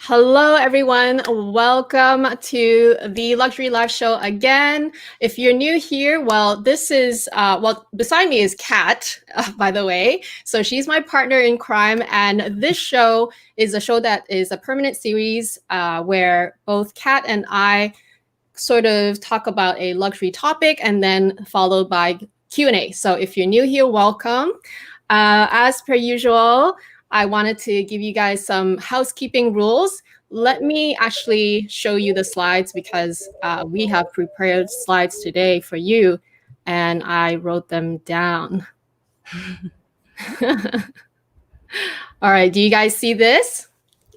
Hello, everyone. Welcome to the Luxury Live Show again. If you're new here, well, this is, beside me is Kat, by the way. So she's my partner in crime. And this show is a show that is a permanent series where both Kat and I sort of talk about a luxury topic and then followed by Q&A. So if you're new here, welcome. As per usual, I wanted to give you guys some housekeeping rules. Let me actually show you the slides because we have prepared slides today for you and I wrote them down. All right, do you guys see this?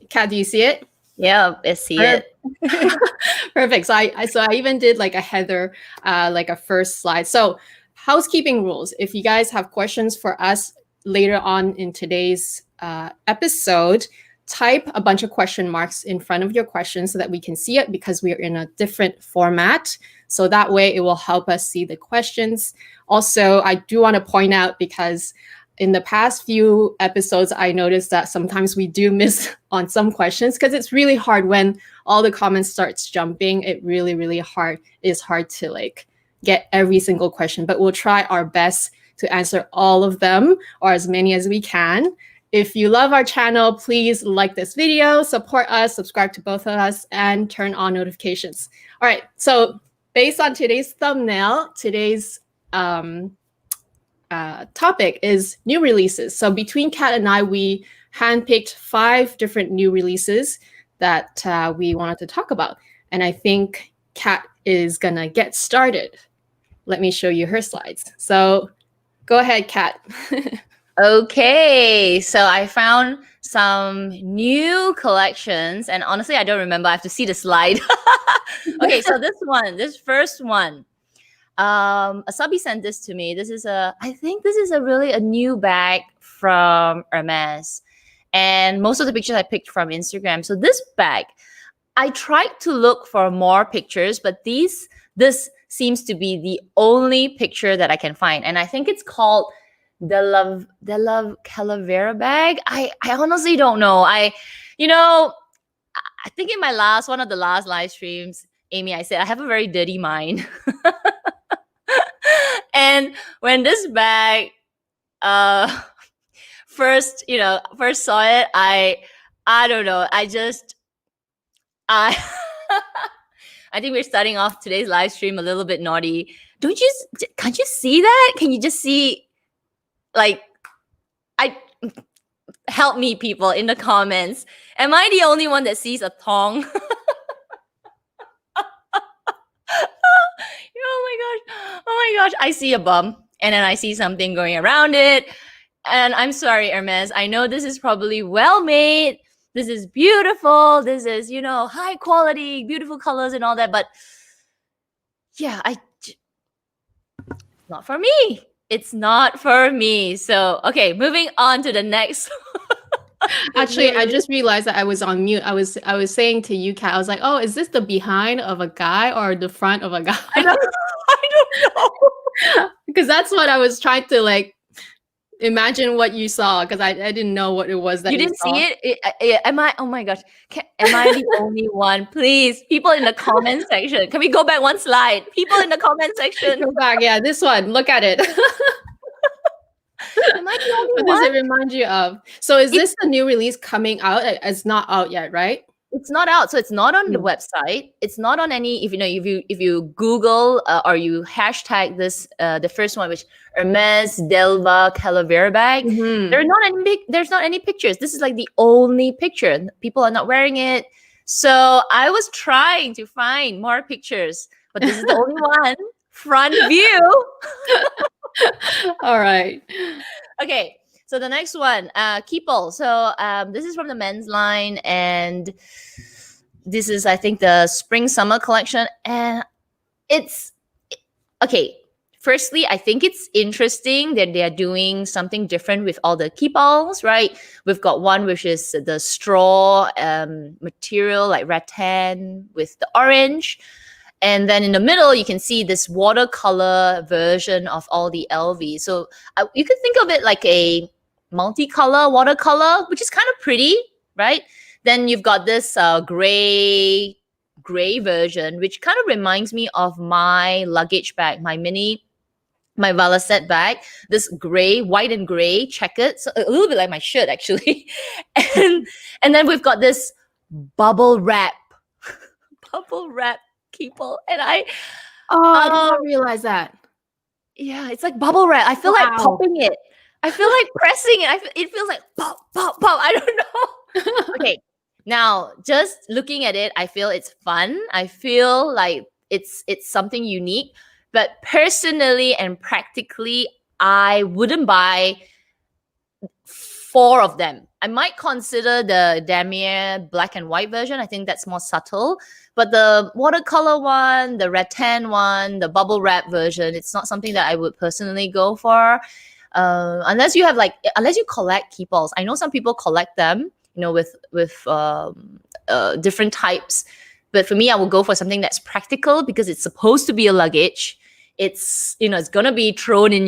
Kat, do you see it? Yeah, I see it. Perfect. So I even did like a header, like a first slide. So housekeeping rules. If you guys have questions for us later on in today's episode, type a bunch of question marks in front of your question so that we can see it because we are in a different format. So that way it will help us see the questions. Also, I do want to point out because in the past few episodes, I noticed that sometimes we do miss on some questions because it's really hard when all the comments starts jumping. It really is hard to like get every single question, but we'll try our best to answer all of them or as many as we can. If you love our channel, please like this video, support us, subscribe to both of us, and turn on notifications. All right, so based on today's thumbnail, today's topic is new releases. So between Kat and I, we handpicked 5 different new releases that we wanted to talk about. And I think Kat is gonna get started. Let me show you her slides. So go ahead, Kat. Okay, so I found some new collections, and honestly, I don't remember. I have to see the slide. Okay, so this first one, Asabi sent this to me. I think this is really a new bag from Hermes, and most of the pictures I picked from Instagram. So this bag, I tried to look for more pictures, but this seems to be the only picture that I can find, and I think it's called the love Calavera bag. I honestly don't know. I think in my one of the last live streams, Amy, I said I have a very dirty mind. And when this bag first saw it, I don't know. I think we're starting off today's live stream a little bit naughty. Can't you see that? Can you just see? Like, help me, people, in the comments. Am I the only one that sees a thong? Oh my gosh, I see a bum, and then I see something going around it. And I'm sorry, Hermes. I know this is probably well made. This is beautiful. This is, high quality, beautiful colors and all that. But yeah, not for me. It's not for me. So, okay, moving on to the next. Actually, I just realized that I was on mute. I was saying to you, Kat, I was like, oh, is this the behind of a guy or the front of a guy? I don't know. Because that's what I was trying to like imagine what you saw because I didn't know what it was that you didn't see it. Am I? Oh my gosh, am I the only one? Please, people in the comment section, can we go back one slide? People in the comment section, go back. Yeah, this one. Look at it. Am I the only what one? does it remind you of? So is this the new release coming out? It's not out yet, right? It's not out, so it's not on the website. It's not on any. If you Google or you hashtag this, the first one, which Hermes Calavera bag, there's not any pictures. This is like the only picture. People are not wearing it. So I was trying to find more pictures, but this is the only one. Front view. All right. Okay. So the next one, Keeple. So this is from the men's line, and this is, I think, the spring-summer collection. And it's okay. Firstly, I think it's interesting that they are doing something different with all the Keeples, right? We've got one which is the straw material, like rattan with the orange. And then in the middle, you can see this watercolor version of all the LV. So you can think of it like a multicolor watercolor, which is kind of pretty, right? Then you've got this gray version, which kind of reminds me of my luggage bag, my Valacet bag, this gray, white and gray checkered, so a little bit like my shirt actually. and then we've got this bubble wrap people. And I did not realize that. Yeah, it's like bubble wrap. I feel like popping it. I feel like pressing it. It feels like pop, pop, pop. I don't know. Okay. Now, just looking at it, I feel it's fun. I feel like it's something unique. But personally and practically, I wouldn't buy 4 of them. I might consider the damier black and white version. I think that's more subtle. But the watercolor one, the rattan one, the bubble wrap version, it's not something that I would personally go for. Unless you collect keepalls. I know some people collect them, with different types. But for me, I will go for something that's practical because it's supposed to be a luggage. It's, it's going to be thrown in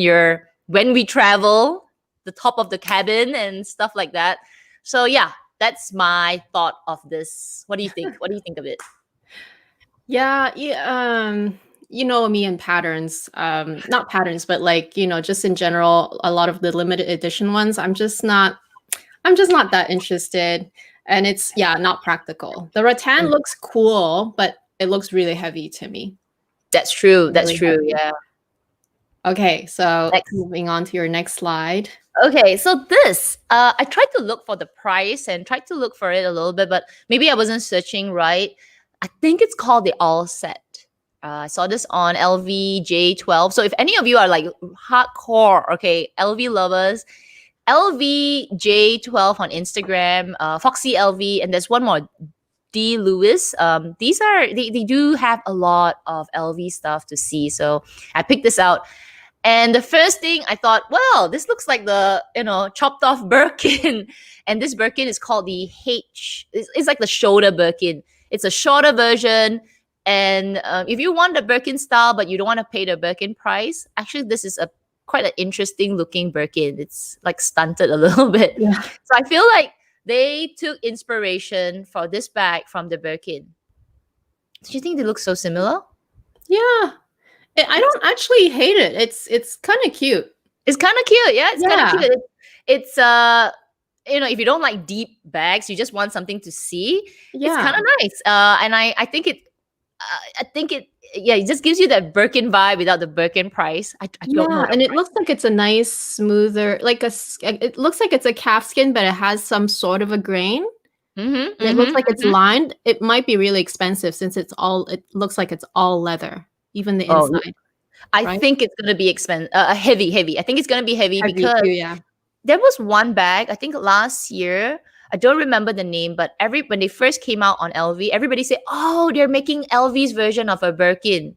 when we travel, the top of the cabin and stuff like that. So yeah, that's my thought of this. What do you think? What do you think of it? Yeah, me and patterns, not patterns, but just in general, a lot of the limited edition ones, I'm just not that interested. And it's, not practical. The rattan looks cool, but it looks really heavy to me. That's true. That's true. Heavy. Yeah. Okay. So moving on to your next slide. Okay. So this, I tried to look for the price and tried to look for it a little bit, but maybe I wasn't searching right. I think it's called the All Set. I saw this on LV J12. So if any of you are like hardcore, LV lovers, LV J12 on Instagram, Foxy LV, and there's one more, D Lewis. These are they do have a lot of LV stuff to see. So I picked this out. And the first thing I thought, well, this looks like the, chopped off Birkin. And this Birkin is called the H. It's like the shoulder Birkin. It's a shorter version. And if you want the Birkin style, but you don't want to pay the Birkin price, actually, this is quite an interesting looking Birkin. It's like stunted a little bit. Yeah. So I feel like they took inspiration for this bag from the Birkin. Do you think they look so similar? Yeah. I don't actually hate it. It's kind of cute. It's kind of cute. Yeah, it's kind of cute. It's if you don't like deep bags, you just want something to see. Yeah. It's kind of nice. And I think it just gives you that Birkin vibe without the Birkin price. I don't know. And it looks like it's a nice, smoother, it looks like it's a calfskin, but it has some sort of a grain. Mm-hmm, it looks like it's lined. It might be really expensive since it looks like it's all leather, even the inside. I think it's going to be expensive, heavy. I think it's going to be heavy because there was one bag, I think last year, I don't remember the name, but when they first came out on LV, everybody said, oh, they're making LV's version of a Birkin.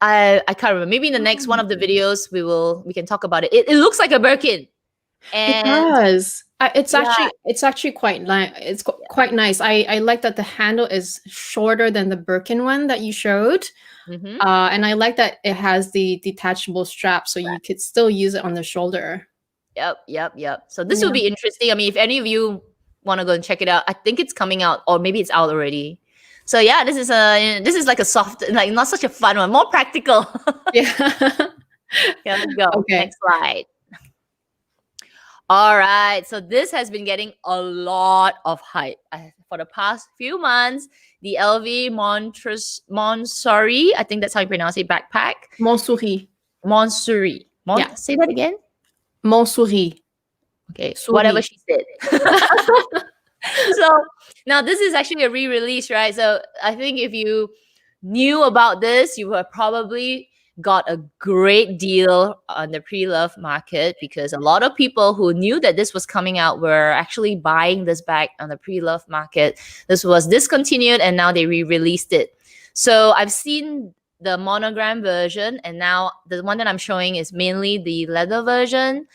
I can't remember. Maybe in the next one of the videos, we can talk about it. It looks like a Birkin. And it does. It's actually quite nice. It's quite nice. I like that the handle is shorter than the Birkin one that you showed. Mm-hmm. And I like that it has the detachable strap, so you could still use it on the shoulder. Yep. So this will be interesting. I mean, if any of you want to go and check it out, I think it's coming out, or maybe it's out already. So yeah, this is like a soft, like not such a fun one, more practical. Yeah. Here we go. Okay. Next slide. All right. So this has been getting a lot of hype for the past few months. The LV Montsouris, I think that's how you pronounce it, backpack. Montsouris. Say that again. Montsouris. Okay, whatever she said. So now this is actually a re-release, right? So I think if you knew about this, you have probably got a great deal on the pre-love market, because a lot of people who knew that this was coming out were actually buying this bag on the pre-love market. This was discontinued and now they re-released it. So I've seen the monogram version, and now the one that I'm showing is mainly the leather version.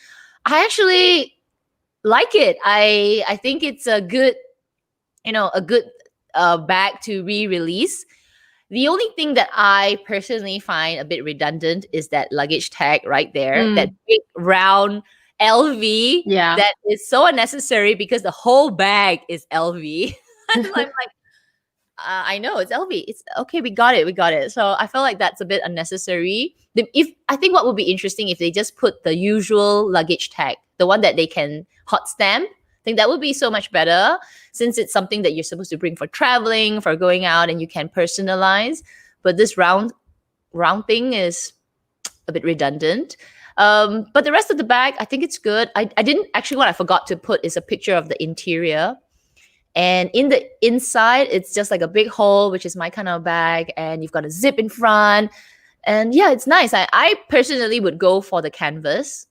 I actually like it. I think it's a good bag to re-release. The only thing that I personally find a bit redundant is that luggage tag right there, that big round LV Yeah. that is so unnecessary because the whole bag is LV. And I'm like, I know it's LV. It's okay. We got it. So I felt like that's a bit unnecessary. If I think what would be interesting if they just put the usual luggage tag, the one that they can hot stamp. I think that would be so much better since it's something that you're supposed to bring for traveling, for going out, and you can personalize. But this round thing is a bit redundant. But the rest of the bag, I think it's good. I didn't actually, what I forgot to put is a picture of the interior. And in the inside, it's just like a big hole, which is my kind of bag. And you've got a zip in front. And yeah, it's nice. I personally would go for the canvas.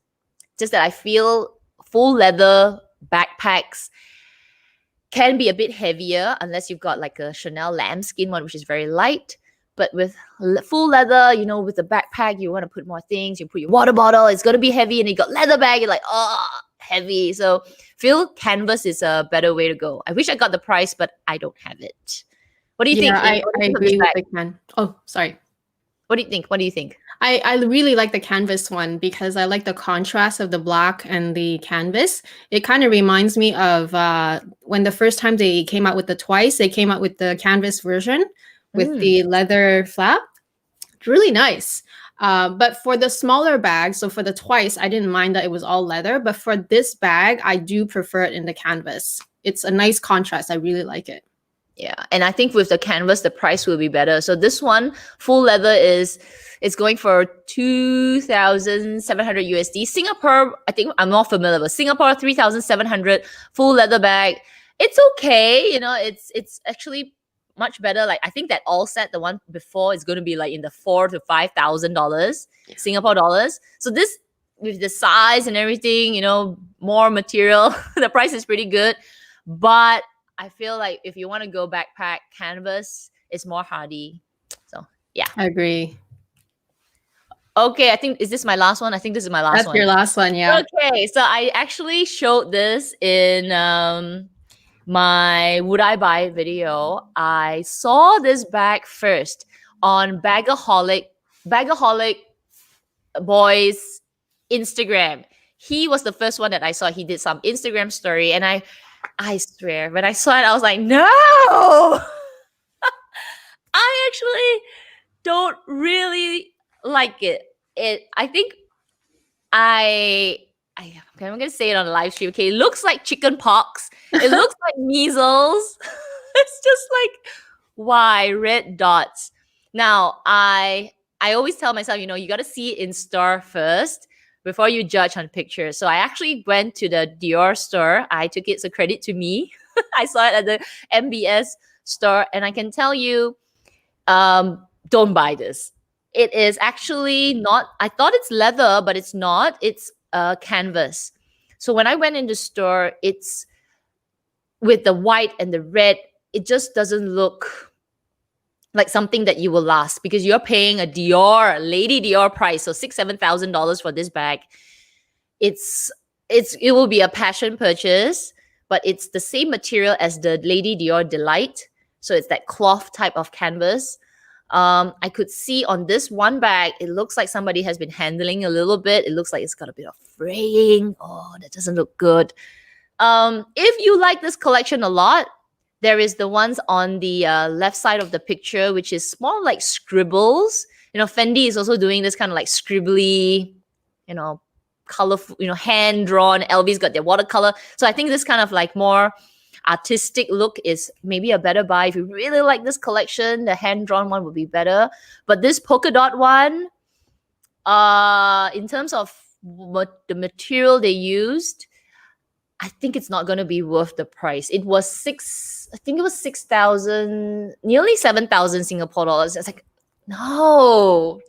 Just that I feel full leather backpacks can be a bit heavier unless you've got like a Chanel lambskin one, which is very light. But with full leather, you know, with the backpack, you want to put more things. You put your water bottle, it's going to be heavy. And you got leather bag, you're like, oh, heavy. So feel canvas is a better way to go. I wish I got the price, but I don't have it. What do you think? I agree with the can. Oh, sorry. What do you think? What do you think? I really like the canvas one because I like the contrast of the black and the canvas. It kind of reminds me of when the first time they came out with the Twice, they came out with the canvas version with the leather flap. Really nice. But for the smaller bag, so for the Twice, I didn't mind that it was all leather. But for this bag, I do prefer it in the canvas. It's a nice contrast. I really like it. Yeah. And I think with the canvas, the price will be better. So this one, full leather it's going for 2,700 USD. Singapore, I think I'm not familiar with Singapore, 3,700 full leather bag. It's okay. You know, it's actually much better. Like I think that all set, the one before, is going to be like in the $4,000 to $5,000 Singapore dollars. So this, with the size and everything, you know, more material, the price is pretty good. But I feel like if you want to go backpack, canvas is more hardy. So yeah, I agree. Okay, I think, is this my last one? I think this is my last one. That's your last one, yeah. Okay, so I actually showed this in my Would I Buy It video. I saw this bag first on Bagaholic Boy's Instagram. He was the first one that I saw. He did some Instagram story, and I swear, when I saw it, I was like, no! I actually don't really like it. I think I'm gonna say it on the live stream. Okay, it looks like chicken pox. It looks like measles. It's just like, why red dots? Now I always tell myself, you know, you got to see it in store first before you judge on pictures. So I actually went to the Dior store. I took it, so credit to me. I saw it at the MBS store, and I can tell you, don't buy this. It is actually not, I thought it's leather, but it's not. It's canvas. So when I went in the store, it's with the white and the red, it just doesn't look like something that you will last, because you're paying a Lady Dior price. So $6,000-$7,000 for this bag. It will be a passion purchase, but it's the same material as the Lady Dior Delight. So it's that cloth type of canvas. I could see on this one bag, it looks like somebody has been handling a little bit. It looks like it's got a bit of fraying. Oh, that doesn't look good. If you like this collection a lot, there is the ones on the left side of the picture, which is more like scribbles. You know, Fendi is also doing this kind of like scribbly, you know, colorful, you know, hand-drawn. LV's got their watercolor. So I think this kind of like more artistic look is maybe a better buy. If you really like this collection, the hand-drawn one would be better. But this polka dot one, in terms of the material they used, I think it's not going to be worth the price. It was 6,000, nearly 7,000 Singapore dollars. It's like, no.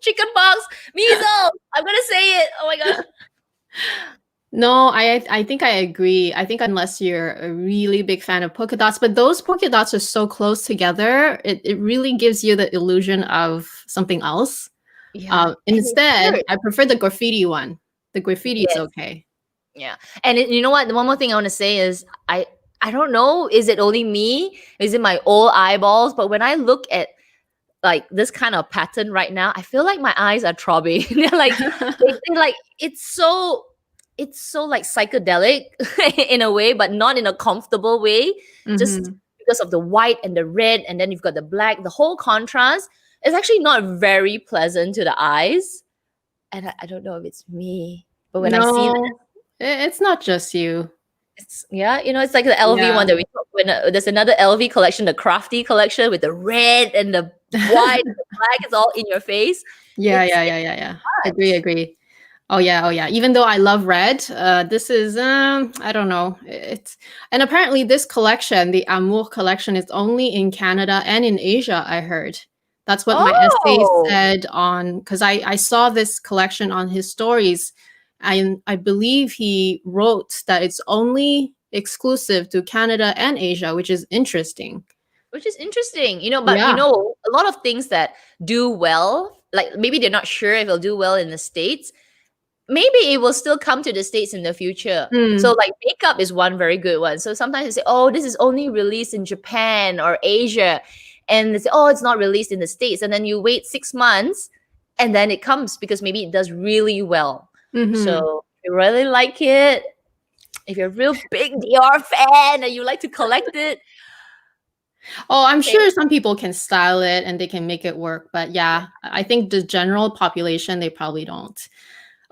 Chicken pox, measles. I'm going to say it. Oh my God. No, I think I agree. I think unless you're a really big fan of polka dots, but those polka dots are so close together, it really gives you the illusion of something else. Yeah. Instead, I prefer the graffiti one. The graffiti is okay. Yeah. And you know what? One more thing I want to say is I don't know, is it only me? Is it my old eyeballs? But when I look at like this kind of pattern right now, I feel like my eyes are throbbing. They're like, they like it's so like psychedelic in a way, but not in a comfortable way. Just Mhm. because of the white and the red, and then you've got the black, the whole contrast is actually not very pleasant to the eyes. And I don't know if it's me, but when I see that, No, it's not just you. it's yeah, it's like the LV one Yeah. that we talked when there's another LV collection, the crafty collection with the red and the white and the black. It's all in your face. Yeah. Agree. Oh yeah. Even though I love red, this is I don't know. And apparently this collection, the Amour collection, is only in Canada and in Asia, I heard. That's what my essay Oh, said on, because I saw this collection on his stories, and I believe he wrote that it's only exclusive to Canada and Asia, which is interesting. which is interesting, but Yeah. a lot of things that do well, like maybe they're not sure if it'll do well in the States. Maybe it will still come to the States in the future. So Mm. like makeup is one very good one. So sometimes they say, oh, this is only released in Japan or Asia. And they say, oh, it's not released in the States. And then you wait 6 months and then it comes because maybe it does really well. Mhm. So if you really like it, if you're a real big Dior fan and you like to collect it, Oh, I'm okay. sure some people can style it and they can make it work, but yeah, I think the general population, they probably don't.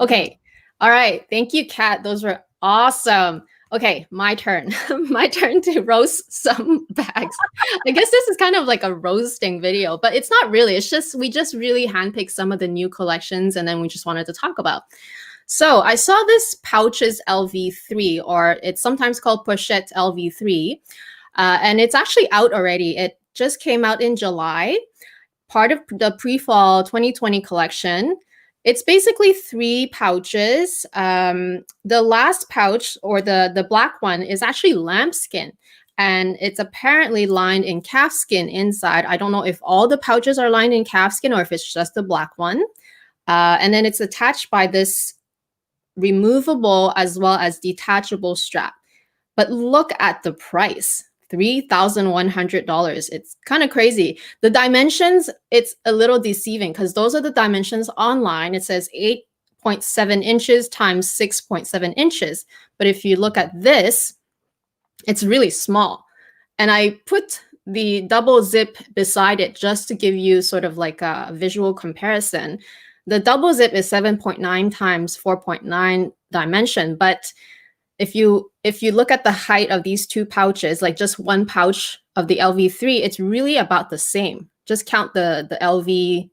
Okay. All right. Thank you, Kat. Those were awesome. Okay, my turn. My turn to roast some bags. I guess this is kind of like a roasting video, but it's not really. It's just we just really handpicked some of the new collections and then we just wanted to talk about. So I saw this Pouches LV3, or it's sometimes called Pochette LV3. And it's actually out already. It just came out in July, part of the pre-fall 2020 collection. It's basically 3 pouches. The last pouch, or the black one, is actually lambskin. And it's apparently lined in calfskin inside. I don't know if all the pouches are lined in calfskin or if it's just the black one. And then it's attached by this removable as well as detachable strap. But look at the price. $3,100. It's kind of crazy. The dimensions, it's a little deceiving because those are the dimensions online. It says 8.7 inches times 6.7 inches. But if you look at this, it's really small. And I put the double zip beside it just to give you sort of like a visual comparison. The double zip is 7.9 times 4.9 dimension, but if you look at the height of these 2 pouches, like just one pouch of the LV3, it's really about the same. Just count the LV,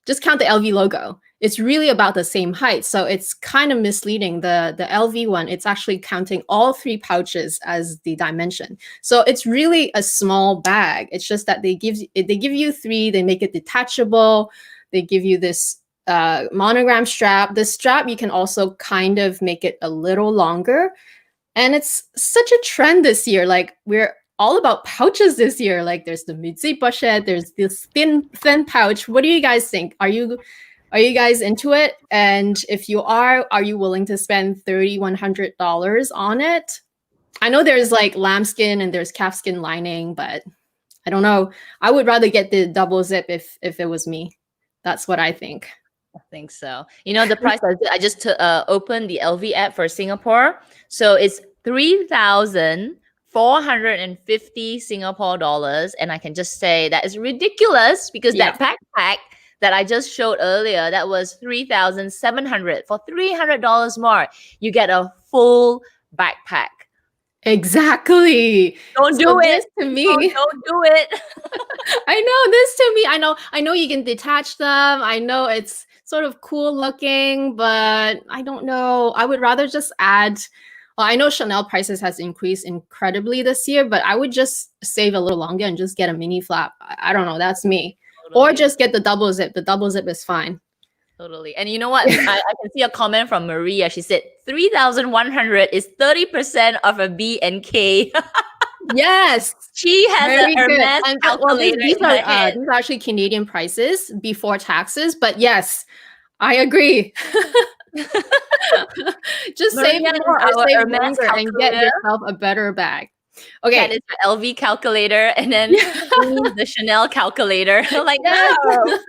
just count the LV logo. It's really about the same height. So it's kind of misleading. The LV one, it's actually counting all 3 pouches as the dimension. So it's really a small bag. It's just that they give you 3, they make it detachable. They give you this monogram strap. The strap, you can also kind of make it a little longer. And it's such a trend this year. Like, we're all about pouches this year. Like, there's the multi-pochette, there's this thin pouch. What do you guys think? Are you guys into it? And if you are you willing to spend $3,100 on it? I know there's like lambskin and there's calfskin lining, but I don't know. I would rather get the double zip if it was me. That's what I think. I think so. The price, I just opened the LV app for Singapore. So it's 3,450 Singapore dollars. And I can just say that is ridiculous because that backpack that I just showed earlier, that was 3,700. For $300 more, you get a full backpack. Exactly. Don't do it to me. Don't do it. I know this to me. I know you can detach them. I know it's sort of cool looking, but I don't know. I would rather just add. Well, I know Chanel prices has increased incredibly this year, but I would just save a little longer and just get a mini flap. I don't know. That's me. Totally. Or just get the double zip. The double zip is fine. Totally. And you know what? I can see a comment from Maria. She said 3,100 is 30% of a B&K. Yes. She has a Hermes calculator. These are actually Canadian prices before taxes, but yes, I agree. Just Maria, save more or save longer and get yourself a better bag. Okay. Cat is the LV calculator, and then the Chanel calculator. Like, Yes. no.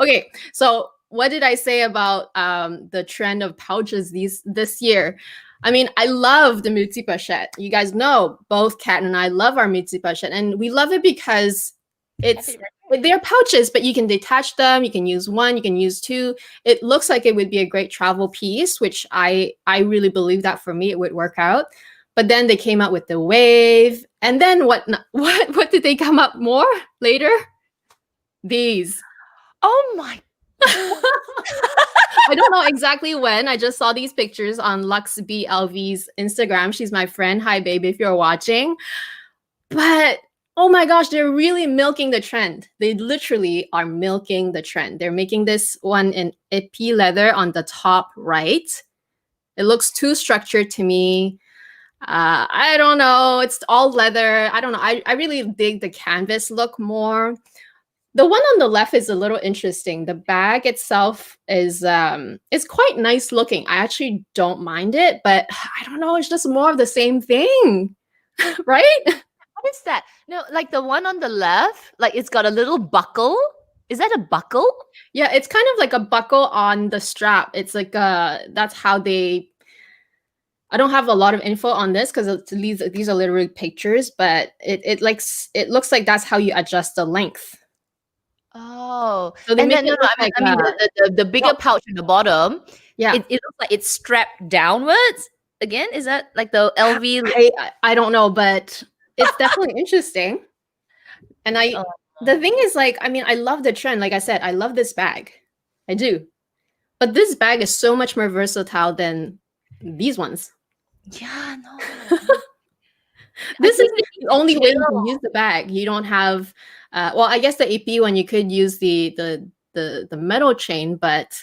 Okay, so what did I say about the trend of pouches this year? I mean, I love the multi-pochette. You guys know both Kat and I love our multi-pochette, and we love it because they're pouches, but you can detach them. You can use one, you can use two. It looks like it would be a great travel piece, which I really believe that for me it would work out. But then they came out with the wave, and then what did they come up more later? These. Oh my. I don't know exactly when. I just saw these pictures on Lux BLV's Instagram. She's my friend. Hi, baby, if you're watching. But oh my gosh, they're really milking the trend. They literally are milking the trend. They're making this one in épée leather on the top right. It looks too structured to me. I don't know. It's all leather. I don't know. I really dig the canvas look more. The one on the left is a little interesting. The bag itself is quite nice looking. I actually don't mind it, but I don't know. It's just more of the same thing, right? What is that? No, like the one on the left, like it's got a little buckle. Is that a buckle? Yeah, it's kind of like a buckle on the strap. It's like that's how they. I don't have a lot of info on this because these are literally pictures, but it looks like that's how you adjust the length. Oh, so they and make then it look like, I mean the bigger pouch at the bottom. Yeah, it looks like it's strapped downwards. Again, is that like the LV? I don't know, but it's definitely interesting. And the thing is, like, I mean, I love the trend. Like I said, I love this bag. I do. But this bag is so much more versatile than these ones. Yeah, no. This is the only way you can use the bag. You don't have, well, I guess the AP one, you could use the metal chain, but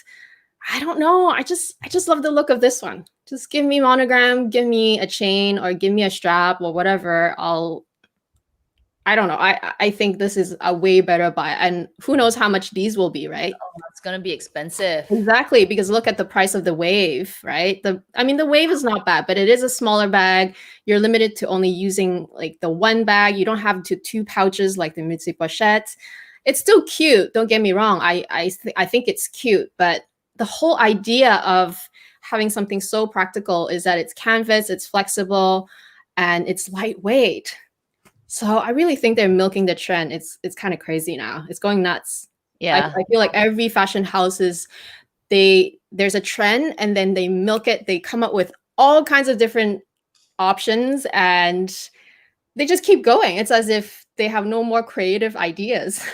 I don't know. I just love the look of this one. Just give me monogram, give me a chain, or give me a strap or whatever. I don't know. I think this is a way better buy. And who knows how much these will be, right? Oh, it's going to be expensive. Exactly, because look at the price of the wave, right? I mean, the wave is not bad, but it is a smaller bag. You're limited to only using like the one bag. You don't have two pouches like the multi-pochette. It's still cute. Don't get me wrong. I think it's cute, but the whole idea of having something so practical is that it's canvas, it's flexible, and it's lightweight. So I really think they're milking the trend. It's kind of crazy now. It's going nuts. Yeah. I feel like every fashion house there's a trend and then they milk it. They come up with all kinds of different options and they just keep going. It's as if they have no more creative ideas.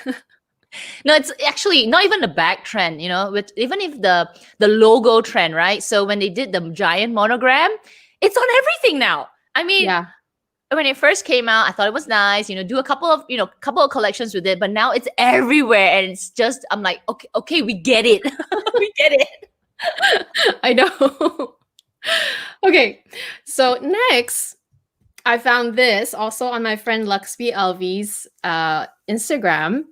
No, it's actually not even the bag trend, even if the logo trend, right? So when they did the giant monogram, it's on everything now. I mean, yeah. When it first came out, I thought it was nice, do a couple of collections with it, but now it's everywhere and it's just, I'm like, okay, we get it. We get it. I know. Okay, so next, I found this also on my friend Luxby LV's Instagram.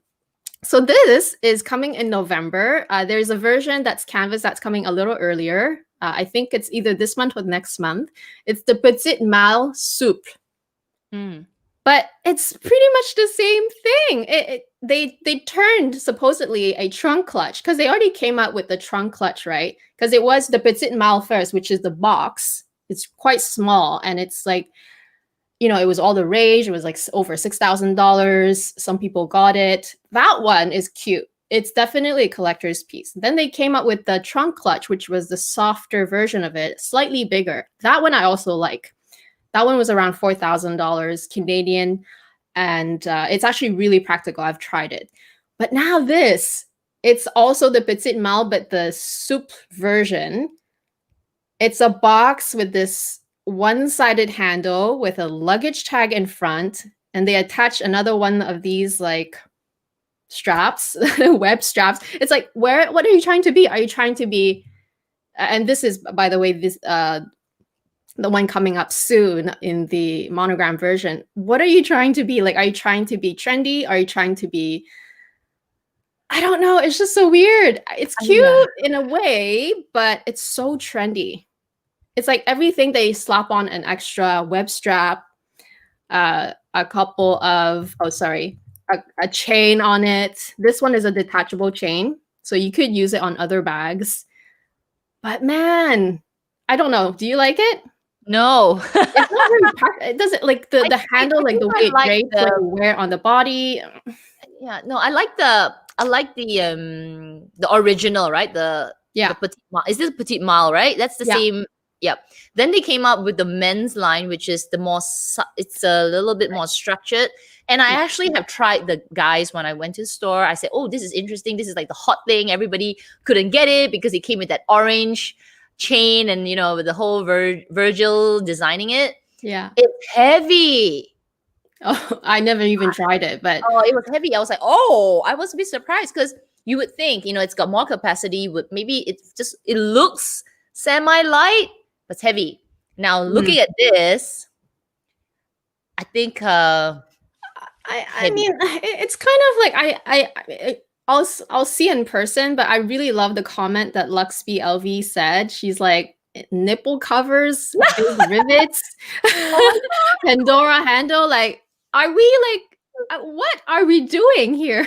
So this is coming in November. There's a version that's canvas that's coming a little earlier. I think it's either this month or next month. It's the Bitsy Mal soup. But it's pretty much the same thing. They turned supposedly a trunk clutch because they already came out with the trunk clutch, right? Because it was the Bitsy Mal first, which is the box. It's quite small and it's like, it was all the rage. It was like over $6,000. Some people got it. That one is cute. It's definitely a collector's piece. Then they came up with the trunk clutch, which was the softer version of it, slightly bigger. That one I also like. That one was around $4,000 Canadian, and it's actually really practical. I've tried it. But now it's also the Bitsy Mal, but the soup version. It's a box with this one-sided handle with a luggage tag in front, and they attach another one of these like straps, web straps. It's like, what are you trying to be? Are you trying to be, and this is, by the way, the one coming up soon in the monogram version. What are you trying to be? Like, are you trying to be trendy? Are you trying to be, I don't know. It's just so weird. It's cute in a way, but it's so trendy. It's like everything they slap on an extra web strap. a couple of, oh, sorry, a chain on it. This one is a detachable chain, so you could use it on other bags. But man, I don't know. Do you like it? No. It's not very it doesn't like the handle, like the way it like drapes when you wear it on the body. Yeah, no, I like the original, right? The Petite Mal. Is this Petite Mal, right? That's the same. Yep. Then they came up with the men's line, which is the more it's a little bit more structured. And I actually have tried the guys when I went to the store. I said, "Oh, this is interesting. This is like the hot thing. Everybody couldn't get it because it came with that orange chain and with the whole Virgil designing it. Yeah. It's heavy. Oh, I never even tried it, but it was heavy. I was like, oh, I was a bit surprised because you would think, it's got more capacity. Maybe it looks semi-light, but it's heavy. Now looking at this, I think I mean, it's kind of like I'll see in person, but I really love the comment that Luxby LV said. She's like, nipple covers, big rivets, Pandora handle. Like, are we like, what are we doing here?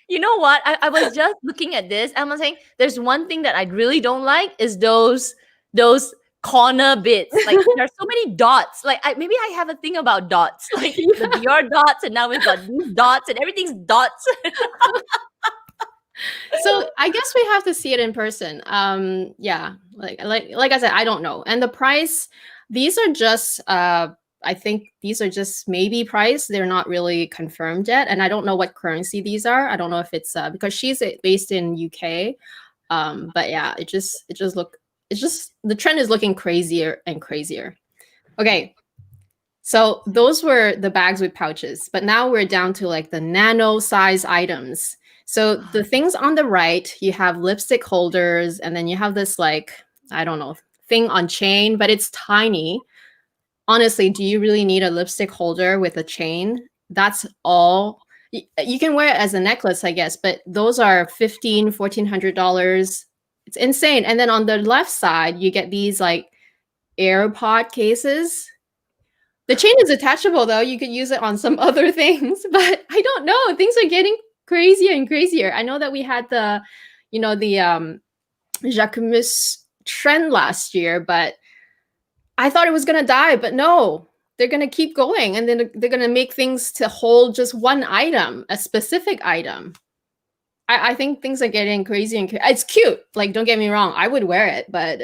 You know what? I was just looking at this. I'm saying there's one thing that I really don't like is those corner bits. Like there's so many dots. Like maybe I have a thing about dots, like the Dior dots, and now we've got these dots, and everything's dots. So I guess we have to see it in person. Yeah, like I said, I don't know. And the price, these are just I think these are just maybe price. They're not really confirmed yet, and I don't know what currency these are. I don't know if it's because she's based in UK. But yeah, it just the trend is looking crazier and crazier. Okay. So those were the bags with pouches, but now we're down to like the nano size items. So the things on the right, you have lipstick holders, and then you have this like, I don't know, thing on chain, but it's tiny. Honestly, do you really need a lipstick holder with a chain? That's all. You can wear it as a necklace, I guess, but those are $1,400. It's insane. And then on the left side, you get these like AirPod cases. The chain is attachable though. You could use it on some other things, but I don't know. Things are getting crazier and crazier. I know that we had the Jacquemus trend last year, but I thought it was going to die, but no, they're going to keep going. And then they're going to make things to hold just one item, a specific item. I think things are getting crazy and it's cute. Like, don't get me wrong. I would wear it, but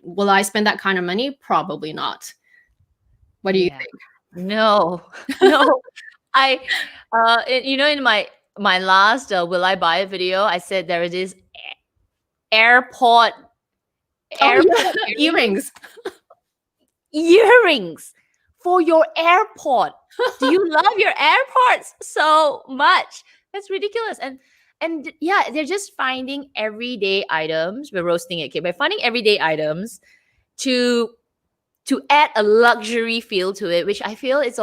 will I spend that kind of money? Probably not. What do you think? No. In my last Will I Buy It video, I said there is airport earrings. Earrings for your airport. Do you love your airports so much? That's ridiculous. And yeah, they're just finding everyday items. We're roasting it, okay? By finding everyday items to add a luxury feel to it, which I feel it's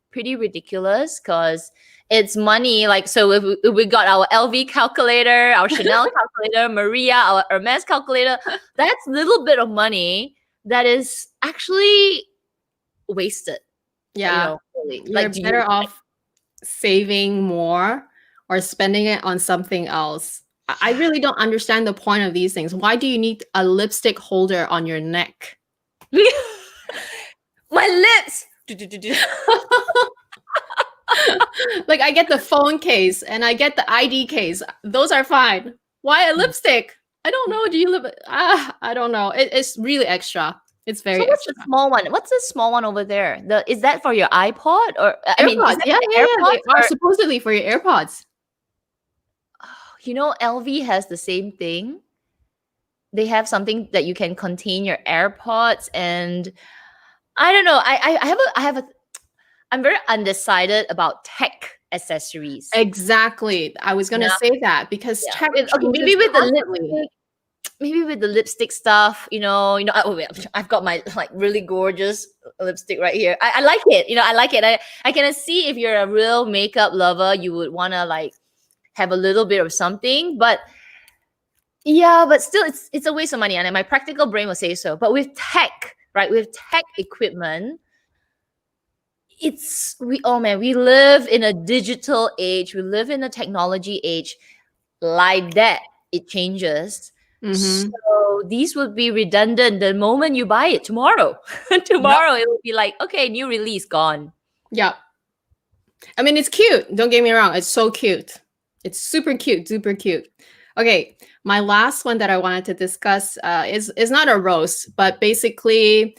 pretty ridiculous because it's money. Like, so if we got our LV calculator, our Chanel calculator, Maria, our Hermes calculator, that's a little bit of money that is actually wasted. Yeah. You're better off saving more or spending it on something else. I really don't understand the point of these things. Why do you need a lipstick holder on your neck? My lips. Like, I get the phone case and I get the ID case. Those are fine. Why a lipstick? I don't know. Do you live? I don't know. It's really extra. It's very. So what's the small one? What's the small one over there? Is that for your iPod or AirPods? AirPods are supposedly for your AirPods. LV has the same thing. They have something that you can contain your AirPods, and I don't know. I'm very undecided about tech accessories. Exactly. I was gonna say that because tech. Okay, maybe with the lipstick stuff, I've got my like really gorgeous lipstick right here. I like it. I like it. I can see if you're a real makeup lover, you would want to like have a little bit of something, but still it's a waste of money. And my practical brain will say so. But with tech, right? With tech equipment, we live in a digital age. We live in a technology age. Like that, it changes. Mm-hmm. So these would be redundant the moment you buy it tomorrow. Yep. Tomorrow it will be like, okay, new release gone. Yep. I mean, it's cute. Don't get me wrong. It's so cute. It's super cute, super cute. Okay, my last one that I wanted to discuss is not a roast, but basically,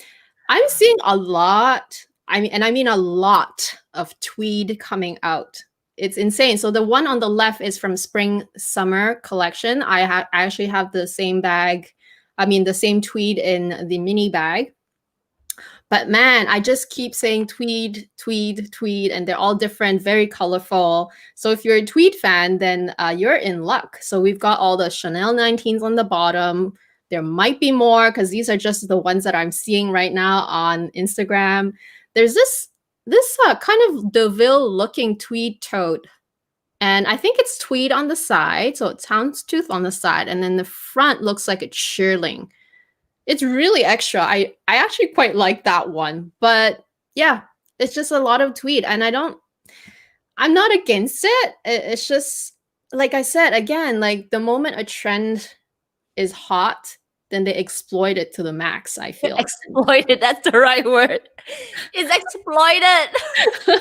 I'm seeing a lot. I mean a lot of tweed coming out. It's insane. So the one on the left is from spring summer collection. I actually have the same bag. I mean the same tweed in the mini bag. But man, I just keep saying tweed, tweed, tweed, and they're all different, very colorful. So if you're a tweed fan, then you're in luck. So we've got all the Chanel 19s on the bottom. There might be more because these are just the ones that I'm seeing right now on Instagram. There's this kind of DeVille looking tweed tote. And I think it's tweed on the side. So it's houndstooth on the side. And then the front looks like it's shearling. It's really extra. I actually quite like that one. But yeah, it's just a lot of tweed. And I'm not against it. It's just, like I said, again, like the moment a trend is hot, then they exploit it to the max, I feel. Exploited, that's the right word. It's exploited.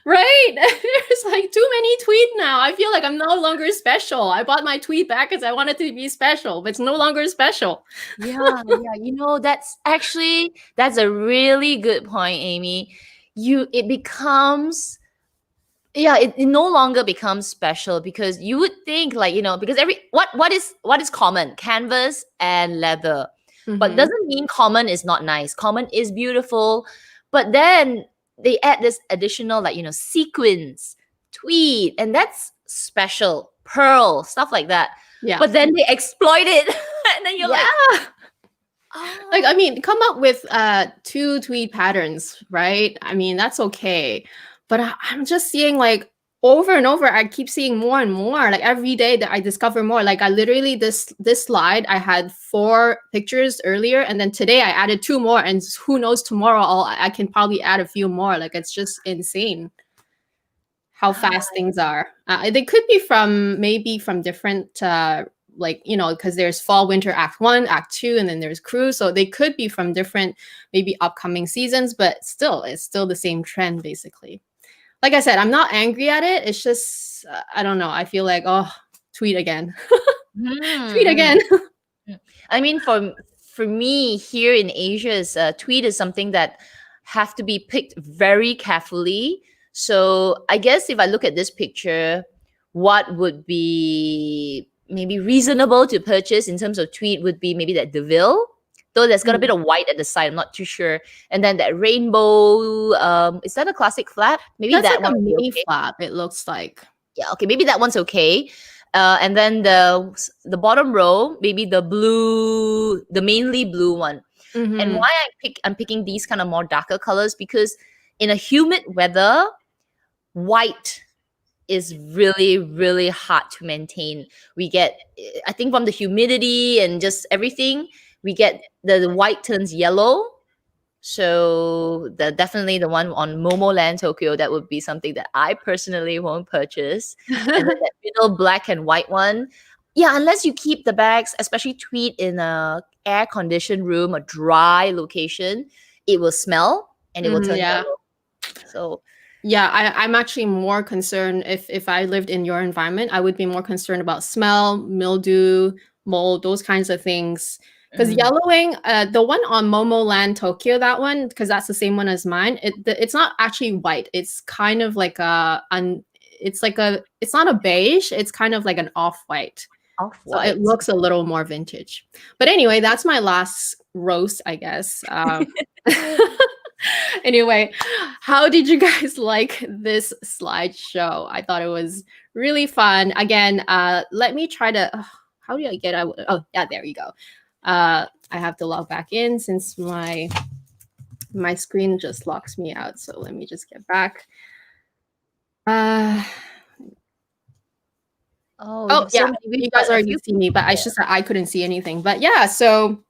Right? There's like too many tweed now. I feel like I'm no longer special. I bought my tweed back because I wanted to be special, but it's no longer special. Yeah, that's a really good point, Amy. It becomes it no longer becomes special because you would think like, because what is common? Canvas and leather. But doesn't mean common is not nice. Common is beautiful, but then they add this additional like, sequins, tweed, and that's special, pearl, stuff like that. Yeah. But then they exploit it. And then you're like, oh. Like, I mean, come up with 2 tweed patterns, right? I mean, that's okay. But I'm just seeing like over and over, I keep seeing more and more. Like every day that I discover more. Like I literally this slide, I had 4 pictures earlier, and then today I added 2 more, and who knows tomorrow I can probably add a few more. Like it's just insane how fast things are. They could be maybe from different like, because there's fall winter act 1, act 2, and then there's cruise, so they could be from different maybe upcoming seasons, but still it's still the same trend basically. Like I said, I'm not angry at it. It's just, I don't know. I feel like, oh, tweet again. Tweet again. I mean, for me here in Asia, tweed is something that have to be picked very carefully. So I guess if I look at this picture, what would be maybe reasonable to purchase in terms of tweed would be maybe that DeVille. Though there's got a bit of white at the side, I'm not too sure. And then that rainbow, is that a classic flap? Maybe That's that like one. a mini flap, it looks like. Yeah, okay, maybe that one's okay. And then the bottom row, maybe the mainly blue one. And why I'm picking these kind of more darker colors, because in a humid weather, white is really, really hard to maintain. We get, I think from the humidity and just everything, we get the white turns yellow. So definitely the one on Momoland Tokyo, that would be something that I personally won't purchase. And then that middle black and white one. Yeah, unless you keep the bags, especially tweed, in a air-conditioned room, a dry location, it will smell and it will turn yellow. So yeah, I'm actually more concerned if I lived in your environment, I would be more concerned about smell, mildew, mold, those kinds of things. Because yellowing, the one on Momoland Tokyo, that one, because that's the same one as mine, it's not actually white. It's kind of like it's not a beige. It's kind of like an off-white. So it looks a little more vintage. But anyway, that's my last roast, I guess. Anyway, how did you guys like this slideshow? I thought it was really fun. Again, let me try to, how do I get out? Oh, yeah, there you go. I have to log back in since my screen just locks me out. So let me just get back. Yeah, you guys already see me, but I couldn't see anything. But yeah, so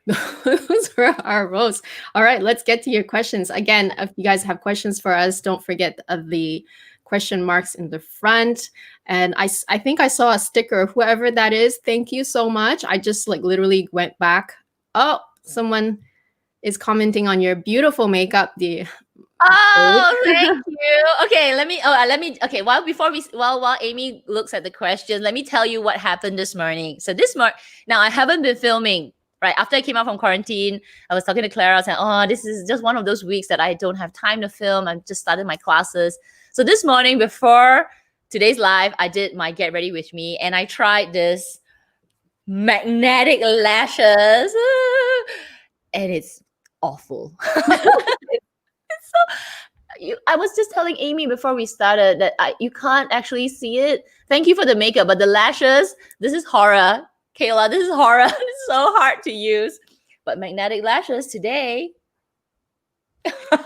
Those were our roles. All right, let's get to your questions. Again, if you guys have questions for us, don't forget the question marks in the front. And I think I saw a sticker, whoever that is. Thank you so much. I just like literally went back. Oh, someone is commenting on your beautiful makeup. Oh, thank you. Okay, okay, while Amy looks at the question, let me tell you what happened this morning. So now I haven't been filming, right? After I came out from quarantine, I was talking to Clara, saying, oh, this is just one of those weeks that I don't have time to film. I've just started my classes. So this morning before today's live, I did my get ready with me and I tried this magnetic lashes and it's awful. I was just telling Amy before we started that you can't actually see it. Thank you for the makeup, but the lashes, this is horror. Kayla, this is horror. It's so hard to use. But magnetic lashes today.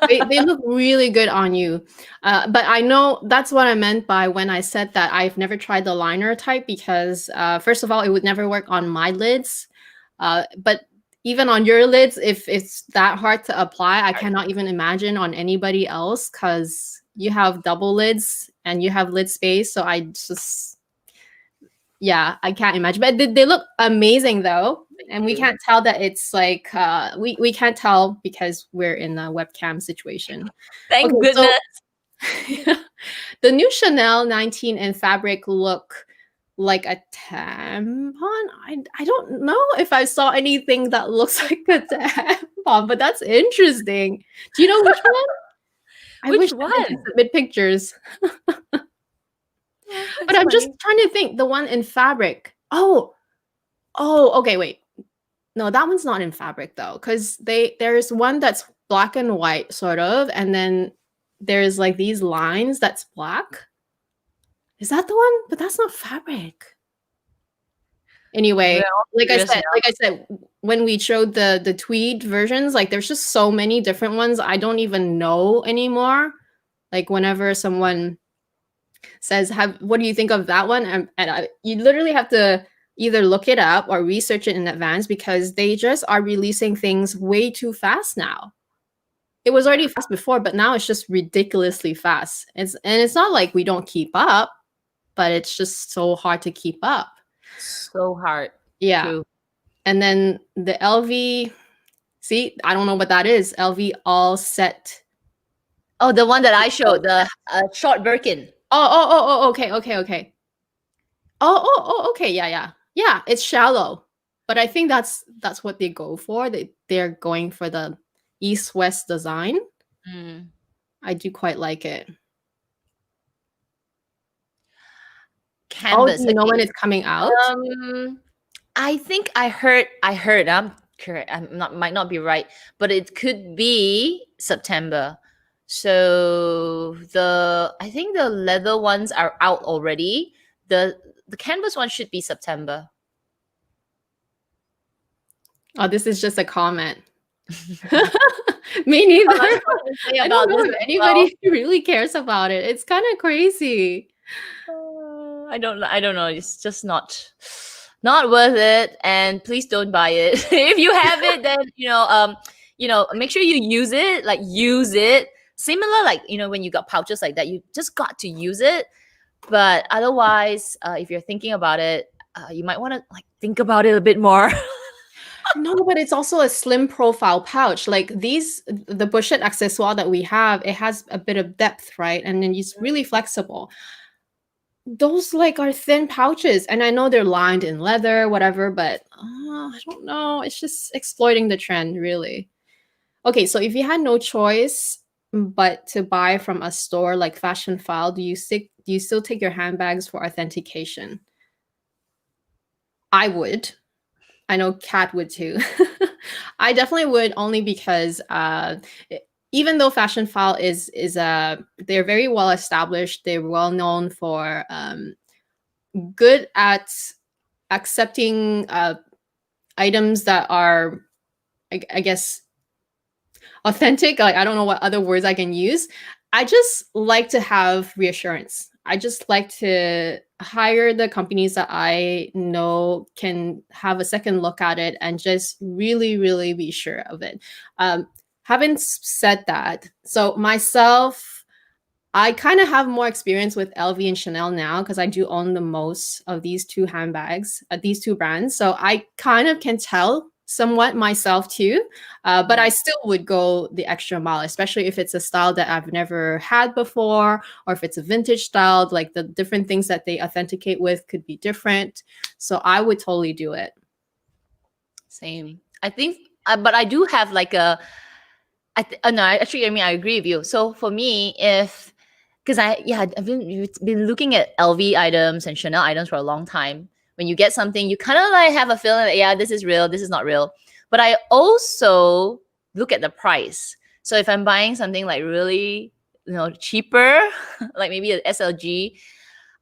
they look really good on you. But I know that's what I meant by when I said that I've never tried the liner type because first of all, it would never work on my lids. But even on your lids, if it's that hard to apply, I cannot even imagine on anybody else because you have double lids and you have lid space. So I can't imagine. But they look amazing though. And we can't tell that it's like, we can't tell because we're in a webcam situation. Thank goodness. So, the new Chanel 19 in fabric look like a tampon. I don't know if I saw anything that looks like a tampon, but that's interesting. Do you know which one? I wish one? I could submit pictures. But I'm just trying to think. The one in fabric. Oh, okay, wait. No, that one's not in fabric though, because there's one that's black and white sort of, and then there's like these lines that's black. Is that the one? But that's not fabric. Anyway, like I said, when we showed the tweed versions, like there's just so many different ones. I don't even know anymore. Like whenever someone says, what do you think of that one? You literally have to either look it up or research it in advance because they just are releasing things way too fast now. It was already fast before, but now it's just ridiculously fast. It's not like we don't keep up, but it's just so hard to keep up. So hard. Yeah. True. And then the LV, see, I don't know what that is. LV all set. Oh, the one that I showed, the short Birkin. Oh, okay. Oh, okay. Yeah, it's shallow. But I think that's what they go for. They're going for the East-West design. I do quite like it. Canvas. Oh, do you know when it's coming out? I think I heard. I'm correct. Might not be right, but it could be September. So I think the leather ones are out already. The canvas one should be September. Oh, this is just a comment. Me neither. I don't know if anybody really cares about it. It's kind of crazy. I don't know. It's just not worth it. And please don't buy it. If you have it, then make sure you use it. Like use it. Similar, like when you got pouches like that, you just got to use it. But otherwise, if you're thinking about it, you might want to think about it a bit more. No, but it's also a slim profile pouch. Like the pochette accessoire that we have, it has a bit of depth, right? And then it's really flexible. Those are thin pouches, and I know they're lined in leather, whatever, but I don't know. It's just exploiting the trend, really. Okay, so if you had no choice but to buy from a store like Fashion File, do you still take your handbags for authentication? I would. I know Kat would too. I definitely would, only because even though Fashion File is they're very well established, they're well known for good at accepting items that are, I guess, authentic. I don't know what other words I can use. I just like to have reassurance. I just like to hire the companies that I know can have a second look at it and just really, really be sure of it. Having said that, so myself, I kind of have more experience with LV and Chanel now because I do own the most of these two handbags, these two brands. So I kind of can tell somewhat myself too, but I still would go the extra mile, especially if it's a style that I've never had before, or if it's a vintage style, like the different things that they authenticate with could be different. So I would totally do it. Same. I think, but I do have like a, no, actually, I mean, I agree with you. So for me, if, because I've been looking at LV items and Chanel items for a long time. When you get something, you kind of like have a feeling that, yeah, this is real, this is not real. But I also look at the price. So if I'm buying something like really, cheaper, like maybe an SLG,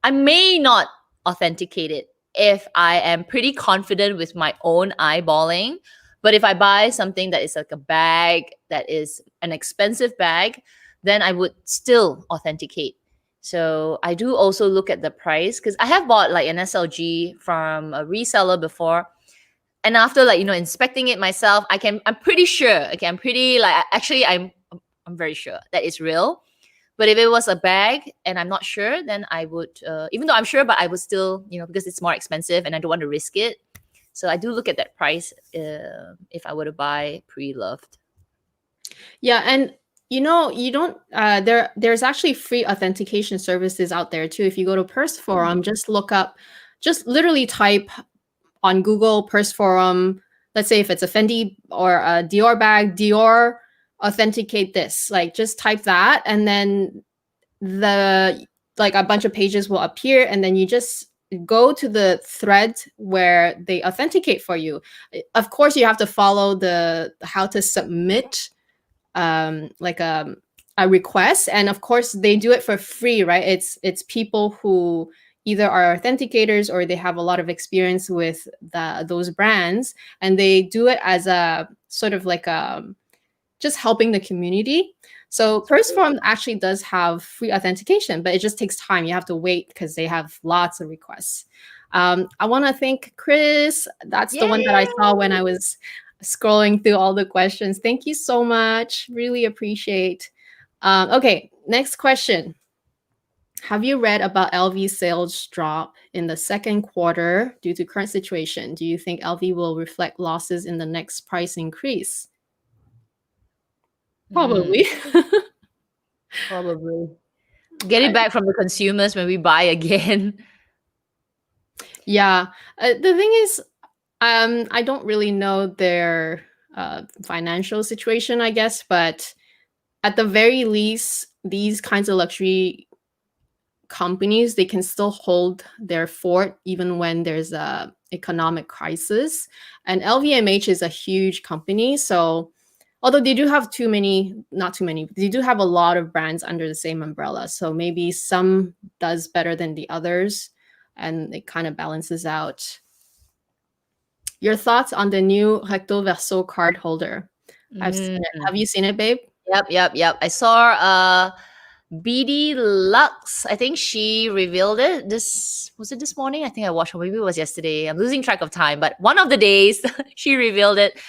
I may not authenticate it if I am pretty confident with my own eyeballing. But if I buy something that is like a bag, that is an expensive bag, then I would still authenticate. So I do also look at the price, because I have bought like an SLG from a reseller before. And after like, inspecting it myself, I'm pretty sure. Okay, I'm very sure that it's real. But if it was a bag and I'm not sure, then I would, even though I'm sure, but I would still, because it's more expensive and I don't want to risk it. So I do look at that price if I were to buy pre-loved. Yeah, and you don't there's actually free authentication services out there too. If you go to Purse Forum, just literally type on Google Purse Forum, let's say if it's a Fendi or a Dior bag, Dior authenticate this. Like just type that, and then a bunch of pages will appear, and then you just go to the thread where they authenticate for you. Of course, you have to follow the how to submit a request, and of course they do it for free, right? It's people who either are authenticators or they have a lot of experience with those brands, and they do it as a sort of like just helping the community. So Purse Forum actually does have free authentication, but it just takes time. You have to wait because they have lots of requests. I want to thank Chris. That's the one that I saw when I was scrolling through all the questions. Thank you so much. Really appreciate. Okay, next question. Have you read about LV sales drop in the second quarter due to current situation? Do you think LV will reflect losses in the next price increase? Probably. Probably. Get it back from the consumers when we buy again. Yeah. The thing is, I don't really know their financial situation, I guess, but at the very least, these kinds of luxury companies, they can still hold their fort even when there's a economic crisis. And LVMH is a huge company, so although they do have not too many, they do have a lot of brands under the same umbrella. So maybe some does better than the others, and it kind of balances out. Your thoughts on the new recto verso card holder? I've seen it. Have you seen it, babe? Yep. I saw BD Lux. I think she revealed it. Was it this morning? I think I watched, or maybe it was yesterday. I'm losing track of time, but one of the days she revealed it.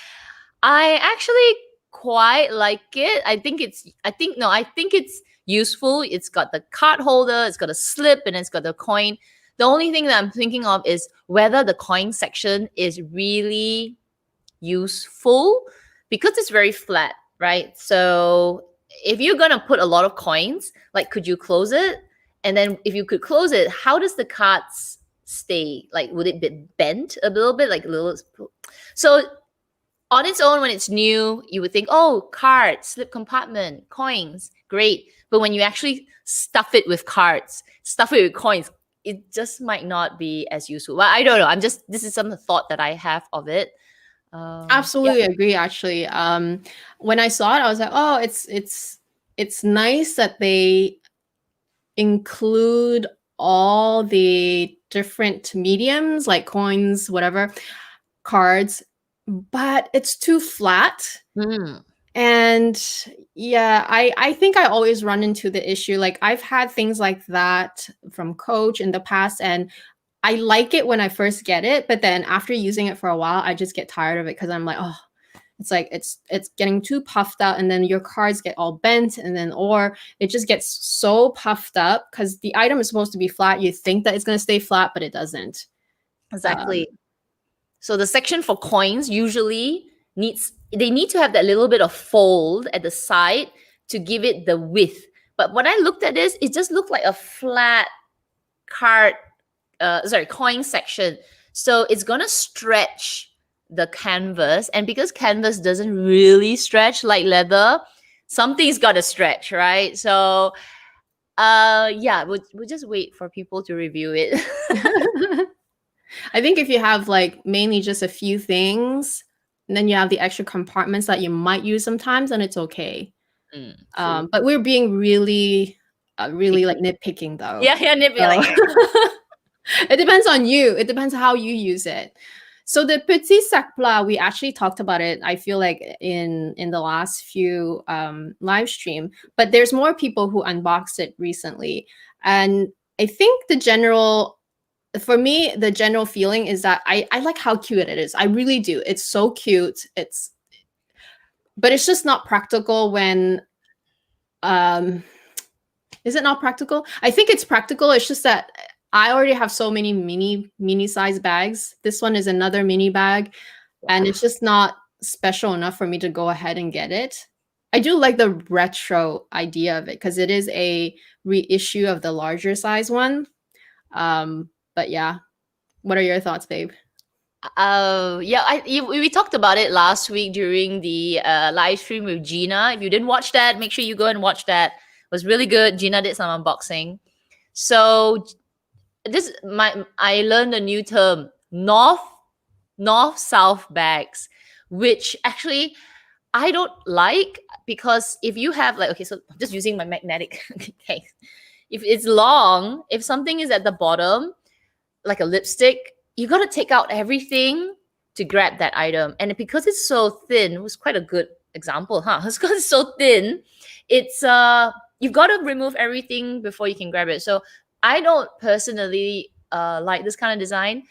I actually quite like it. I think it's useful. It's got the card holder, it's got a slip, and it's got the coin. The only thing that I'm thinking of is whether the coin section is really useful, because it's very flat, right? So if you're gonna put a lot of coins, like, could you close it? And then if you could close it, how does the cards stay? Like, would it be bent a little bit, like a little? So on its own, when it's new, you would think, oh, cards, slip compartment, coins, great. But when you actually stuff it with cards, stuff it with coins, it just might not be as useful. Well, I don't know. This is some thought that I have of it. Absolutely agree. Actually, when I saw it, I was like, oh, it's nice that they include all the different mediums, like coins, whatever, cards, but it's too flat. And Yeah, I think I always run into the issue. Like I've had things like that from Coach in the past, and I like it when I first get it, but then after using it for a while, I just get tired of it because I'm like, oh, it's like it's getting too puffed out, and then your cards get all bent, and then or it just gets so puffed up because the item is supposed to be flat. You think that it's gonna stay flat, but it doesn't. Exactly. So the section for coins usually they need to have that little bit of fold at the side to give it the width. But when I looked at this, it just looked like a flat coin section. So it's gonna stretch the canvas, and because canvas doesn't really stretch like leather, something's got to stretch, right? So yeah, we'll just wait for people to review it. I think if you have like mainly just a few things, and then you have the extra compartments that you might use sometimes, then it's okay. But we're being really like nitpicking though. Yeah, nitpicking. So it depends on you. It depends how you use it. So the petit sac plat, we actually talked about it, I feel like in the last few live stream, but there's more people who unboxed it recently. And I think for me, the general feeling is that I like how cute it is. I really do. It's so cute. But it's just not practical when, is it not practical? I think it's practical. It's just that I already have so many mini size bags. This one is another mini bag, and it's just not special enough for me to go ahead and get it. I do like the retro idea of it because it is a reissue of the larger size one. But yeah, what are your thoughts, babe? Yeah, we talked about it last week during the live stream with Gina. If you didn't watch that, make sure you go and watch that. It was really good. Gina did some unboxing. So I learned a new term, north-south bags, which actually I don't like, because if you have like, okay, so I'm just using my magnetic case. If it's long, if something is at the bottom, like a lipstick, you got to take out everything to grab that item. And because it's so thin, it was quite a good example, huh? Because it's so thin, it's you've got to remove everything before you can grab it. So I don't personally like this kind of design.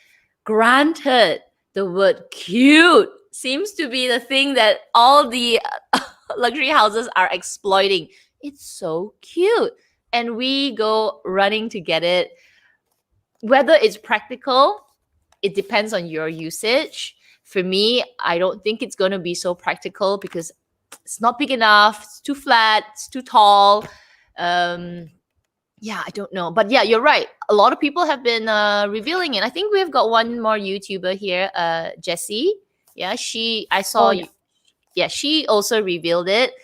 Granted, the word cute seems to be the thing that all the luxury houses are exploiting. It's so cute. And we go running to get it. Whether it's practical, it depends on your usage. For me, I don't think it's going to be so practical because it's not big enough. It's too flat. It's too tall. Yeah, I don't know. But yeah, you're right. A lot of people have been revealing it. I think we've got one more YouTuber here, Jessie. Yeah, I saw. Oh, yeah, she also revealed it.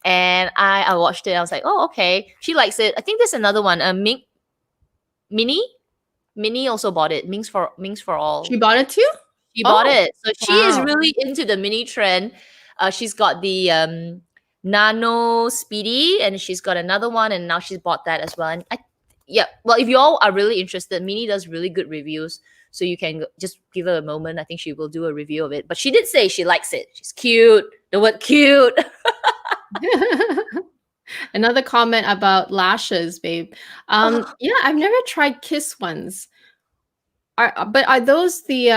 And I watched it. I was like, oh, okay. She likes it. I think there's another one. Minnie also bought it. Minks for all. she bought it too? She bought it. So she is wow. really into the mini trend. She's got the Nano Speedy, and she's got another one, and now she's bought that as well. And well, if you all are really interested, Minnie does really good reviews, so you can just give her a moment. I think she will do a review of it. But she did say she likes it. She's cute. The word cute. Another comment about lashes, babe. Yeah, I've never tried Kiss ones. But are those the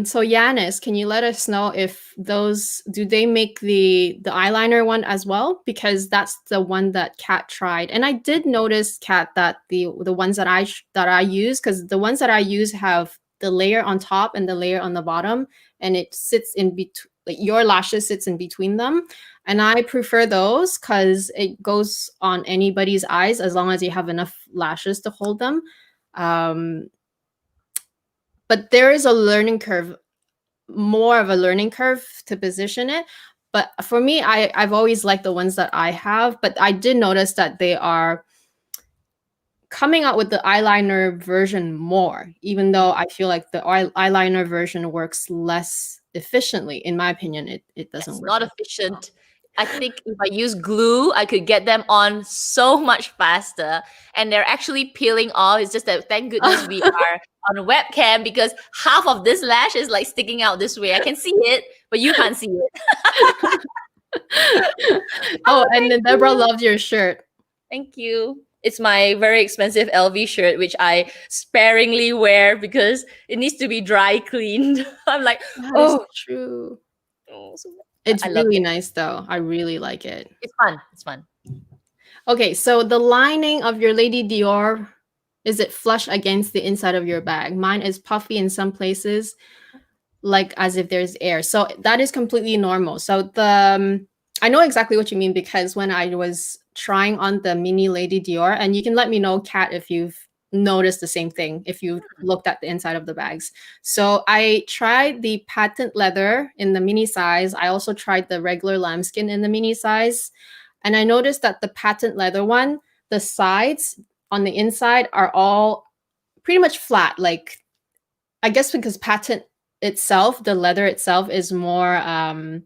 so Yanis, can you let us know if those, do they make the eyeliner one as well? Because that's the one that Kat tried. And I did notice, Kat, that the ones that I use, because the ones that I use have the layer on top and the layer on the bottom, and it sits in between, like your lashes sits in between them. And I prefer those because it goes on anybody's eyes as long as you have enough lashes to hold them. But there is a learning curve, more of a learning curve to position it. But for me, I've always liked the ones that I have, but I did notice that they are coming out with the eyeliner version more, even though I feel like the eyeliner version works less efficiently. In my opinion, it doesn't work. Not efficient. I think if I use glue, I could get them on so much faster, and they're actually peeling off. It's just that thank goodness we are on a webcam, because half of this lash is like sticking out this way. I can see it, but you can't see it. Oh, and then thank Deborah you. loved your shirt. Thank you. It's my very expensive LV shirt, which I sparingly wear because it needs to be dry cleaned. I'm like, That is oh, true. so It's I loved really it. nice though. I really like it. It's fun. It's fun. Okay, so the lining of your Lady Dior, is it flush against the inside of your bag? Mine is puffy in some places, like as if there's air. So that is completely normal. So I know exactly what you mean, because when I was trying on the mini Lady Dior, and you can let me know, Kat, if you've noticed the same thing, if you looked at the inside of the bags. So I tried the patent leather in the mini size. I also tried the regular lambskin in the mini size. And I noticed that the patent leather one, the sides on the inside are all pretty much flat. Like, I guess because patent itself, the leather itself is more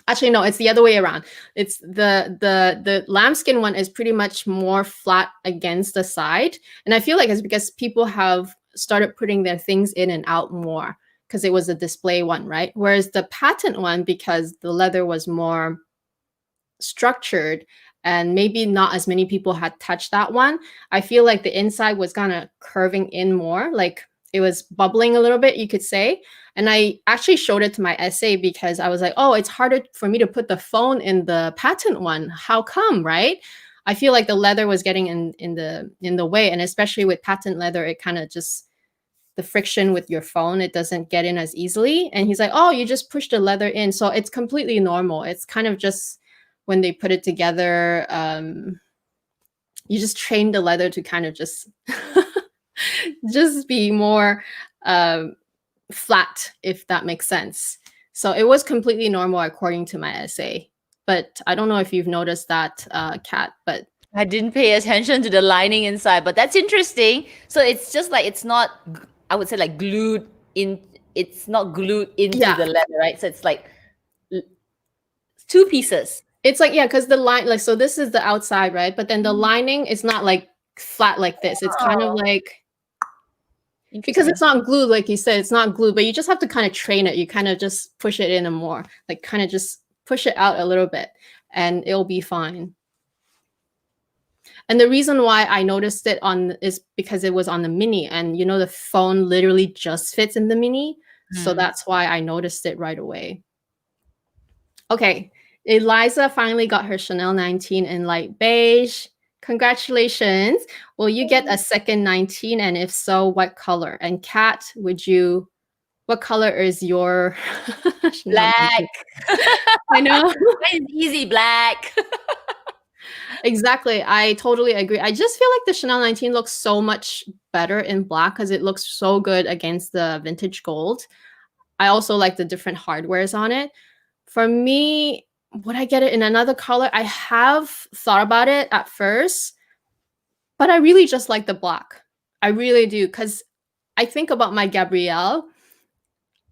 actually no, it's the other way around. It's the lambskin one is pretty much more flat against the side. And I feel like it's because people have started putting their things in and out more because it was a display one, right? Whereas the patent one, because the leather was more structured and maybe not as many people had touched that one, I feel like the inside was kind of curving in more, like it was bubbling a little bit, you could say. And I actually showed it to my essay because I was like, oh, it's harder for me to put the phone in the patent one. How come, right? I feel like the leather was getting in the way, and especially with patent leather, it kind of just, the friction with your phone, it doesn't get in as easily. And he's like, oh, you just push the leather in. So it's completely normal. It's kind of just when they put it together, you just train the leather to kind of just just be more flat, if that makes sense. So it was completely normal according to my essay. But I don't know if you've noticed that, Kat, but I didn't pay attention to the lining inside, but that's interesting. So it's just like it's not, I would say, like glued in. It's not glued into yeah, the leather, right? So it's like two pieces. it's like, yeah, because the line, like, so this is the outside, right? But then the lining is not like flat like this. It's kind of Oh, like, because interesting. it's not glued, like you said, it's not glued, but you just have to kind of train it. You kind of just push it in and more, like kind of just push it out a little bit and it'll be fine. And the reason why I noticed it on is because it was on the mini, and you know, the phone literally just fits in the mini. So that's why I noticed it right away. Okay, Eliza finally got her Chanel 19 in light beige. Congratulations. Will you get a second 19? And if so, what color? And Kat, what color is your Chanel 19? Black. I know. It's easy, black. Exactly. I totally agree. I just feel like the Chanel 19 looks so much better in black because it looks so good against the vintage gold. I also like the different hardwares on it. For me, would I get it in another color? I have thought about it at first, but I really just like the black. I really do, because I think about my Gabrielle.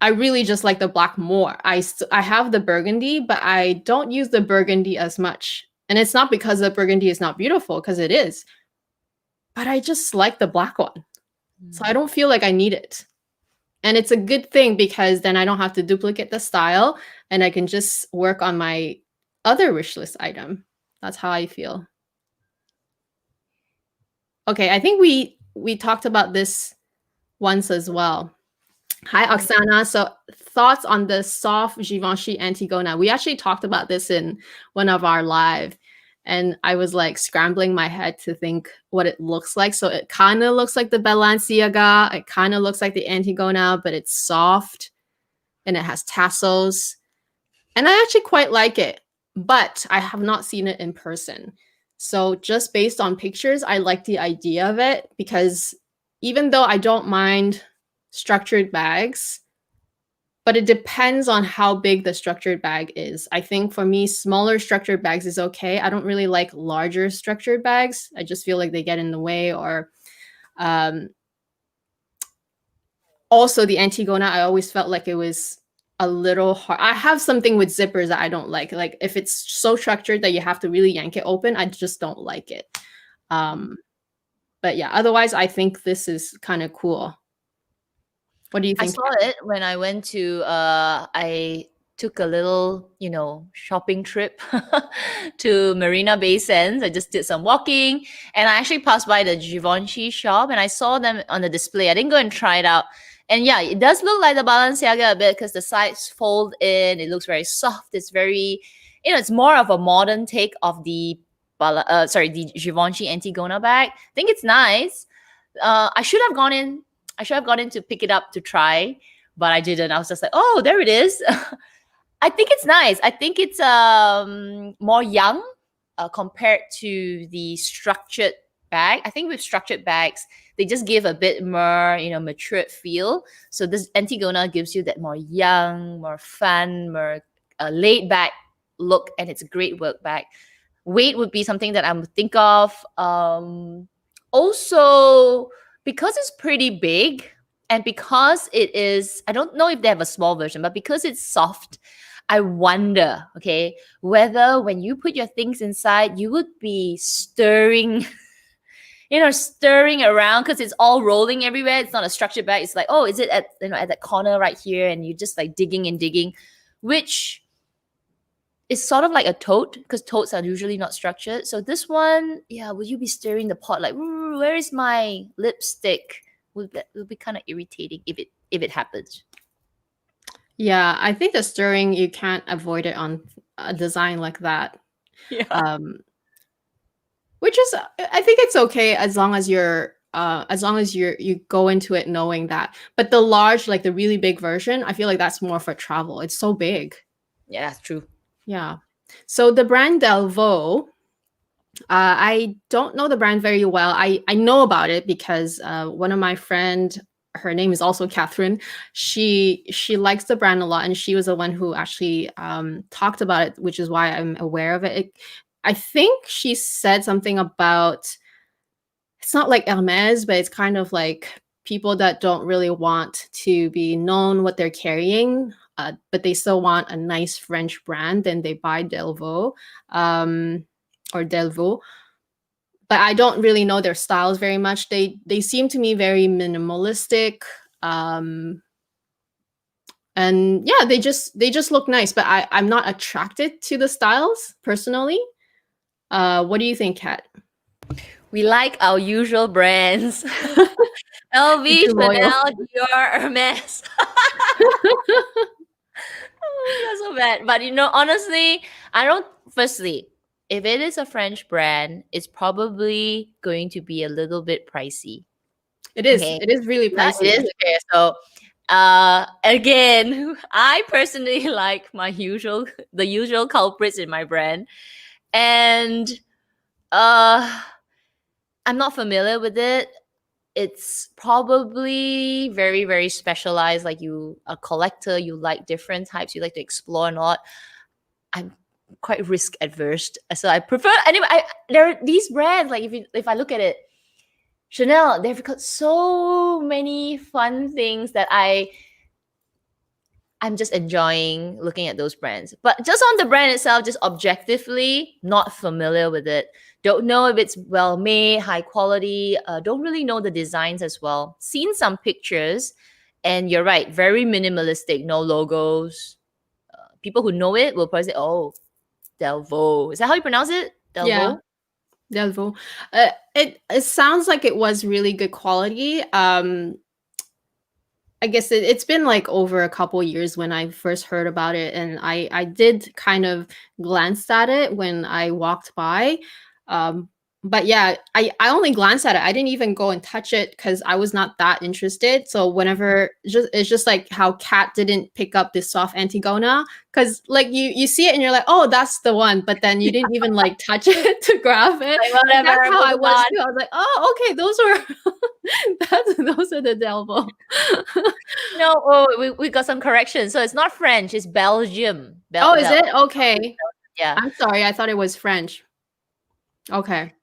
I really just like the black more. I have the burgundy, but I don't use the burgundy as much. And it's not because the burgundy is not beautiful, because it is. But I just like the black one. So I don't feel like I need it. And it's a good thing because then I don't have to duplicate the style and I can just work on my other wish list item. That's how I feel. Okay, I think we talked about this once as well. Hi, Oksana. So thoughts on the soft Givenchy Antigona. We actually talked about this in one of our live, and I was like scrambling my head to think what it looks like. So it kind of looks like the Balenciaga. It kind of looks like the Antigona, but it's soft and it has tassels. And I actually quite like it, but I have not seen it in person. So just based on pictures, I like the idea of it, because even though I don't mind structured bags, but it depends on how big the structured bag is. I think for me, smaller structured bags is okay. I don't really like larger structured bags. I just feel like they get in the way. Or also the Antigona, I always felt like it was a little hard. I have something with zippers that I don't like. Like if it's so structured that you have to really yank it open, I just don't like it. But yeah, otherwise I think this is kind of cool. What do you I think? saw it when I went to took a little, shopping trip to Marina Bay Sands. I just did some walking, and I actually passed by the Givenchy shop, and I saw them on the display. I didn't go and try it out. And yeah, it does look like the Balenciaga a bit because the sides fold in. It looks very soft. It's very, it's more of a modern take of the the Givenchy Antigona bag. I think it's nice. I should have gone in. I should have gone in to pick it up to try, but I didn't. I was just like, oh, there it is. I think it's nice. I think it's more young compared to the structured bag. I think with structured bags, they just give a bit more, matured feel. So this Antigona gives you that more young, more fun, more laid back look, and it's a great work bag. Weight would be something that I would think of. Also, because it's pretty big, and because it is, I don't know if they have a small version, but because it's soft, I wonder, okay, whether when you put your things inside, you would be stirring, stirring around because it's all rolling everywhere. It's not a structured bag. It's like, oh, is it at that corner right here? And you're just like digging and digging, which is sort of like a tote because totes are usually not structured. So this one, yeah, would you be stirring the pot like, where is my lipstick? Would be kind of irritating if it happens. Yeah, I think the stirring, you can't avoid it on a design like that. Yeah. Which is, I think it's okay as long as you go into it knowing that. But the large, like the really big version, I feel like that's more for travel. It's so big. Yeah, that's true. Yeah. So the brand Delvaux, I don't know the brand very well. I know about it because one of my friend, her name is also Catherine. She likes the brand a lot, and she was the one who actually talked about it, which is why I'm aware of it. I think she said something about, it's not like Hermes, but it's kind of like people that don't really want to be known what they're carrying, but they still want a nice French brand, then they buy Delvaux or Delvaux. But I don't really know their styles very much. They seem to me very minimalistic. And yeah, they just look nice, but I'm not attracted to the styles personally. What do you think, Kat? We like our usual brands. LV, Chanel, Dior, Hermes. Oh, that's so bad. But honestly, firstly, if it is a French brand, it's probably going to be a little bit pricey. It is. Okay. It is really pricey. It is. Okay. So again, I personally like the usual culprits in my brand. And I'm not familiar with it. It's probably very, very specialized. Like you, a collector, you like different types, you like to explore a lot. I'm quite risk adverse, so I prefer. Anyway, there are these brands. Like if I look at it, Chanel, they've got so many fun things that I'm just enjoying looking at those brands. But just on the brand itself, just objectively, not familiar with it. Don't know if it's well made, high quality. Don't really know the designs as well. Seen some pictures, and you're right, very minimalistic, no logos. People who know it will probably say, oh, Delvaux. Is that how you pronounce it? Delvaux? Yeah. Delvaux. It sounds like it was really good quality. I guess it's been like over a couple years when I first heard about it, and I did kind of glance at it when I walked by. But yeah, I only glanced at it. I didn't even go and touch it because I was not that interested. So whenever it's just like how Kat didn't pick up this soft Antigona, because like you see it and you're like, oh, that's the one, but then you didn't even like touch it to grab it. Like, whatever, that's how I was too. I was like, oh, okay, those are the Delvaux. No, oh, we got some corrections. So it's not French, it's Belgium. Oh, is it? Okay. Yeah. I'm sorry, I thought it was French. Okay.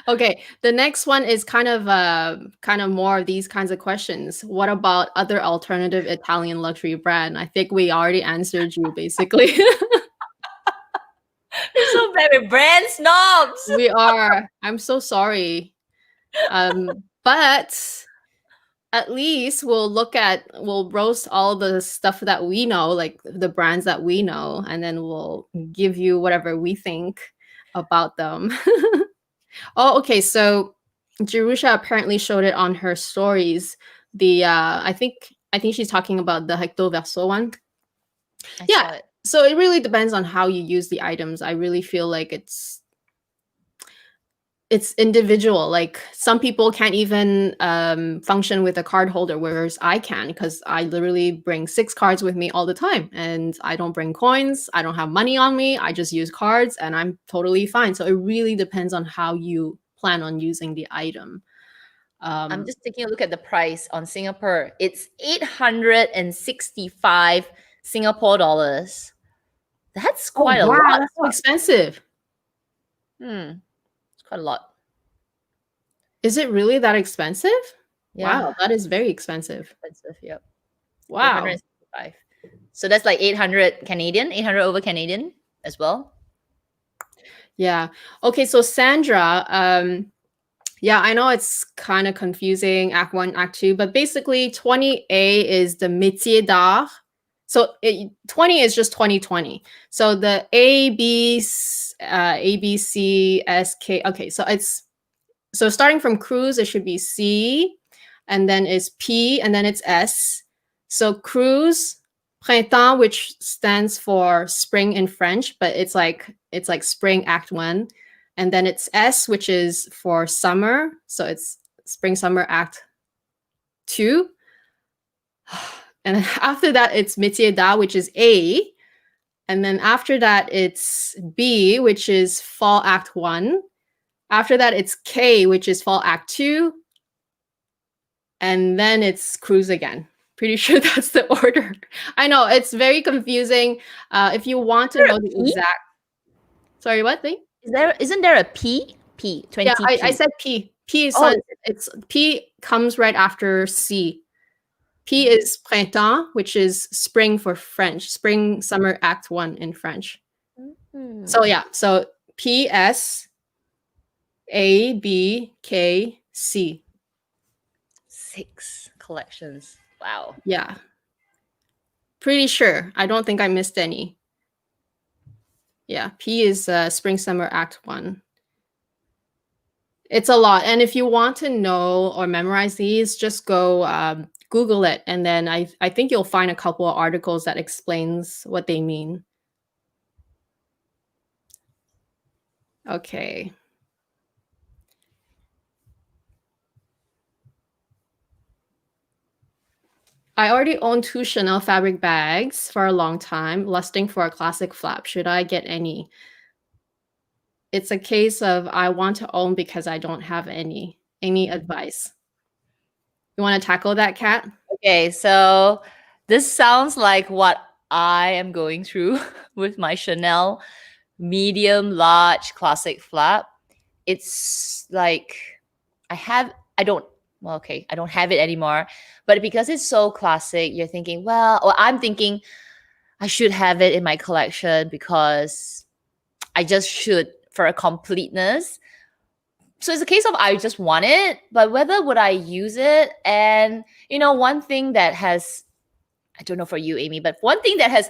Okay, the next one is kind of more of these kinds of questions. What about other alternative Italian luxury brand? I think we already answered you basically. We're so bad with brand snobs. We are. I'm so sorry. But at least we'll roast all the stuff that we know, like the brands that we know, and then we'll give you whatever we think about them. Oh, okay. So Jerusha apparently showed it on her stories. The I think she's talking about the Hecto Verso one. I Yeah. saw it. So it really depends on how you use the items. I really feel like it's individual. Like some people can't even function with a card holder, whereas I can, because I literally bring 6 cards with me all the time, and I don't bring coins. I don't have money on me. I just use cards, and I'm totally fine. So it really depends on how you plan on using the item. I'm just taking a look at the price on Singapore. It's 865 Singapore dollars. That's Oh quite a wow, lot. that's so expensive. It's quite a lot. Is it really that expensive? Yeah. Wow, that is very expensive. Expensive, yep. Wow. 865. So that's like 800 Canadian, 800 over Canadian as well. Yeah. Okay, so Sandra, yeah, I know it's kind of confusing, Act 1, Act 2, but basically 20A is the métier d'art. So 20 is just 2020. So the A, B, C, S, K. Okay, so starting from cruise, it should be C, and then it's P, and then it's S. So cruise, printemps, which stands for spring in French, but it's like spring Act 1. And then it's S, which is for summer. So it's spring, summer, Act 2. And then after that, it's métier d'art, which is A. And then after that, it's B, which is fall Act 1. After that, it's K, which is fall Act 2. And then it's cruise again. Pretty sure that's the order. I know, it's very confusing. If you want to know the exact... Sorry, what thing? Isn't there a P? P, 20 Yeah, P. I said P. P is it's P comes right after C. P is printemps, which is spring for French. Spring, summer, Act 1 in French. So yeah, so P, S, A, B, K, C. 6 collections. Wow. Yeah. Pretty sure. I don't think I missed any. Yeah, P is spring, summer, Act 1. It's a lot. And if you want to know or memorize these, just go Google it. And then I think you'll find a couple of articles that explains what they mean. Okay. I already own 2 Chanel fabric bags for a long time, lusting for a classic flap. Should I get any? It's a case of I want to own because I don't have any. Any advice? You want to tackle that, Kat? Okay, so this sounds like what I am going through with my Chanel medium large classic flap. It's like I don't have it anymore, but because it's so classic, you're thinking, well, or I'm thinking I should have it in my collection because I just should, for a completeness. So it's a case of I just want it, but whether would I use it? And one thing that has, I don't know for you, Amy, but one thing that has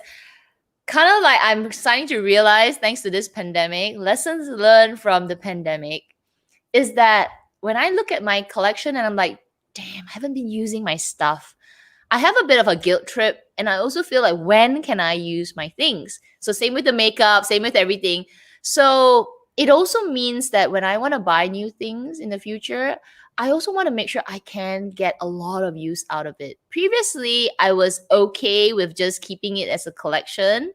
kind of like I'm starting to realize, thanks to this pandemic, lessons learned from the pandemic, is that when I look at my collection and I'm like, damn, I haven't been using my stuff, I have a bit of a guilt trip. And I also feel like, when can I use my things? So same with the makeup, same with everything. So it also means that when I want to buy new things in the future, I also want to make sure I can get a lot of use out of it. Previously, I was okay with just keeping it as a collection.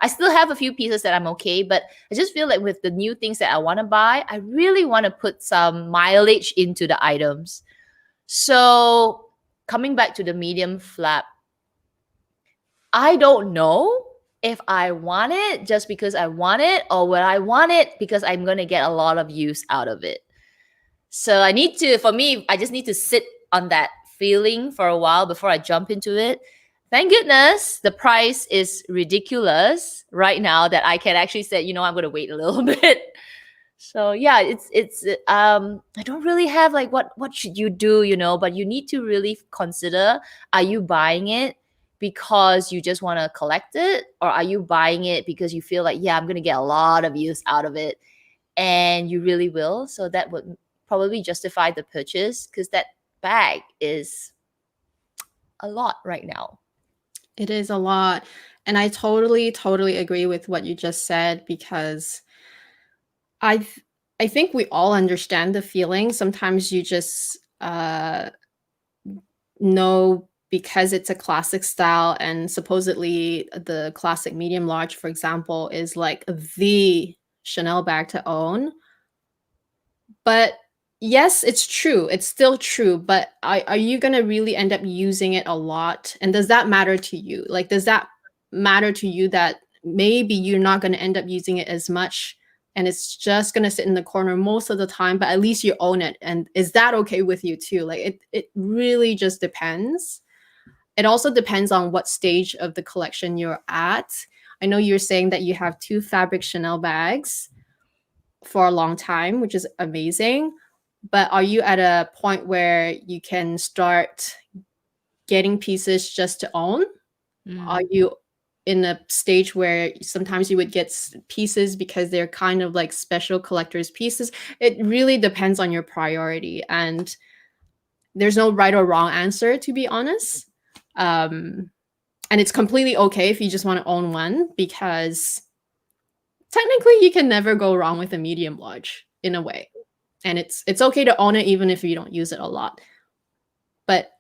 I still have a few pieces that I'm okay, but I just feel like with the new things that I want to buy, I really want to put some mileage into the items. So coming back to the medium flap, I don't know if I want it just because I want it, or will I want it because I'm going to get a lot of use out of it. So I just need to sit on that feeling for a while before I jump into it. Thank goodness the price is ridiculous right now that I can actually say, I'm going to wait a little bit. So yeah, it's I don't really have like what should you do, but you need to really consider, are you buying it because you just want to collect it, or are you buying it because you feel like, yeah, I'm going to get a lot of use out of it, and you really will. So that would probably justify the purchase, because that bag is a lot right now. It is a lot. And I totally agree with what you just said, because I think we all understand the feeling. Sometimes you just know, because it's a classic style, and supposedly the classic medium large, for example, is like the Chanel bag to own. But yes, it's true. It's still true. But are you going to really end up using it a lot? And does that matter to you? Like, does that matter to you that maybe you're not going to end up using it as much, and it's just going to sit in the corner most of the time, but at least you own it? And is that okay with you too? Like, it really just depends. It also depends on what stage of the collection you're at. I know you're saying that you have 2 fabric Chanel bags for a long time, which is amazing. But are you at a point where you can start getting pieces just to own? Are you in a stage where sometimes you would get pieces because they're kind of like special collector's pieces? It really depends on your priority, and there's no right or wrong answer, to be honest. And it's completely okay if you just want to own one, because technically you can never go wrong with a medium large in a way. And it's okay to own it even if you don't use it a lot. But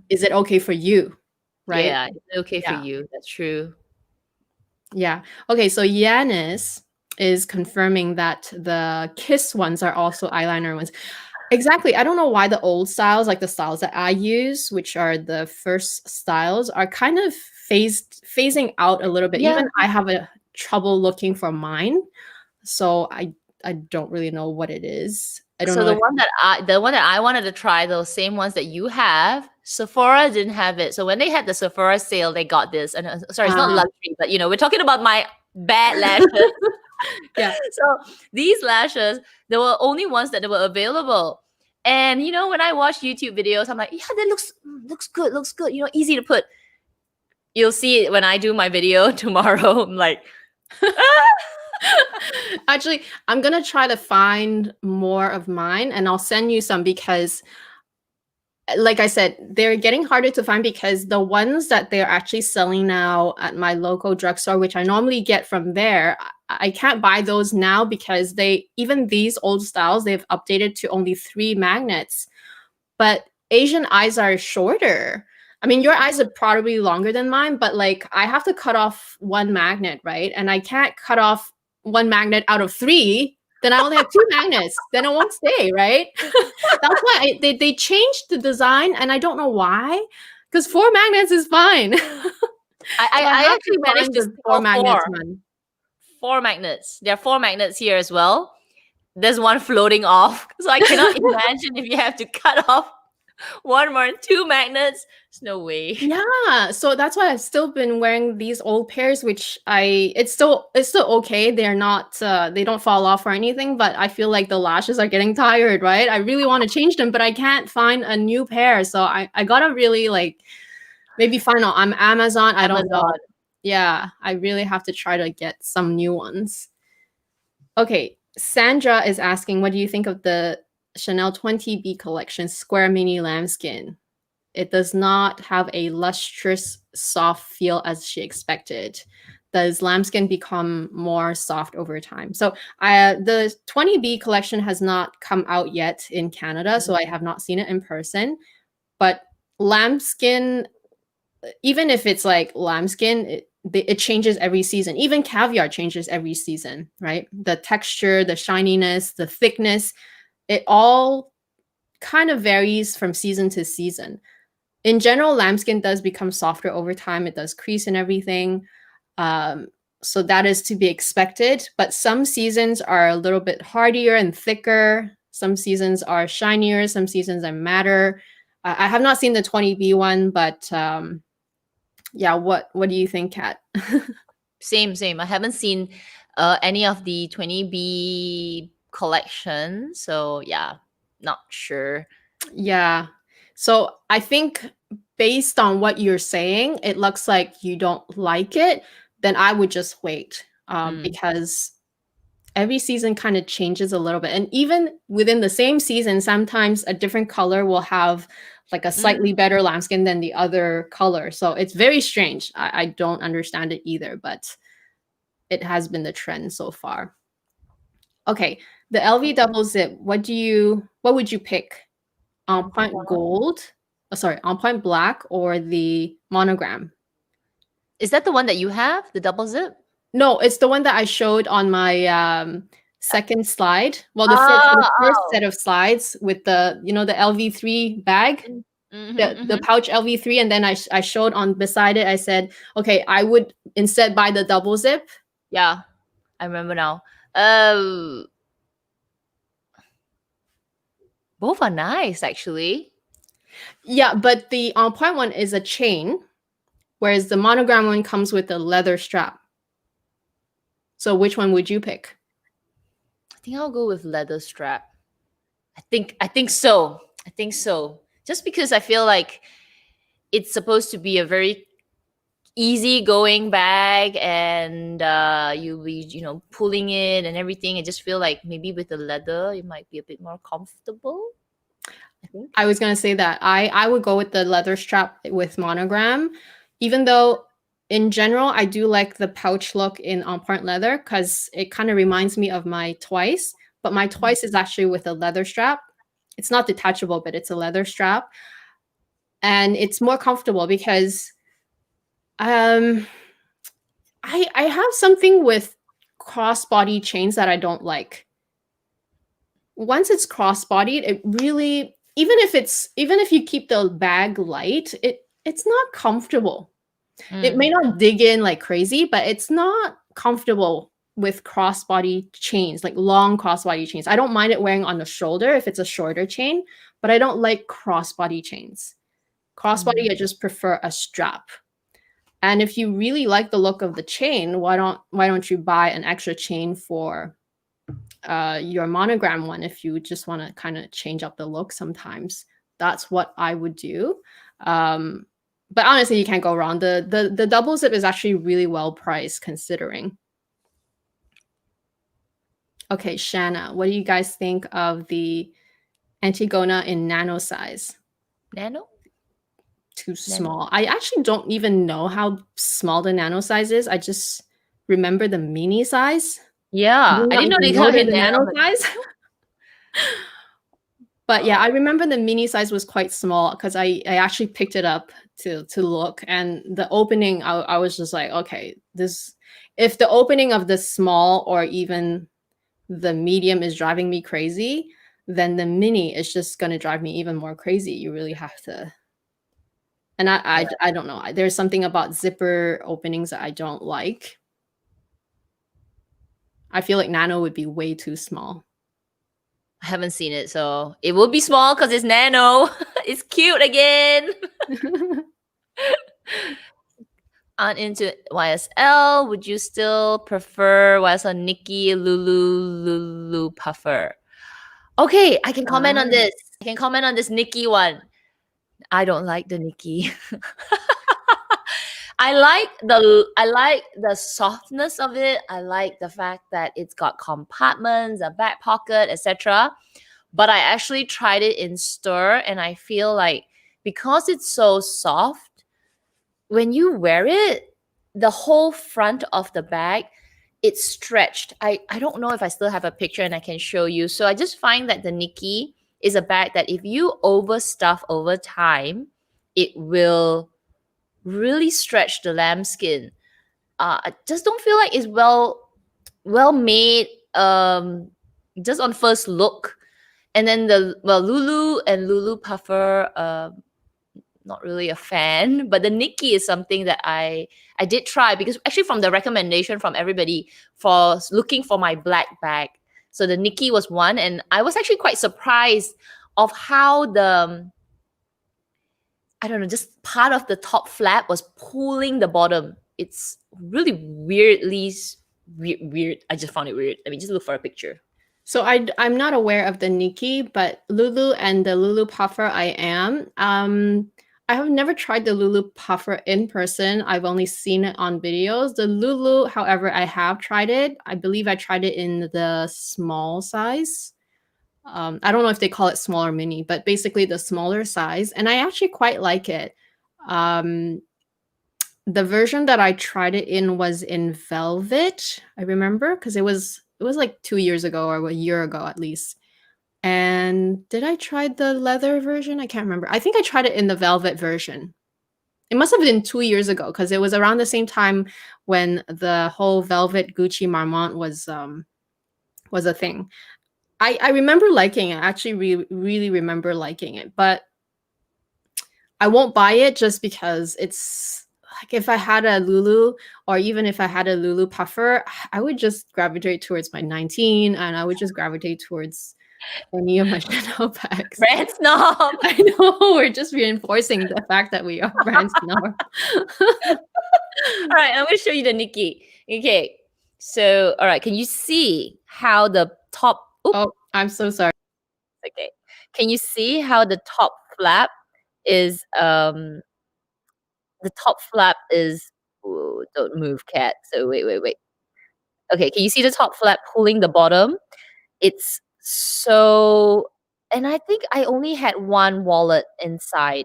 is it okay for you? Right? Yeah, it's okay for you. That's true. Yeah. Okay, so Yanis is confirming that the Kiss ones are also eyeliner ones. Exactly. I don't know why the old styles, like the styles that I use, which are the first styles, are kind of phasing out a little bit. Yeah. Even I have a trouble looking for mine. So I don't really know what it is. I don't know. The one that I wanted to try, those same ones that you have, Sephora didn't have it. So when they had the Sephora sale, they got this. And sorry, it's not luxury, but we're talking about my bad lashes. Yeah. So these lashes, there were only ones that were available. And when I watch YouTube videos, I'm like, yeah, that looks good, easy to put. You'll see it when I do my video tomorrow. I'm like, Actually, I'm gonna try to find more of mine, and I'll send you some, because like I said, they're getting harder to find, because the ones that they're actually selling now at my local drugstore, which I normally get from there, I can't buy those now, because even these old styles, they've updated to only 3 magnets. But Asian eyes are shorter. I mean, your eyes are probably longer than mine, but like, I have to cut off 1 magnet, right? And I can't cut off 1 magnet out of 3. Then I only have 2 magnets. Then it won't stay, right? That's why they changed the design, and I don't know why. Because 4 magnets is fine. I actually managed to 4 magnets one. 4 magnets. There are 4 magnets here as well. There's one floating off. So I cannot imagine if you have to cut off 1 more 2 magnets. There's no way. Yeah, so that's why I've still been wearing these old pairs, which it's still okay. They're not they don't fall off or anything, but I feel like the lashes are getting tired, right? I really want to change them, but I can't find a new pair. So I gotta really like maybe find on Amazon. I don't know. Yeah, I really have to try to get some new ones. Okay, Sandra is asking, what do you think of the Chanel 20B collection square mini lambskin? It does not have a lustrous, soft feel as she expected. Does lambskin become more soft over time? So the 20B collection has not come out yet in Canada, so I have not seen it in person. But lambskin, even if it's like lambskin, it changes every season. Even caviar changes every season, right? The texture, the shininess, the thickness, it all kind of varies from season to season. In general, lambskin does become softer over time. It does crease and everything. So that is to be expected. But some seasons are a little bit hardier and thicker. Some seasons are shinier. Some seasons are matter. I have not seen the 20B one, but yeah, what do you think, Kat? Same. I haven't seen any of the 20B collection. So yeah, not sure. Yeah. So I think based on what you're saying, it looks like you don't like it. Then I would just wait, because every season kind of changes a little bit. And even within the same season, sometimes a different color will have like a slightly better lambskin than the other color. So it's very strange. I don't understand it either, but it has been the trend so far. Okay, the LV double zip. What would you pick? On point gold, on point black, or the monogram? Is that the one that you have, the double zip? No, it's the one that I showed on my second slide. Well, the first set of slides with the the LV3 bag, the pouch LV3, and then I showed on beside it. I said, okay, I would instead buy the double zip. Yeah, I remember now. Both are nice, actually. Yeah, but the on point one is a chain, whereas the monogram one comes with a leather strap. So which one would you pick? I think I'll go with leather strap. I think so. I think so. Just because I feel like it's supposed to be a very easy going bag, and you'll be pulling it and everything. I just feel like maybe with the leather it might be a bit more comfortable, I think. I was gonna say that I would go with the leather strap with monogram, even though in general I do like the pouch look in on point leather because it kind of reminds me of my Twice, but my Twice is actually with a leather strap. It's not detachable, but it's a leather strap, and it's more comfortable because I have something with crossbody chains that I don't like. Once it's crossbodied, it really, even if you keep the bag light, it's not comfortable. It may not dig in like crazy, but it's not comfortable with crossbody chains, like long crossbody chains. I don't mind it wearing on the shoulder if it's a shorter chain, but I don't like crossbody chains. Crossbody, I just prefer a strap. And if you really like the look of the chain, why don't you buy an extra chain for your monogram one if you just want to kind of change up the look sometimes? That's what I would do. But honestly, you can't go wrong. The double zip is actually really well priced considering. Okay, Shanna, what do you guys think of the Antigona in nano size? Nano? Too small. I actually don't even know how small the nano size is. I just remember the mini size. Yeah, I didn't know they call it the nano nano size. But yeah, I remember the mini size was quite small because I actually picked it up to look, and the opening I was just like, okay, if the opening of the small or even the medium is driving me crazy, then the mini is just going to drive me even more crazy. You really have to. And I don't know. There's something about zipper openings that I don't like. I feel like nano would be way too small. I haven't seen it, so it will be small because it's nano. It's cute again. Aren't into YSL. Would you still prefer YSL Nikki, Lulu Puffer? Okay, I can comment on this. I can comment on this Nikki one. I don't like the Nikki. I like the softness of it. I like the fact that it's got compartments, a back pocket, etc. But I actually tried it in store, and I feel like because it's so soft, when you wear it, the whole front of the bag, it's stretched. I don't know if I still have a picture and I can show you. So I just find that the Nikki is a bag that if you overstuff over time, it will really stretch the lambskin. I just don't feel like it's well made, just on first look. And then Lulu and Lulu Puffer, not really a fan, but the Nikki is something that I did try because actually from the recommendation from everybody for looking for my black bag. So the Nikki was one, and I was actually quite surprised of how I don't know, just part of the top flap was pulling the bottom. It's really weirdly weird. I just found it weird. Let me just look for a picture. So I'm not aware of the Nikki, but Lulu and the Lulu Puffer I am. I have never tried the Lulu Puffer in person. I've only seen it on videos. The Lulu, however, I have tried it. I believe I tried it in the small size. I don't know if they call it small or mini, but basically the smaller size. And I actually quite like it. The version that I tried it in was in velvet. I remember because it was like 2 years ago or a year ago at least. And did I try the leather version? I can't remember. I think I tried it in the velvet version. It must have been 2 years ago because it was around the same time when the whole velvet Gucci Marmont was a thing. I remember liking it. I actually really remember liking it, but I won't buy it just because it's like if I had a Lulu or even if I had a Lulu puffer, I would just gravitate towards my 19 and I would just gravitate towards any of my Chanel bags. Brand snob. I know, we're just reinforcing the fact that we are brand snob. All right, I'm going to show you the Nikki. Okay, so all right, can you see how the top? Oh, I'm so sorry. Okay, can you see how the top flap is? The top flap is. Ooh, don't move, cat. So wait. Okay, can you see the top flap pulling the bottom? It's so, and I think I only had one wallet inside.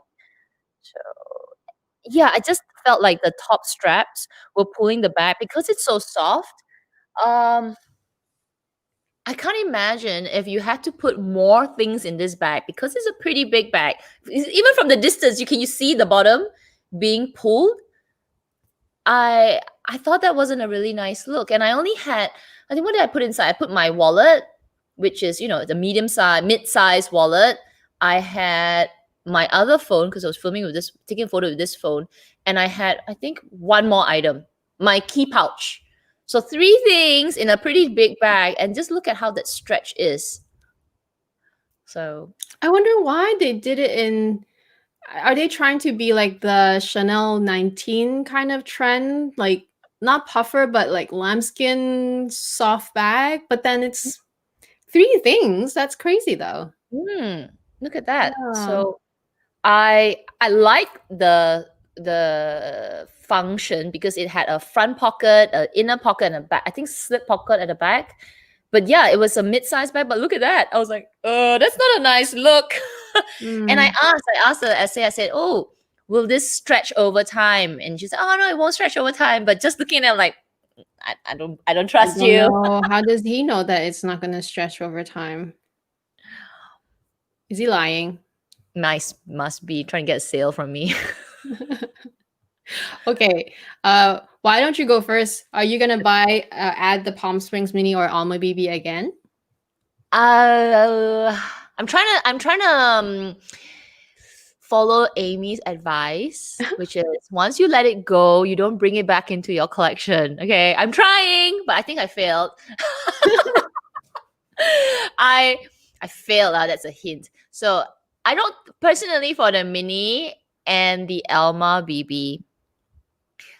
So yeah, I just felt like the top straps were pulling the bag because it's so soft. Um, I can't imagine if you had to put more things in this bag because it's a pretty big bag. Even from the distance, you see the bottom being pulled. I thought that wasn't a really nice look, and I only had, I think, what did I put inside? I put my wallet, which is the mid-size wallet. I had my other phone because I was filming with this, taking a photo with this phone, and I had, I think, one more item, my key pouch. So 3 things in a pretty big bag, and just look at how that stretch is. So I wonder why they did it in. Are they trying to be like the Chanel 19 kind of trend? Like not puffer, but like lambskin soft bag. But then it's 3 things. That's crazy though. look at that. Yeah. So I like the function because it had a front pocket, an inner pocket, and a back. I think slip pocket at the back. But yeah, it was a mid-sized bag. But look at that. I was like, that's not a nice look. And I asked the essay, I said, oh, will this stretch over time? And she said, oh no, it won't stretch over time. But just looking at it, like, I don't trust you. Know. How does he know that it's not gonna stretch over time? Is he lying? Must be trying to get a sale from me. Okay. Why don't you go first? Are you gonna buy add the Palm Springs Mini or Alma BB again? I'm trying to follow Amy's advice, which is once you let it go, you don't bring it back into your collection. Okay, I'm trying, but I think I failed. I failed. That's a hint. So I don't personally for the Mini and the Alma BB.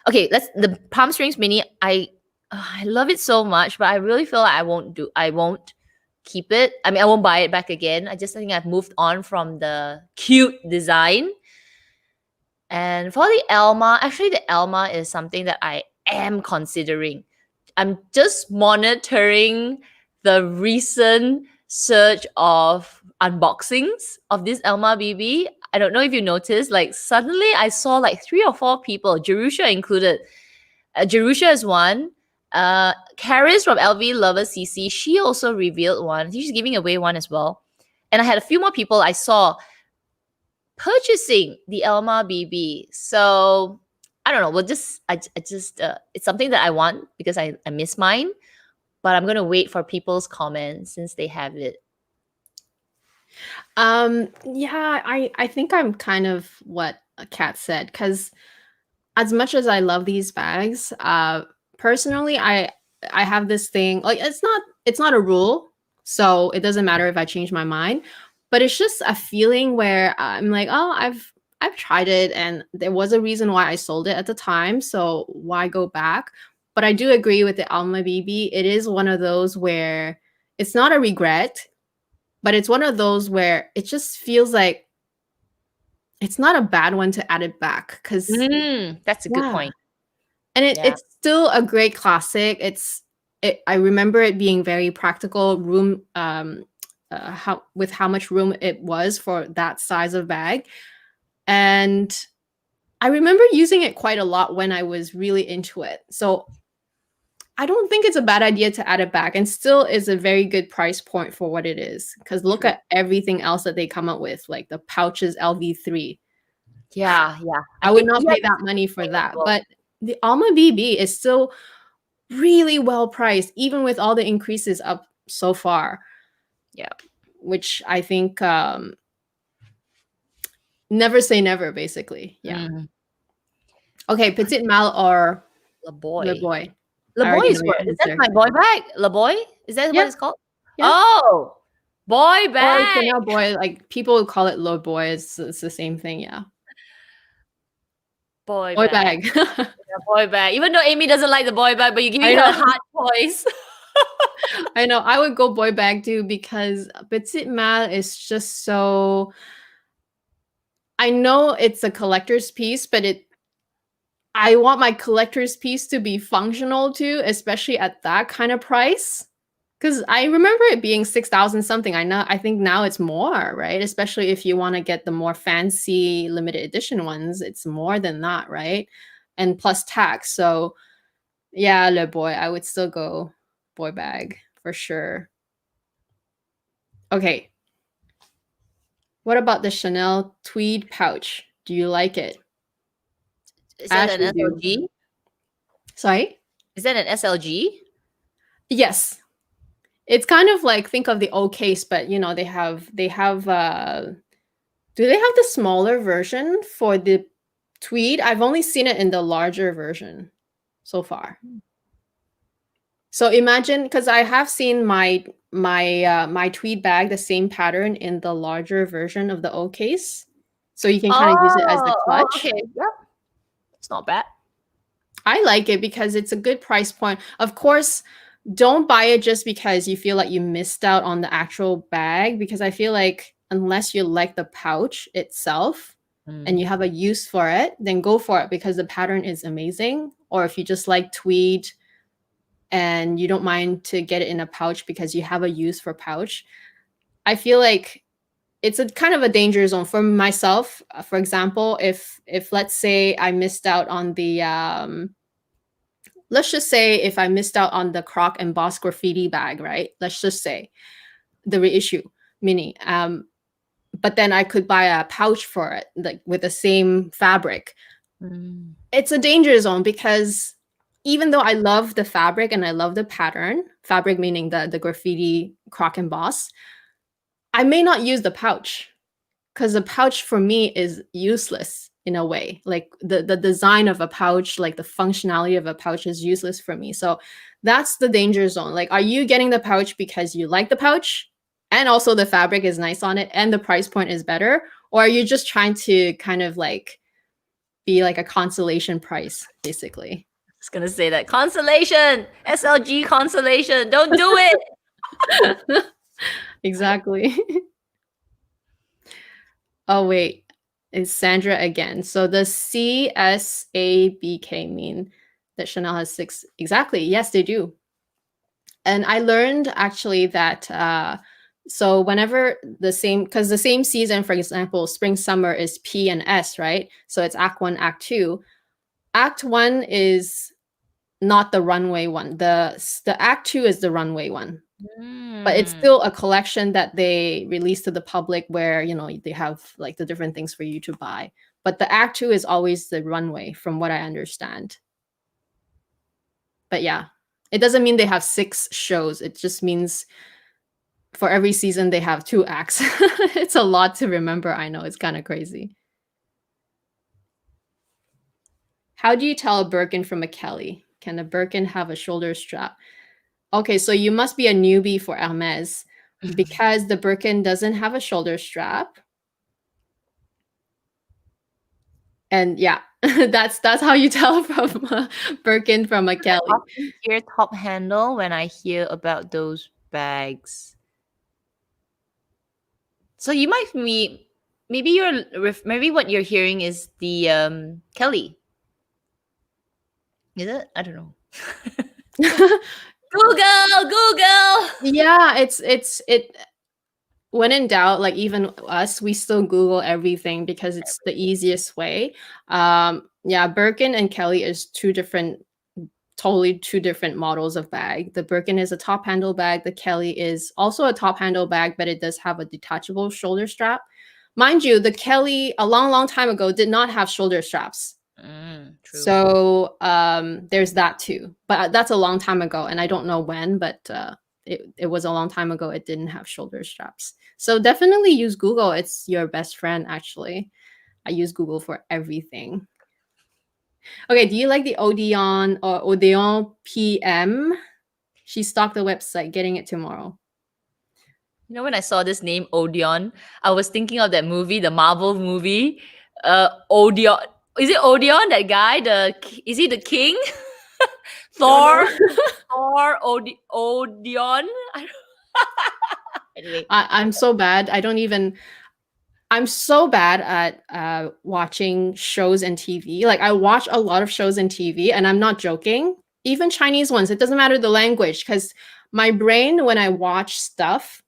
Okay, the Palm Springs Mini. I love it so much, but I really feel like I won't keep it. I mean, I won't buy it back again. I think I've moved on from the cute design. And for the Alma, actually the Alma is something that I am considering. I'm just monitoring the recent surge of unboxings of this Alma BB. I don't know if you noticed, like suddenly I saw like 3 or 4 people, Jerusha included. Jerusha is one. Karis from LV Lover CC, she also revealed one. She's giving away one as well. And I had a few more people I saw purchasing the Alma BB. So I don't know. We'll just, it's something that I want because I miss mine. But I'm gonna wait for people's comments since they have it. Yeah, I think I'm kind of what Kat said, because as much as I love these bags, personally I have this thing, like it's not a rule, so it doesn't matter if I change my mind, but it's just a feeling where I'm like, oh, I've tried it and there was a reason why I sold it at the time, so why go back? But I do agree with the Alma BB. It is one of those where it's not a regret, but it's one of those where it just feels like it's not a bad one to add it back, because That's a good point. and Yeah. it's still a great classic. I remember it being very practical room, with how much room it was for that size of bag. And I remember using it quite a lot when I was really into it. So I don't think it's a bad idea to add it back, and still is a very good price point for what it is. Because look True. at everything else that they come up with, like the pouches LV3. Yeah. I would not pay that money for that. But the Alma BB is still really well priced, even with all the increases up so far. Yeah. Which I think never say never, basically. Yeah. Okay, Petit Mal or Le Boy. Le Boy. Le Boy is what? Is that my boy bag? Le Boy? Is that what it's called? Yeah. Oh, boy Or bag. Chanel Boy, like people would call it Le Boy. It's the same thing, yeah. Boy bag. Yeah, boy bag. Even though Amy doesn't like the boy bag, but you're giving her a hard choice. I know. I would go boy bag too, because Petit Mal is just so. I know it's a collector's piece, but I want my collector's piece to be functional too, especially at that kind of price. Because I remember it being 6,000 something. I think now it's more, right? Especially if you want to get the more fancy limited edition ones, it's more than that, right? And plus tax. So yeah, Le Boy, I would still go boy bag for sure. Okay. What about the Chanel tweed pouch? Do you like it? Is that an SLG? Sorry? Is that an SLG? Yes. It's kind of like, think of the O case, but you know, they have do they have the smaller version for the tweed? I've only seen it in the larger version so far. So imagine, because I have seen my tweed bag, the same pattern in the larger version of the O case. So you can kind of use it as the clutch. Okay. Yep. It's not bad. I like it because it's a good price point. Of course, don't buy it just because you feel like you missed out on the actual bag, because I feel like unless you like the pouch itself and you have a use for it, then go for it, because the pattern is amazing. Or if you just like tweed and you don't mind to get it in a pouch because you have a use for pouch, I feel like it's a kind of a danger zone for myself. For example, if let's say I missed out on the let's just say if I missed out on the croc embossed graffiti bag, right? Let's just say the reissue mini. But then I could buy a pouch for it, like with the same fabric. It's a danger zone, because even though I love the fabric and I love the pattern, fabric meaning the graffiti croc emboss, I may not use the pouch, because the pouch for me is useless in a way. Like the design of a pouch, like the functionality of a pouch is useless for me. So that's the danger zone. Like, are you getting the pouch because you like the pouch and also the fabric is nice on it and the price point is better? Or are you just trying to kind of like be like a consolation price, basically? I was gonna say that. Consolation, SLG consolation. Don't do it. Exactly. Oh, wait. It's Sandra again. So does CSABK mean that Chanel has 6? Exactly. Yes, they do. And I learned actually that so whenever because the same season, for example, spring, summer is P and S, right? So it's Act 1, Act 2. Act 1 is not the runway one. The Act 2 is the runway one. But it's still a collection that they release to the public where, you know, they have like the different things for you to buy. But the Act 2 is always the runway, from what I understand. But yeah, it doesn't mean they have 6 shows. It just means for every season they have 2 acts. It's a lot to remember. I know, it's kind of crazy. How do you tell a Birkin from a Kelly? Can a Birkin have a shoulder strap? Okay, so you must be a newbie for Hermes, because the Birkin doesn't have a shoulder strap. And yeah, that's how you tell from a Birkin from a Kelly. I often hear top handle when I hear about those bags. So you might be, maybe what you're hearing is the Kelly. Is it? I don't know. Google. Yeah, it when in doubt, like even us, we still Google everything because it's the easiest way. Yeah, Birkin and Kelly is totally two different models of bag. The Birkin is a top handle bag. The Kelly is also a top handle bag, but it does have a detachable shoulder strap. Mind you, the Kelly a long time ago did not have shoulder straps. True. So there's that too, but that's a long time ago, and I don't know when, but it was a long time ago. It didn't have shoulder straps. So definitely use Google. It's your best friend, actually. I use Google for everything. Okay, do you like the Odeon or Odeon PM? She stocked the website, getting it tomorrow. You know, when I saw this name Odeon, I was thinking of that movie, the Marvel movie. Odeon. Is it Odeon, that guy? Is he the king? Thor? Thor, Odeon? Anyway. I'm so bad. I'm so bad at watching shows and TV. Like, I watch a lot of shows and TV, and I'm not joking. Even Chinese ones. It doesn't matter the language, because my brain, when I watch stuff,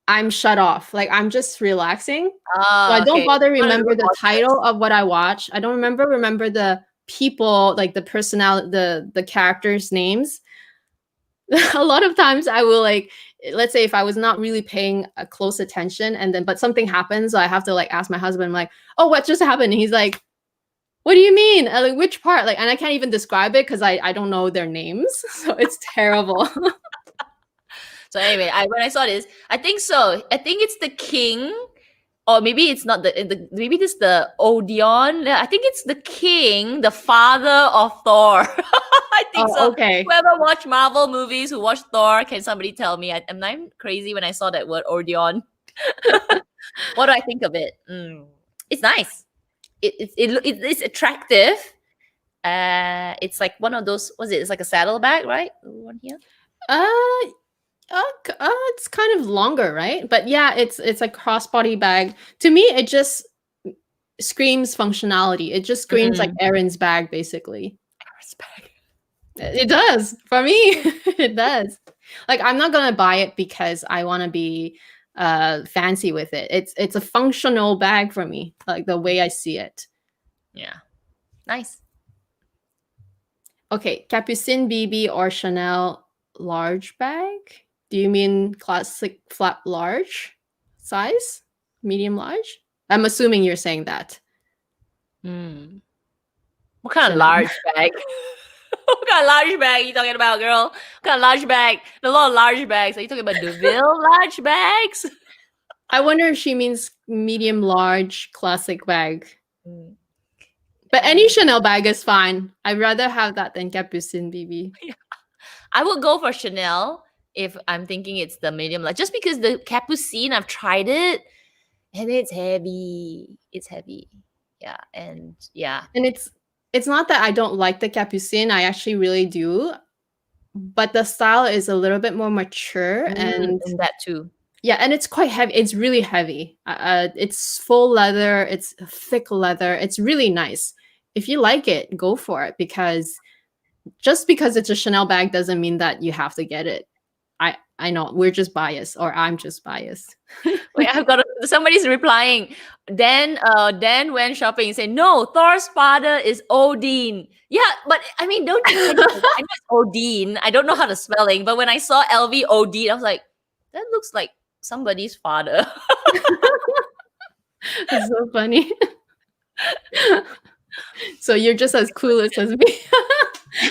I'm shut off. Like, I'm just relaxing. So I don't bother remember the title of what I watch. I don't remember the people, like the personality, the characters' names. A lot of times I will, like, let's say if I was not really paying a close attention, and then but something happens, so I have to like ask my husband, I'm like, oh, what just happened? And he's like, what do you mean? Like, which part? Like, and I can't even describe it because I don't know their names. So it's terrible. So anyway, when I saw this, I think so. I think it's the king, or maybe it's not maybe this the Odeon. I think it's the king, the father of Thor. I think so. Okay. Whoever watched Marvel movies, who watched Thor, can somebody tell me? I'm crazy when I saw that word Odeon. What do I think of it? It's nice. It's attractive. It's like one of those. Was it? It's like a saddlebag, right? The one here. It's kind of longer, right? But yeah, it's a crossbody bag. To me, it just screams functionality. It just screams like Erin's bag, basically. Erin's bag. It does for me. It does. Like, I'm not gonna buy it because I want to be fancy with it. It's a functional bag for me, like the way I see it. Yeah, nice. Okay, Capucine BB or Chanel large bag? Do you mean classic flat large size? Medium large? I'm assuming you're saying that. What kind of large bag? What kind of large bag are you talking about, girl? What kind of large bag? There's a lot of large bags. Are you talking about DeVille large bags? I wonder if she means medium large classic bag. But any Chanel bag is fine. I'd rather have that than Capucine BB. Yeah. I would go for Chanel if I'm thinking it's the medium large, just because the Capucine, I've tried it and it's heavy. It's heavy. Yeah. And it's not that I don't like the Capucine. I actually really do. But the style is a little bit more mature, and that too. Yeah, and it's quite heavy. It's really heavy. It's full leather. It's thick leather. It's really nice. If you like it, go for it, because just because it's a Chanel bag doesn't mean that you have to get it. I know we're just biased, or I'm just biased. Wait, somebody's replying. Dan went shopping and said, no, Thor's father is Odin. Yeah, but I mean, don't you I know it's Odin. I don't know how to spelling, but when I saw LV Odin, I was like, that looks like somebody's father. It's so funny. So you're just as clueless as me.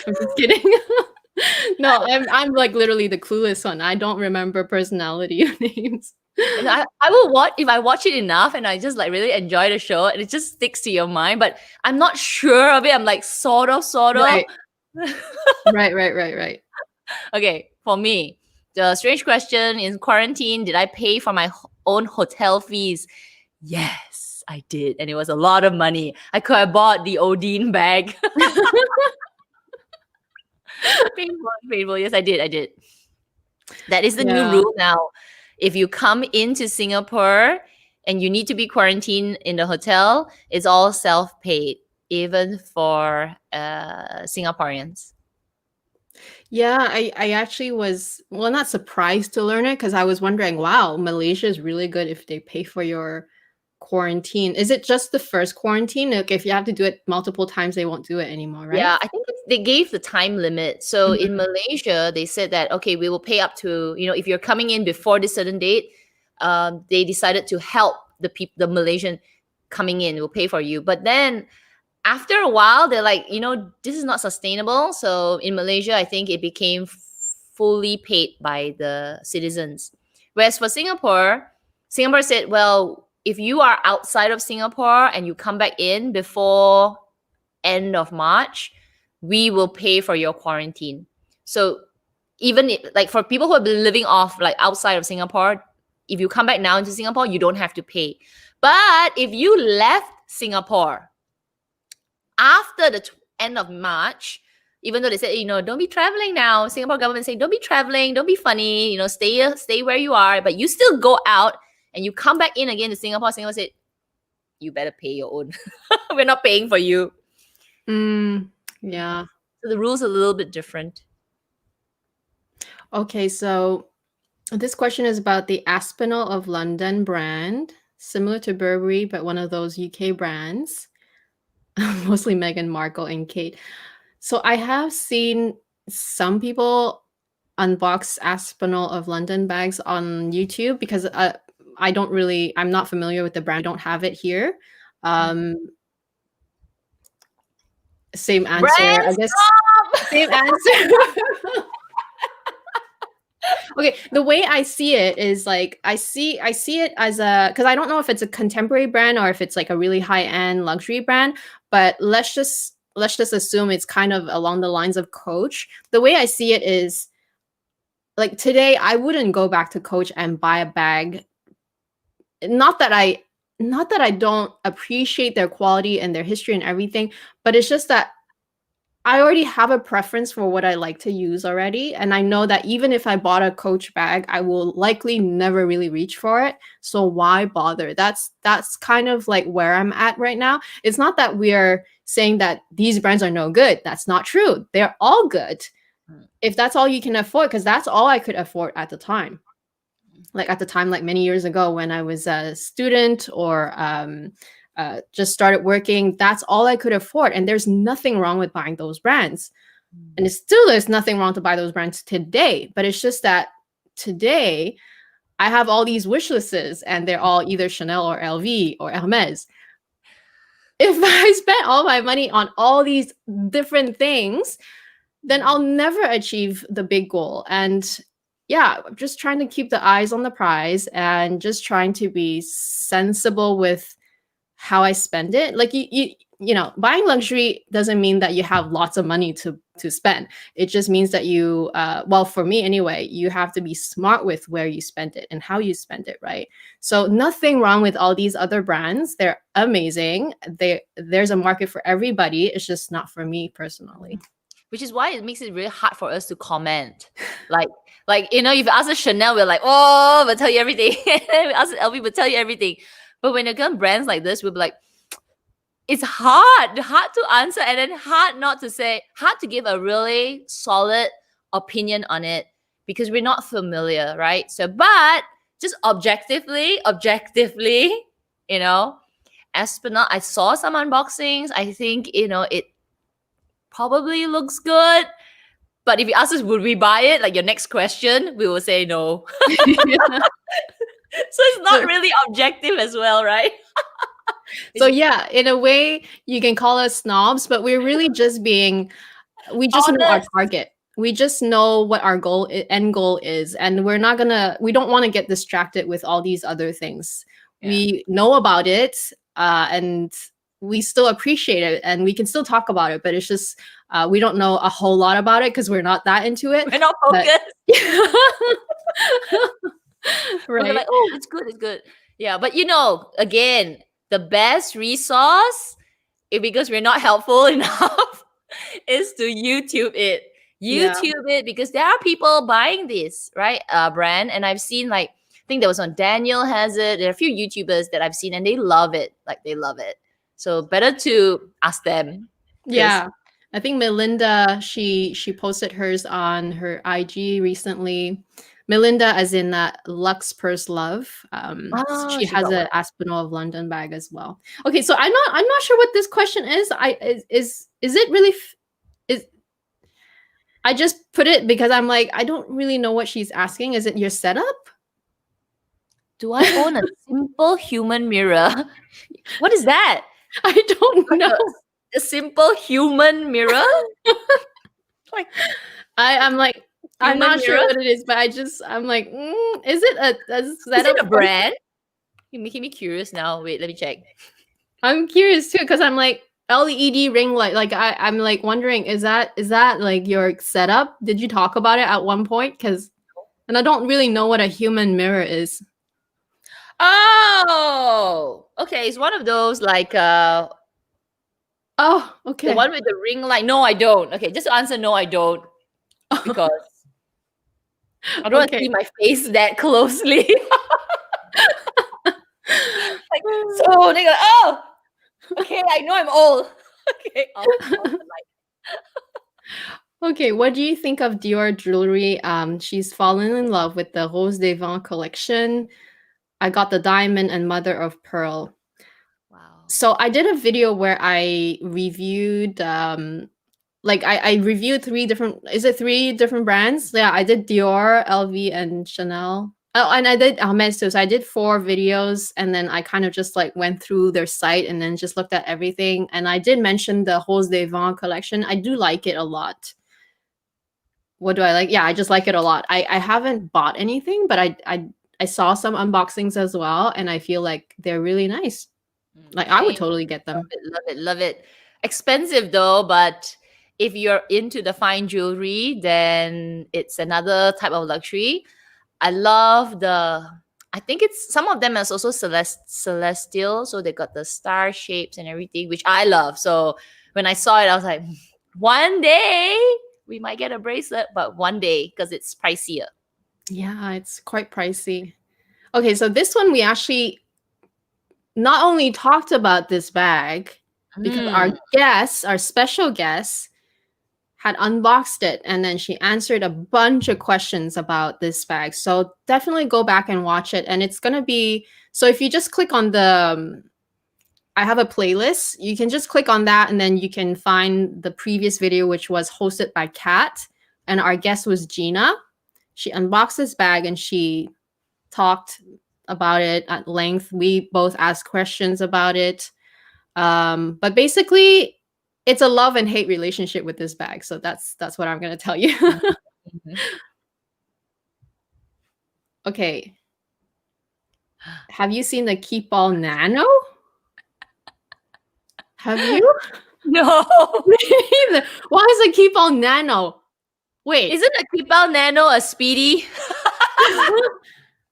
I'm just kidding. No, I'm like literally the clueless one. I don't remember personality names. And I will watch, if I watch it enough and I just like really enjoy the show and it just sticks to your mind, but I'm not sure of it. I'm like sort of. Right. Right. Okay, for me, the strange question: in quarantine, did I pay for my own hotel fees? Yes, I did, and it was a lot of money. I could have bought the Odin bag. Painful. Yes, I did. That is the new Yeah. rule now. If you come into Singapore and you need to be quarantined in the hotel, it's all self-paid, even for Singaporeans. Yeah, I actually was, well, not surprised to learn it because I was wondering, wow, Malaysia is really good if they pay for your quarantine. Is it just the first quarantine? Like if you have to do it multiple times, they won't do it anymore, right? Yeah, I think they gave the time limit. So Mhm. in Malaysia, they said that, okay, we will pay up to, if you're coming in before this certain date, they decided to help the Malaysian coming in, will pay for you. But then after a while, they're like, this is not sustainable. So in Malaysia, I think it became fully paid by the citizens. Whereas for Singapore said, well, if you are outside of Singapore and you come back in before end of March, we will pay for your quarantine. So even like for people who have been living off like outside of Singapore, if you come back now into Singapore, you don't have to pay. But if you left Singapore after the end of March, even though they said, don't be traveling now, Singapore government saying, don't be traveling, don't be funny, stay where you are, but you still go out and you come back in again to Singapore said, you better pay your own. We're not paying for you. Yeah. So the rules are a little bit different. Okay, so this question is about the Aspinall of London brand, similar to Burberry, but one of those UK brands, mostly Meghan Markle and Kate. So I have seen some people unbox Aspinall of London bags on YouTube because I'm not familiar with the brand. I don't have it here. Same answer, Brand I guess. stop! Same answer. Okay, the way I see it is like I see it as because I don't know if it's a contemporary brand or if it's like a really high-end luxury brand, but let's just assume it's kind of along the lines of Coach. The way I see it is like today I wouldn't go back to Coach and buy a bag. Not that I don't appreciate their quality and their history and everything, but it's just that I already have a preference for what I like to use already, and I know that even if I bought a Coach bag, I will likely never really reach for it, so why bother? That's kind of like where I'm at right now. It's not that we're saying that these brands are no good. That's not true. They're all good. If that's all you can afford, because that's all I could afford at the time. Like many years ago when I was a student or just started working, that's all I could afford. And there's nothing wrong with buying those brands. And there's nothing wrong to buy those brands today. But it's just that today I have all these wish lists and they're all either Chanel or LV or Hermes. If I spent all my money on all these different things, then I'll never achieve the big goal. And yeah, I'm just trying to keep the eyes on the prize and just trying to be sensible with how I spend it. Like buying luxury doesn't mean that you have lots of money to spend. It just means that you, well, for me anyway, you have to be smart with where you spend it and how you spend it, right? So nothing wrong with all these other brands. They're amazing. There's a market for everybody. It's just not for me personally. Which is why it makes it really hard for us to comment. Like if you ask us Chanel, we're like, oh, we'll tell you everything. If we ask LV, we'll tell you everything. But when it comes brands like this, we'll be like, it's hard to answer, and then hard to give a really solid opinion on it because we're not familiar, right? So, but just objectively, Aspinall, I saw some unboxings. I think, it probably looks good. But if you ask us, would we buy it? Like your next question, we will say no. So it's not really objective as well, right? So yeah, in a way, you can call us snobs, but we're really just we just know our target. We just know what our end goal is, and we don't want to get distracted with all these other things. Yeah. We know about it, and we still appreciate it, and we can still talk about it, but it's just we don't know a whole lot about it because we're not that into it. We're not focused. Right. We're like, oh, it's good. Yeah, but again, the best resource, because we're not helpful enough, is to YouTube it. Yeah. YouTube it, because there are people buying this, right? Brand. And I've seen, like, I think there was on Daniel has it. There are a few YouTubers that I've seen and they love it. Like, they love it. So better to ask them. Yeah. I think Melinda, she posted hers on her IG recently. Melinda, as in that Lux Purse Love. Oh, She she has got one. a Aspinall of London bag as well. Okay, so I'm not sure what this question is. Is it really is I just put it because I'm like, I don't really know what she's asking. Is it your setup? Do I own a simple human mirror? What is that? I don't know. A simple human mirror? Like, I'm like, I'm human not sure mirror? what it is, but I'm like, is it a Is setup? it a brand? You're making me curious now. Wait, let me check. I'm curious too, because I'm like, LED ring light. Like I'm like wondering, is that like your setup? Did you talk about it at one point? And I don't really know what a human mirror is. Oh, okay. It's one of those, like, Oh, okay. the one with the ring light. No, I don't. Okay, just to answer, no, I don't. Because I don't want to Okay. see my face that closely. Like, so they go, oh, okay, I know I'm old. Okay, off the light. Okay, what do you think of Dior jewelry? She's fallen in love with the Rose des Vents collection. I got the diamond and mother of pearl. Wow. So I did a video where I reviewed like I reviewed three different brands? Yeah, I did Dior, LV, and Chanel. Oh, and I did Hermes too. So I did 4 videos, and then I kind of just like went through their site and then just looked at everything. And I did mention the Rose des Vents collection. I do like it a lot. What do I like? Yeah, I just like it a lot. I haven't bought anything, but I saw some unboxings as well, and I feel like they're really nice. Like I would Same. totally get them. Love it, love it, love it. Expensive though, but if you're into the fine jewelry, then it's another type of luxury. I love I think it's some of them is also celestial, so they got the star shapes and everything, which I love. So when I saw it, I was like, one day we might get a bracelet, but one day, because it's pricier. Yeah, it's quite pricey. Okay, so this one we actually not only talked about this bag because our special guest, had unboxed it and then she answered a bunch of questions about this bag. So definitely go back and watch it. And it's going to be, so if you just click on the, I have a playlist, you can just click on that and then you can find the previous video, which was hosted by Kat. And our guest was Gina. She unboxed this bag and she talked about it at length. We both asked questions about it. But basically, it's a love and hate relationship with this bag. So that's what I'm going to tell you. Okay. Have you seen the Keep All Nano? Have you? No. Why is it Keep All Nano? Wait. Isn't a Keep All Nano a Speedy?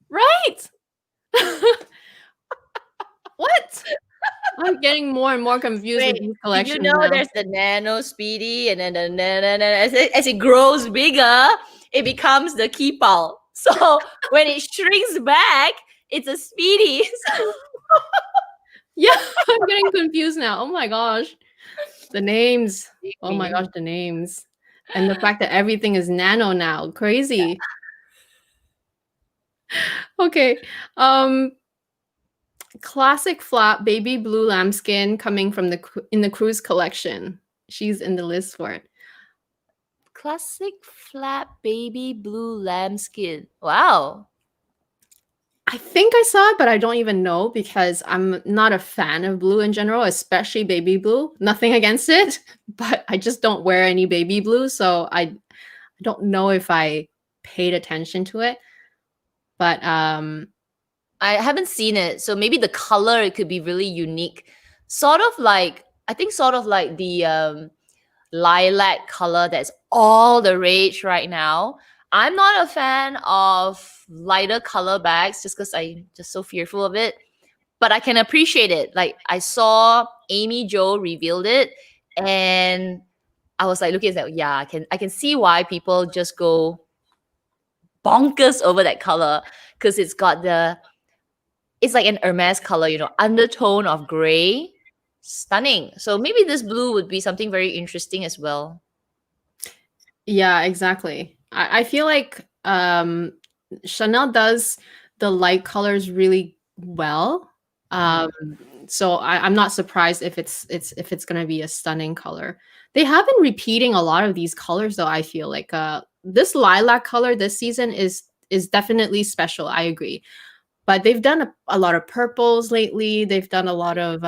Right? What? I'm getting more and more confused with these collections. You know, now. there's the Nano Speedy, and then the Nano. As it grows bigger, it becomes the Keep All. So when it shrinks back, it's a Speedy. Yeah, I'm getting confused now. Oh my gosh. The names. Oh my gosh, the names. And the fact that everything is nano now. Crazy. Okay. Classic flat baby blue lambskin coming from in the cruise collection. She's in the list for it. Classic flat baby blue lambskin. Wow. I think I saw it, but I don't even know because I'm not a fan of blue in general, especially baby blue. Nothing against it, but I just don't wear any baby blue, so I don't know if I paid attention to it. But I haven't seen it, so maybe the color, it could be really unique. Sort of like the lilac color that's all the rage right now. I'm not a fan of lighter color bags just because I'm just so fearful of it. But I can appreciate it. Like, I saw Amy Jo revealed it, and I was like looking at that. Yeah, I can see why people just go bonkers over that color, because it's like an Hermes color, undertone of gray. Stunning. So maybe this blue would be something very interesting as well. Yeah, exactly. I feel like Chanel does the light colors really well. So I'm not surprised if it's gonna be a stunning color. They have been repeating a lot of these colors though, I feel like this lilac color this season is definitely special. I agree. But they've done a lot of purples lately. They've done a lot of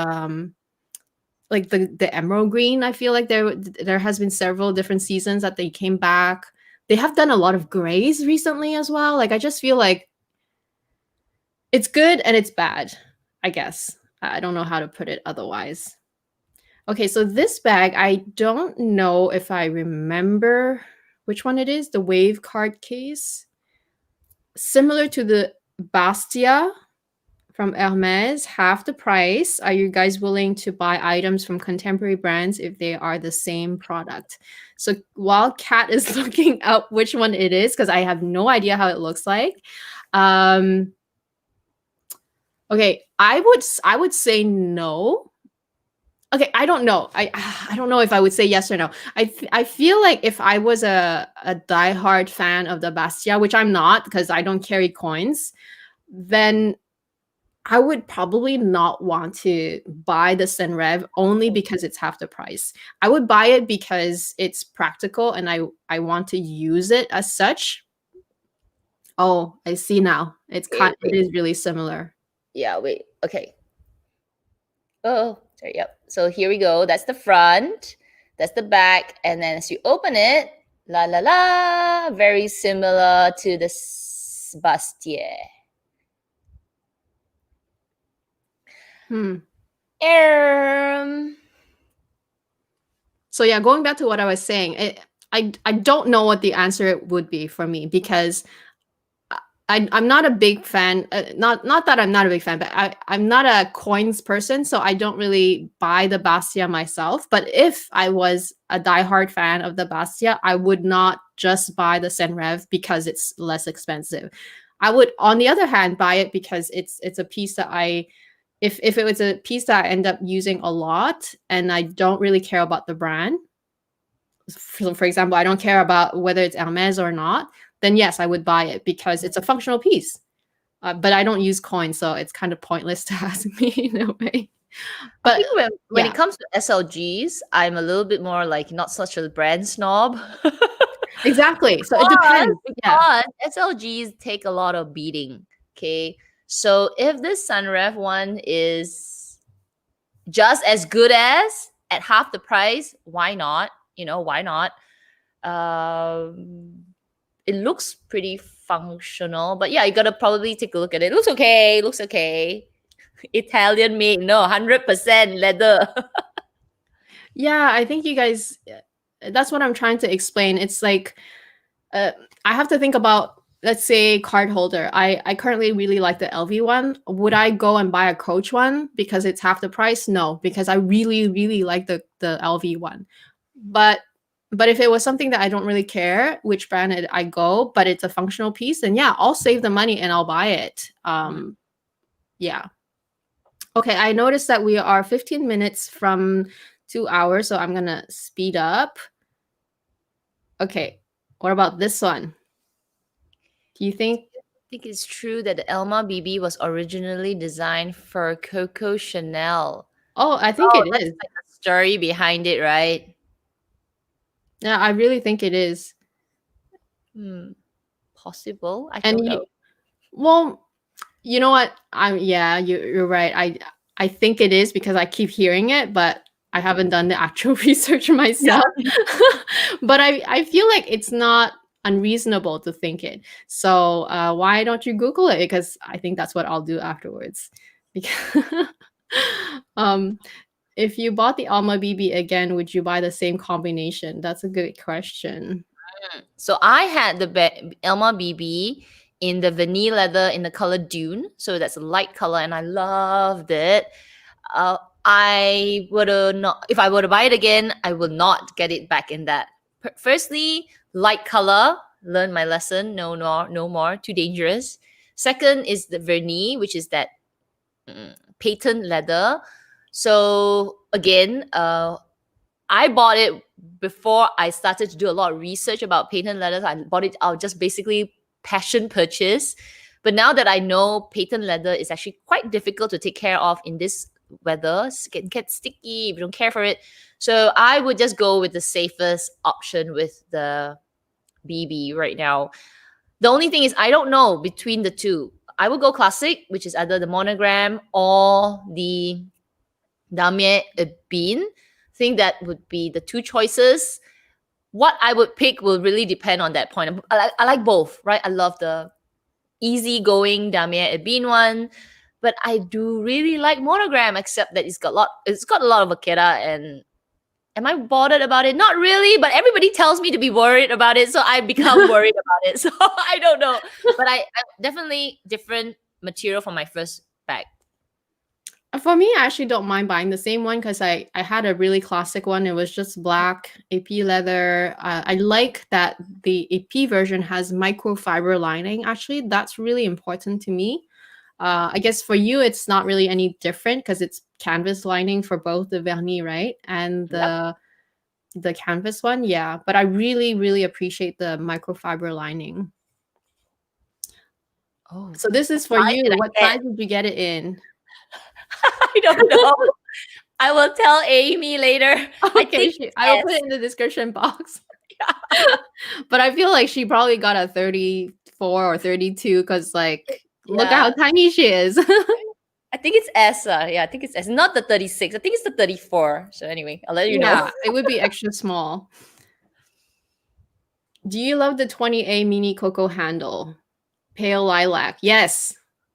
like the emerald green. I feel like there has been several different seasons that they came back. They have done a lot of grays recently as well. Like I just feel like it's good and it's bad, I guess. I don't know how to put it otherwise. Okay, so this bag, I don't know if I remember which one it is, the wave card case. Similar to the Bastia from Hermes, half the price. Are you guys willing to buy items from contemporary brands if they are the same product? So while Kat is looking up which one it is, because I have no idea how it looks like. Okay, I would say no. Okay, I don't know. I don't know if I would say yes or no. I feel like if I was a diehard fan of the Bastia, which I'm not because I don't carry coins, then I would probably not want to buy the Senreve only because it's half the price. I would buy it because it's practical and I want to use it as such. Oh, I see now. It is really similar. Yeah, wait. Okay. Oh, sorry. Yep. So here we go. That's the front. That's the back. And then as you open it, la la la, very similar to the Bastia. So yeah, going back to what I was saying, I don't know what the answer would be for me because I'm not a big fan. Not that I'm not a big fan, but I'm not a coins person, so I don't really buy the Bastia myself. But if I was a diehard fan of the Bastia, I would not just buy the Senreve because it's less expensive. I would, on the other hand, buy it because it's a piece that if it was a piece that I end up using a lot and I don't really care about the brand. For example, I don't care about whether it's Hermes or not, then yes, I would buy it because it's a functional piece. But I don't use coins, so it's kind of pointless to ask me in a way. But I think when it comes to SLGs, I'm a little bit more like not such a brand snob. Exactly. So it depends. Because SLGs take a lot of beating. Okay. So if this Senreve one is just as good as at half the price, why not? Why not? It looks pretty functional, but yeah, you gotta probably take a look at it. It looks okay. Looks okay. Italian made, no, 100% leather. Yeah, I think you guys. That's what I'm trying to explain. It's like I have to think about, let's say, card holder. I currently really like the LV one. Would I go and buy a Coach one because it's half the price? No, because I really, really like the LV one. But if it was something that I don't really care which brand I go, but it's a functional piece, then yeah, I'll save the money and I'll buy it. Yeah. Okay, I noticed that we are 15 minutes from 2 hours, so I'm gonna speed up. Okay, what about this one? Do you think? I think it's true that the Elma BB was originally designed for Coco Chanel. Oh, I think it that's is. like a story behind it, right? Yeah, I really think it is. Possible. I don't know. Well, you know what? You're right. I think it is because I keep hearing it, but I haven't done the actual research myself. But I feel like it's not unreasonable to think it. So why don't you Google it? Because I think that's what I'll do afterwards. Because if you bought the Alma BB again, would you buy the same combination? That's a good question. So I had the Elma BB in the vanilla leather in the color Dune. So that's a light color and I loved it. I would not, if I were to buy it again, I would not get it back in that. Firstly, light color, learn my lesson, no more, too dangerous. Second is the vernis, which is that patent leather. So again, I bought it before I started to do a lot of research about patent leathers. I bought it out just basically passion purchase. But now that I know patent leather is actually quite difficult to take care of in this weather, it can get sticky if you don't care for it. So I would just go with the safest option with the BB right now. The only thing is I don't know between the two. I would go classic, which is either the monogram or the damier ebene. I think that would be the two choices. What I would pick will really depend on that point. I like both, right? I love the easygoing damier ebene one, but I do really like monogram, except that it's got a lot of vaquera. And am I bothered about it? Not really, but everybody tells me to be worried about it, so I become worried about it. So I don't know, but I definitely different material from my first bag. For me, I actually don't mind buying the same one because I had a really classic one. It was just black AP leather. I like that the AP version has microfiber lining. Actually, that's really important to me. I guess for you, it's not really any different because it's canvas lining for both the vernis, right? And the canvas one, yeah. But I really, really appreciate the microfiber lining. Oh, so this is for you. What size did you get it in? I don't know. I will tell Amy later. Okay, I will put it in the description box. Yeah. But I feel like she probably got a 34 or 32 because, like, look at how tiny she is. I think it's S. Yeah, I think it's S. Not the 36. I think it's the 34. So anyway, I'll let you know. It would be extra small. Do you love the 20A mini cocoa handle? Pale lilac. Yes.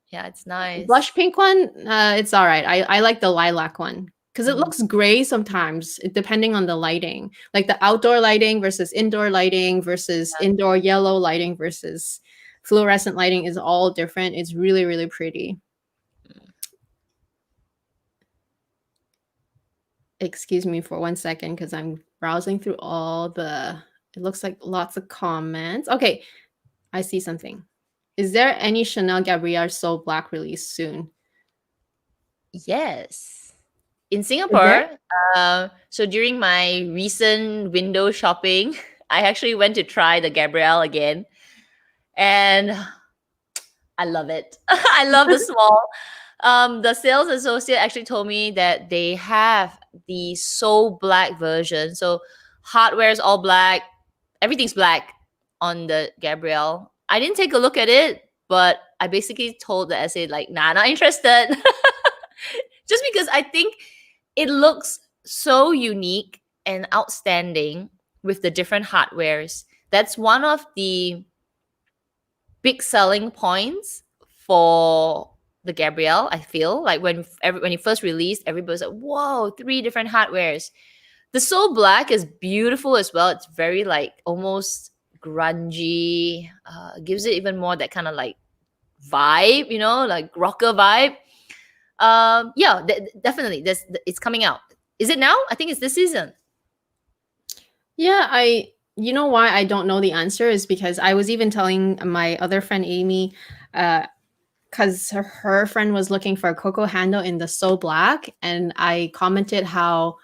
Yeah, it's nice. Blush pink one, it's all right. I like the lilac one because it looks gray sometimes, depending on the lighting. Like the outdoor lighting versus indoor lighting versus indoor yellow lighting versus fluorescent lighting is all different. It's really, really pretty. Excuse me for 1 second because I'm browsing through all the, it looks like lots of comments. Okay, I see something. Is there any Chanel Gabrielle So Black release soon? Yes. In Singapore, so during my recent window shopping, I actually went to try the Gabrielle again. And I love it. I love the small. The sales associate actually told me that they have the So Black version. So hardware is all black. Everything's black on the Gabrielle. I didn't take a look at it, but I basically told the essay, like, nah, not interested. Just because I think it looks so unique and outstanding with the different hardwares. That's one of the big selling points for the Gabrielle, I feel. Like when it first released, everybody was like, whoa, 3 different hardwares. The So Black is beautiful as well. It's very, like, almost grungy, gives it even more that kind of like vibe, you know, like rocker vibe. Yeah, definitely. It's coming out. Is it now? I think it's this season. Yeah, you know why I don't know the answer is because I was even telling my other friend Amy, because her friend was looking for a cocoa handle in the So Black, and I commented how,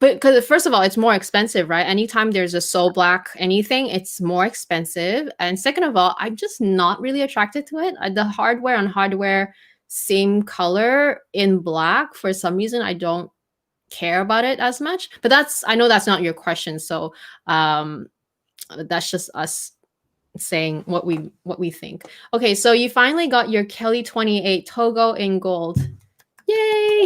because first of all, it's more expensive, right? Anytime there's a So Black anything, it's more expensive. And second of all, I'm just not really attracted to it. The hardware on hardware, same color in black, for some reason, I don't care about it as much. But I know that's not your question. So that's just us saying what we think. Okay, so you finally got your Kelly 28 Togo in gold. Yay!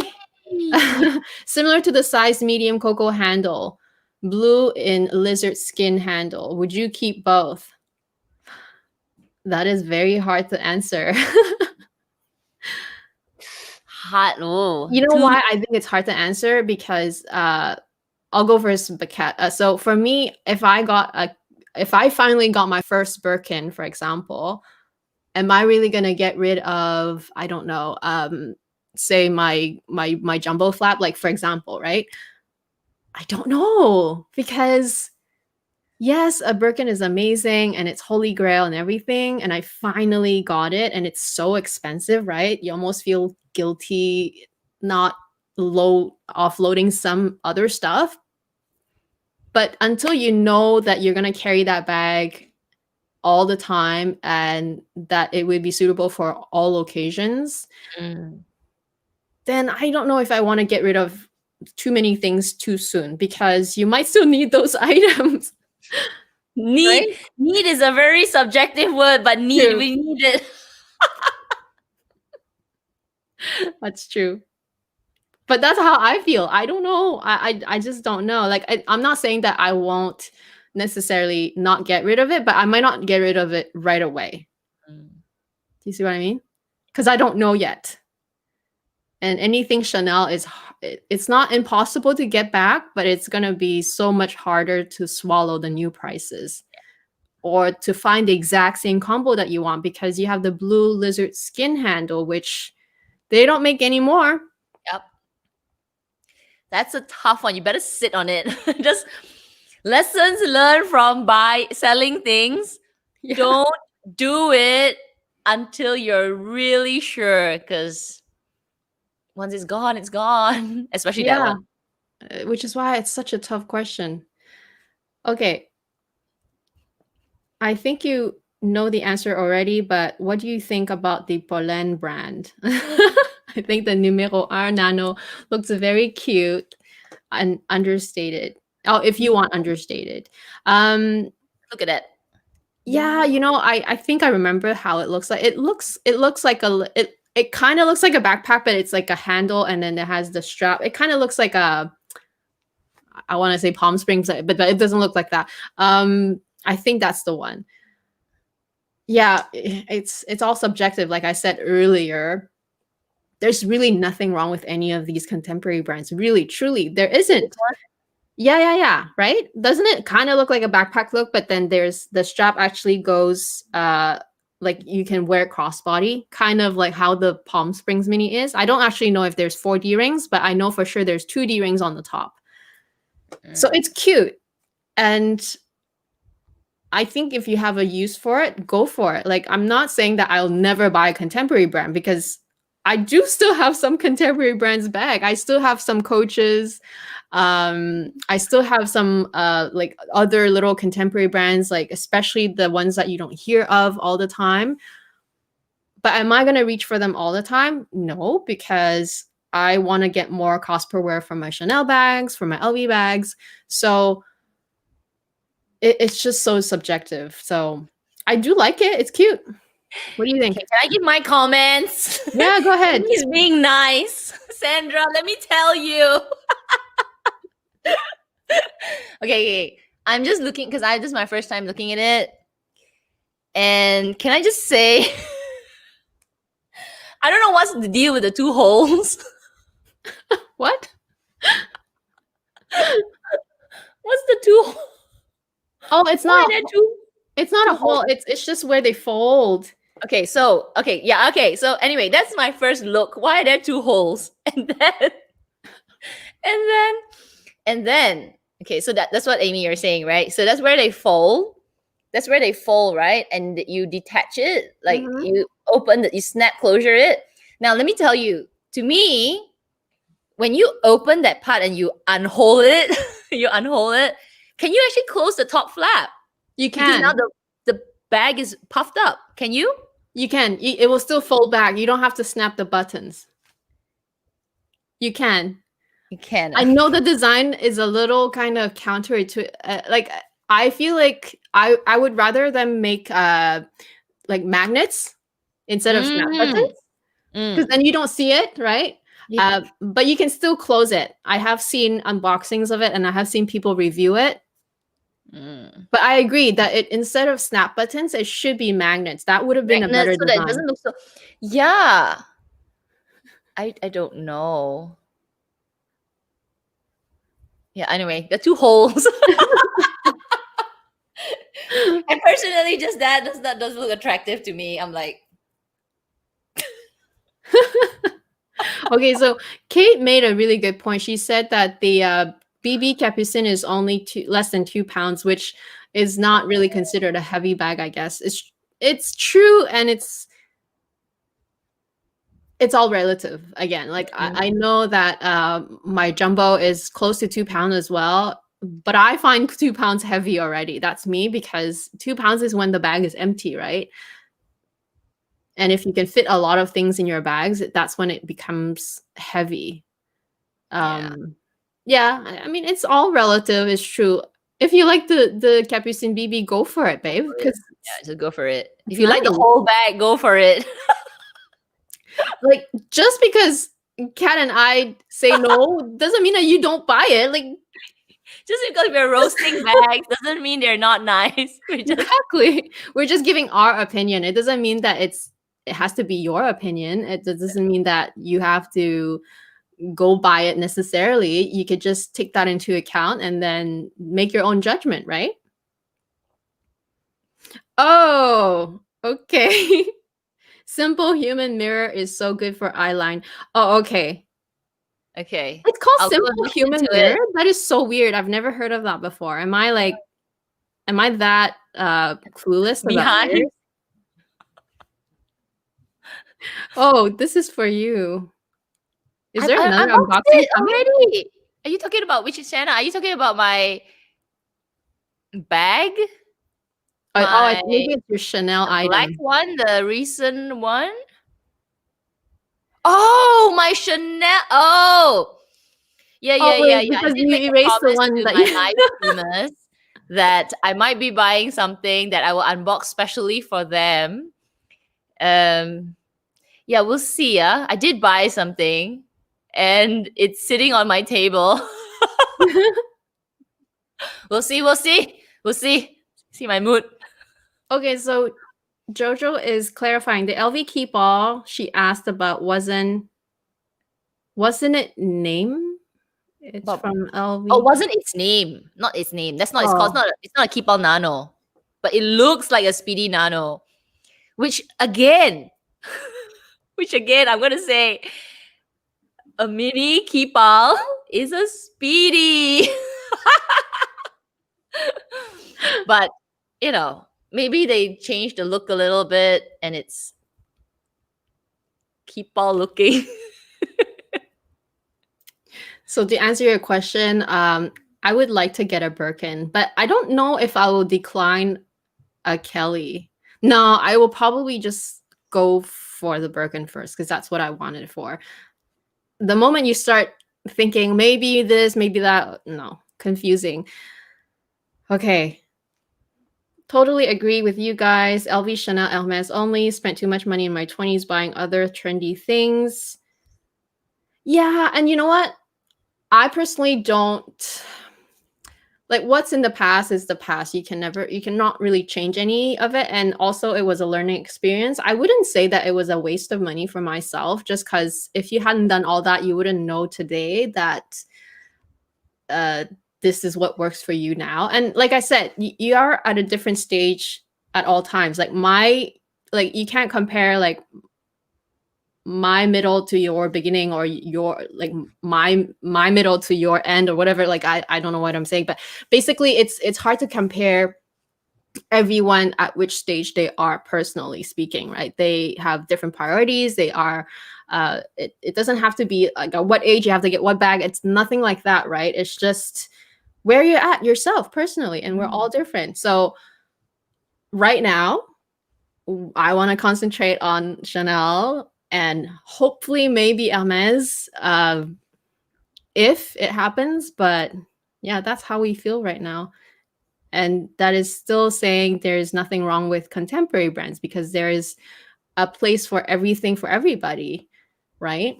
Similar to the size medium cocoa handle, blue in lizard skin handle. Would you keep both? That is very hard to answer. Hard. Oh, you know why I think it's hard to answer? Because I'll go first, Bacat. So for me, if I finally got my first Birkin, for example, am I really gonna get rid of, I don't know, say my jumbo flap, like for example, right? I don't know, because yes, a Birkin is amazing and it's holy grail and everything, and I finally got it, and it's so expensive, right? You almost feel guilty not offloading some other stuff. But until you know that you're going to carry that bag all the time and that it would be suitable for all occasions, then I don't know if I want to get rid of too many things too soon, because you might still need those items. Need Right? need is a very subjective word, but True. we need it. That's true. But that's how I feel. I don't know. I just don't know. Like I'm not saying that I won't necessarily not get rid of it, but I might not get rid of it right away. Do you see what I mean? Because I don't know yet. And anything Chanel it's not impossible to get back, but it's gonna be so much harder to swallow the new prices, or to find the exact same combo that you want, because you have the blue lizard skin handle, which they don't make anymore. Yep. That's a tough one. You better sit on it. Just lessons learned from selling things. Yeah. Don't do it until you're really sure, because once it's gone, it's gone. Especially that one. Which is why it's such a tough question. Okay. I think you know the answer already, but what do you think about the Pollen brand? I think the Numero 1 Nano looks very cute and understated. Oh, if you want understated. Look at it. Yeah, I think I remember how it looks like. It looks like it kind of looks like a backpack, but it's like a handle, and then it has the strap. It kind of looks like I want to say Palm Springs, but it doesn't look like that. I think that's the one. Yeah, it's all subjective. Like I said earlier, there's really nothing wrong with any of these contemporary brands. Really, truly, there isn't. Yeah. Right? Doesn't it kind of look like a backpack look? But then there's the strap actually goes like you can wear crossbody, kind of like how the Palm Springs Mini is. I don't actually know if there's 4 D-rings, but I know for sure there's 2 D-rings on the top. So it's cute. And I think if you have a use for it, go for it. Like, I'm not saying that I'll never buy a contemporary brand, because I do still have some contemporary brands back. I still have some Coaches. I still have some like other little contemporary brands, like especially the ones that you don't hear of all the time. But am I going to reach for them all the time? No, because I want to get more cost per wear from my Chanel bags, from my LV bags. So it's just so subjective. So I do like it. It's cute. What do you think? Okay, can I give my comments? Yeah, go ahead. He's being nice. Sandra, let me tell you. Okay. I'm just looking, because this is my first time looking at it. And can I just say, I don't know what's the deal with the 2 holes. What? What's the 2 holes? Oh, it's not. It's not a hole. It's just where they fold. Okay. So anyway, that's my first look. Why are there 2 holes? And then. Okay, so that's what Amy you're saying, right? So that's where they fold. Right? And you detach it, like you open it, you snap closure it. Now let me tell you, to me, when you open that part and you unhold it, can you actually close the top flap? You can. Because now the bag is puffed up. Can you? You can. It will still fold back. You don't have to snap the buttons. You can. You can. I know the design is a little kind of counter to like, I feel like I would rather them make like magnets instead of snap buttons, because then you don't see it, right? Yeah. But you can still close it. I have seen unboxings of it, and I have seen people review it. But I agree that instead of snap buttons, it should be magnets. That would have been a better design. That it doesn't look so. Yeah. I don't know. Yeah, anyway, the 2 holes. And personally, just that does look attractive to me. I'm like, Okay, so Kate made a really good point. She said that the BB Capucine is only less than 2 pounds, which is not really considered a heavy bag, I guess. It's true, and it's all relative again. Like I know that my jumbo is close to 2 pounds as well, but I find 2 pounds heavy already. That's me, because 2 pounds is when the bag is empty, right? And if you can fit a lot of things in your bags, that's when it becomes heavy. Yeah, I mean, it's all relative. It's true. If you like the Capucine BB, go for it, babe. Because Yeah, just go for it. If it's you like the nice. whole bag, go for it. Like, just because Kat and I say no doesn't mean that you don't buy it. Like, Just because we're roasting bags doesn't mean they're not nice. exactly. We're just giving our opinion. It doesn't mean that it has to be your opinion. It doesn't mean that you have to go buy it necessarily. You could just take that into account and then make your own judgment, right? Oh, okay. Simple human mirror is so good for eyeline. Oh, okay. Okay. It's called I'll go simple look human into mirror? it. That is so weird. I've never heard of that before. Am I that clueless about Behind. mirrors? Oh, this is for you. Is there another unboxed unboxing it coming? already? Are you talking about which channel? Are you talking about my bag? Maybe it's your Chanel The item. black one, the recent one? Oh, my Chanel. Oh. Yeah. I Because did you make a erased the promise one to that my you live streamers that I might be buying something that I will unbox specially for them. Yeah, we'll see. Yeah, I did buy something, and it's sitting on my table. We'll see. See my mood. Okay, so Jojo is clarifying the LV keep all she asked about wasn't it name? It's But- from LV. Oh, wasn't its name? Not its name. That's not its called. Oh. It's not a keep all nano, but it looks like a speedy nano. Which again, I'm gonna say, a mini keep all is a speedy. But maybe they changed the look a little bit, and it's keep all looking. So to answer your question, I would like to get a Birkin, but I don't know if I will decline a Kelly. No, I will probably just go for the Birkin first, because that's what I wanted it for. The moment you start thinking maybe this, maybe that, no, confusing. Okay. Totally agree with you guys. LV, Chanel, Hermes only. Spent too much money in my 20s buying other trendy things. Yeah, and you know what? I personally don't like, what's in the past is the past. You cannot really change any of it. And also, it was a learning experience. I wouldn't say that it was a waste of money for myself, just because if you hadn't done all that, you wouldn't know today that this is what works for you now. And like I said, you are at a different stage at all times. Like you can't compare like my middle to your beginning, or your like my middle to your end, or whatever. Like I don't know what I'm saying, but basically it's hard to compare everyone at which stage they are, personally speaking, right? They have different priorities. They are it doesn't have to be like at what age you have to get what bag. It's nothing like that, right? It's just where you're at yourself personally, and we're all different. So right now I want to concentrate on Chanel and hopefully maybe Hermes, if it happens. But yeah, that's how we feel right now. And that is still saying there's nothing wrong with contemporary brands, because there is a place for everything for everybody, right?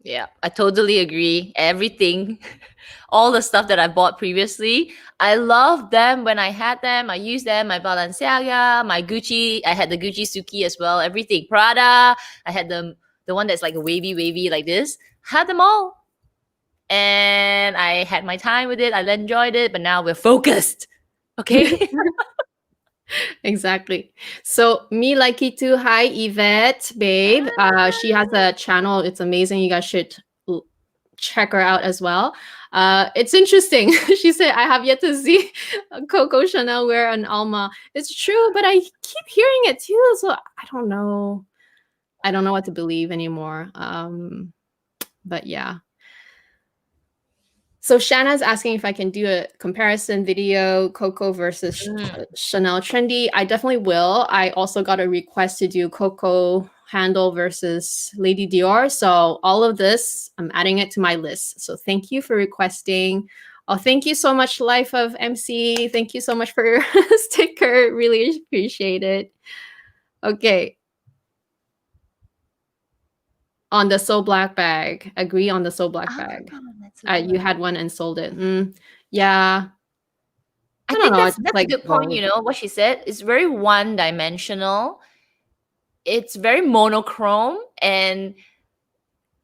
Yeah, I totally agree. Everything, all the stuff that I bought previously, I loved them when I had them. I used them. My Balenciaga, my Gucci. I had the Gucci Suki as well. Everything. Prada. I had the one that's like a wavy like this. Had them all, and I had my time with it. I enjoyed it. But now we're focused. Okay. Exactly. So me likey too. Hi Yvette, babe. She has a channel. It's amazing. You guys should check her out as well. It's interesting. She said, I have yet to see Coco Chanel wear an Alma. It's true, but I keep hearing it too. So I don't know. I don't know what to believe anymore. But yeah. So Shanna's asking if I can do a comparison video, Coco versus Chanel trendy. I definitely will. I also got a request to do Coco handle versus Lady Dior. So all of this, I'm adding it to my list. So thank you for requesting. Oh, thank you so much, Life of MC. Thank you so much for your sticker. Really appreciate it. Okay. On the So Black bag. Agree on the So Black bag. You had one and sold it. Yeah. I think that's like a good point, you know, what she said. It's very one-dimensional. It's very monochrome, and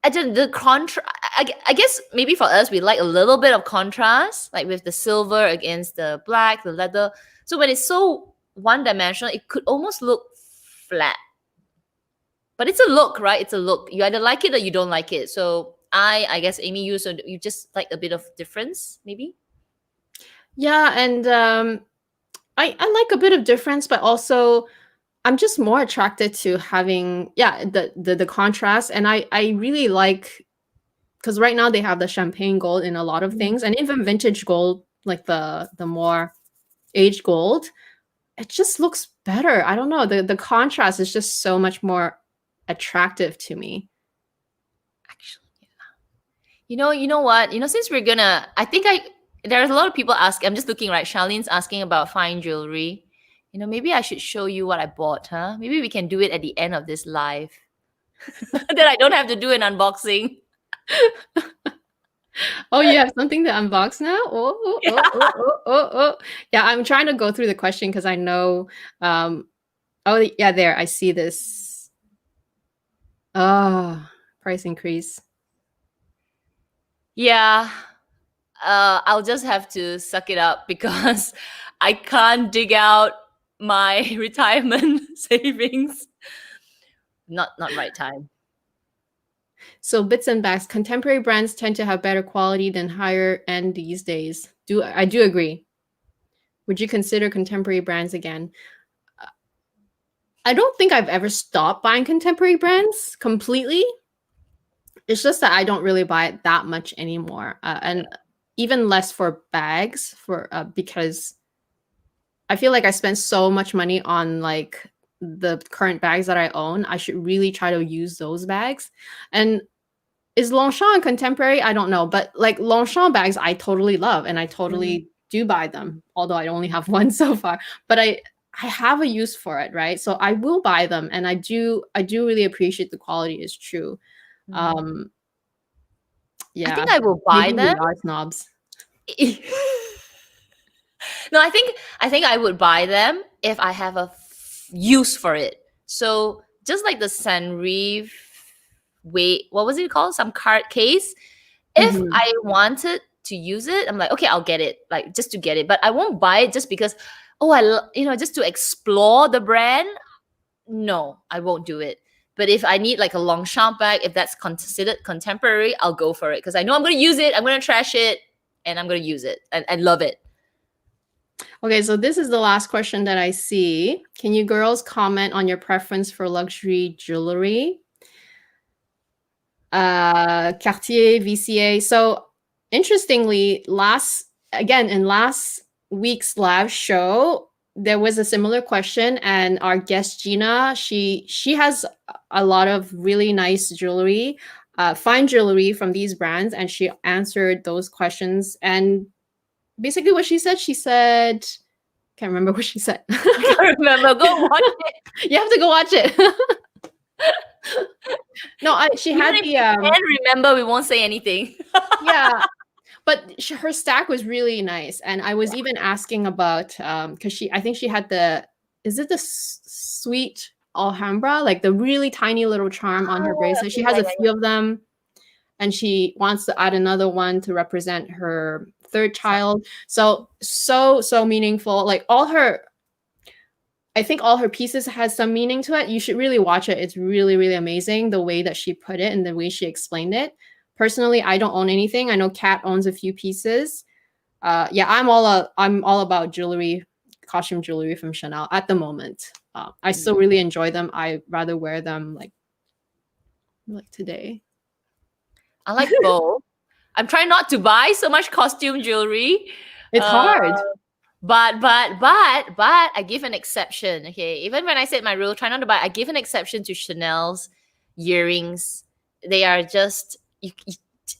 the contrast, I guess maybe for us, we like a little bit of contrast, like with the silver against the black, the leather. So when it's so one-dimensional, it could almost look flat. But it's a look, right? It's a look. You either like it or you don't like it. So I guess Amy, you just like a bit of difference, maybe? Yeah, and I like a bit of difference, but also I'm just more attracted to having the contrast. And I really like, because right now they have the champagne gold in a lot of things, and even vintage gold, like the more aged gold, it just looks better. I don't know. The contrast is just so much more attractive to me. Actually, yeah. You know what? Since we're gonna, there's a lot of people asking. I'm just looking, right? Charlene's asking about fine jewelry. Maybe I should show you what I bought, huh? Maybe we can do it at the end of this live. Then I don't have to do an unboxing. Oh, you have something to unbox now? Oh. Yeah, I'm trying to go through the question because I know. Oh, yeah, there. I see this. Oh, price increase. Yeah. I'll just have to suck it up because I can't dig out my retirement savings. Not right time. So bits and bags, contemporary brands tend to have better quality than higher end these days. I do agree. Would you consider contemporary brands again? I don't think I've ever stopped buying contemporary brands completely. It's just that I don't really buy it that much anymore, and even less for bags because I feel like I spend so much money on like the current bags that I own. I should really try to use those bags. And is Longchamp contemporary? I don't know, but like Longchamp bags, I totally love, and I totally do buy them. Although I only have one so far, but I have a use for it, right? So I will buy them, and I do really appreciate the quality is true. Yeah, I think I will buy maybe them. We are snobs. No, I think I would buy them if I have a use for it. So just like the Sanreef, what was it called? Some card case. If I wanted to use it, I'm like, okay, I'll get it, like just to get it. But I won't buy it just because, just to explore the brand. No, I won't do it. But if I need like a Longchamp bag, if that's considered contemporary, I'll go for it because I know I'm going to use it, I'm going to trash it, and I'm going to use it and love it. Okay, so this is the last question that I see. Can you girls comment on your preference for luxury jewelry? Cartier, VCA. So interestingly, in last week's live show, there was a similar question, and our guest Gina, she has a lot of really nice jewelry, fine jewelry from these brands, and she answered those questions. And basically what she said, can't remember what she said. I can't remember. Go watch it. You have to go watch it. No, she had the. And remember, we won't say anything. Yeah, but her stack was really nice, and I was even asking about because I think she had is it the sweet Alhambra, like the really tiny little charm on her bracelet. She has a few of them, and she wants to add another one to represent her third child. So meaningful. Like all her I think all her pieces has some meaning to it. You should really watch it. It's really, really amazing the way that she put it and the way she explained it. Personally, I don't own anything. I know Kat owns a few pieces. Yeah, I'm all about jewelry, costume jewelry from Chanel at the moment. I still really enjoy them. I rather wear them like today. I like both. I'm trying not to buy so much costume jewelry. It's hard. But I give an exception. Okay, even when I said my rule, try not to buy. I give an exception to Chanel's earrings. They are just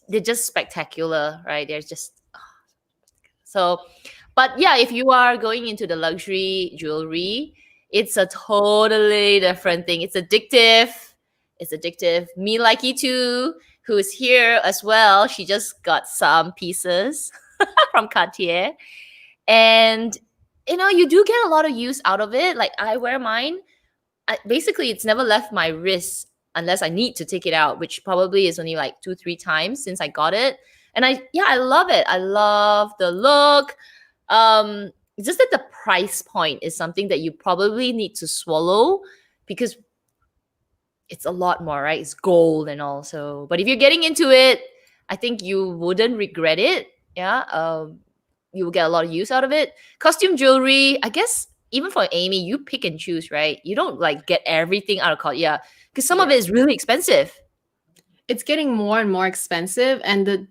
they're just spectacular, right? They're just so. But yeah, if you are going into the luxury jewelry, it's a totally different thing. It's addictive. It's addictive. Me likey too, who is here as well. She just got some pieces from Cartier. And, you know, you do get a lot of use out of it. Like I wear mine. Basically, it's never left my wrist unless I need to take it out, which probably is only like 2-3 times since I got it. And I love it. I love the look. It's just that the price point is something that you probably need to swallow because it's a lot more, right? It's gold and all. So, but if you're getting into it, I think you wouldn't regret it. Yeah. You will get a lot of use out of it. Costume jewelry, I guess even for Amy, you pick and choose, right? You don't like get everything out of Cartier because some of it is really expensive. It's getting more and more expensive, and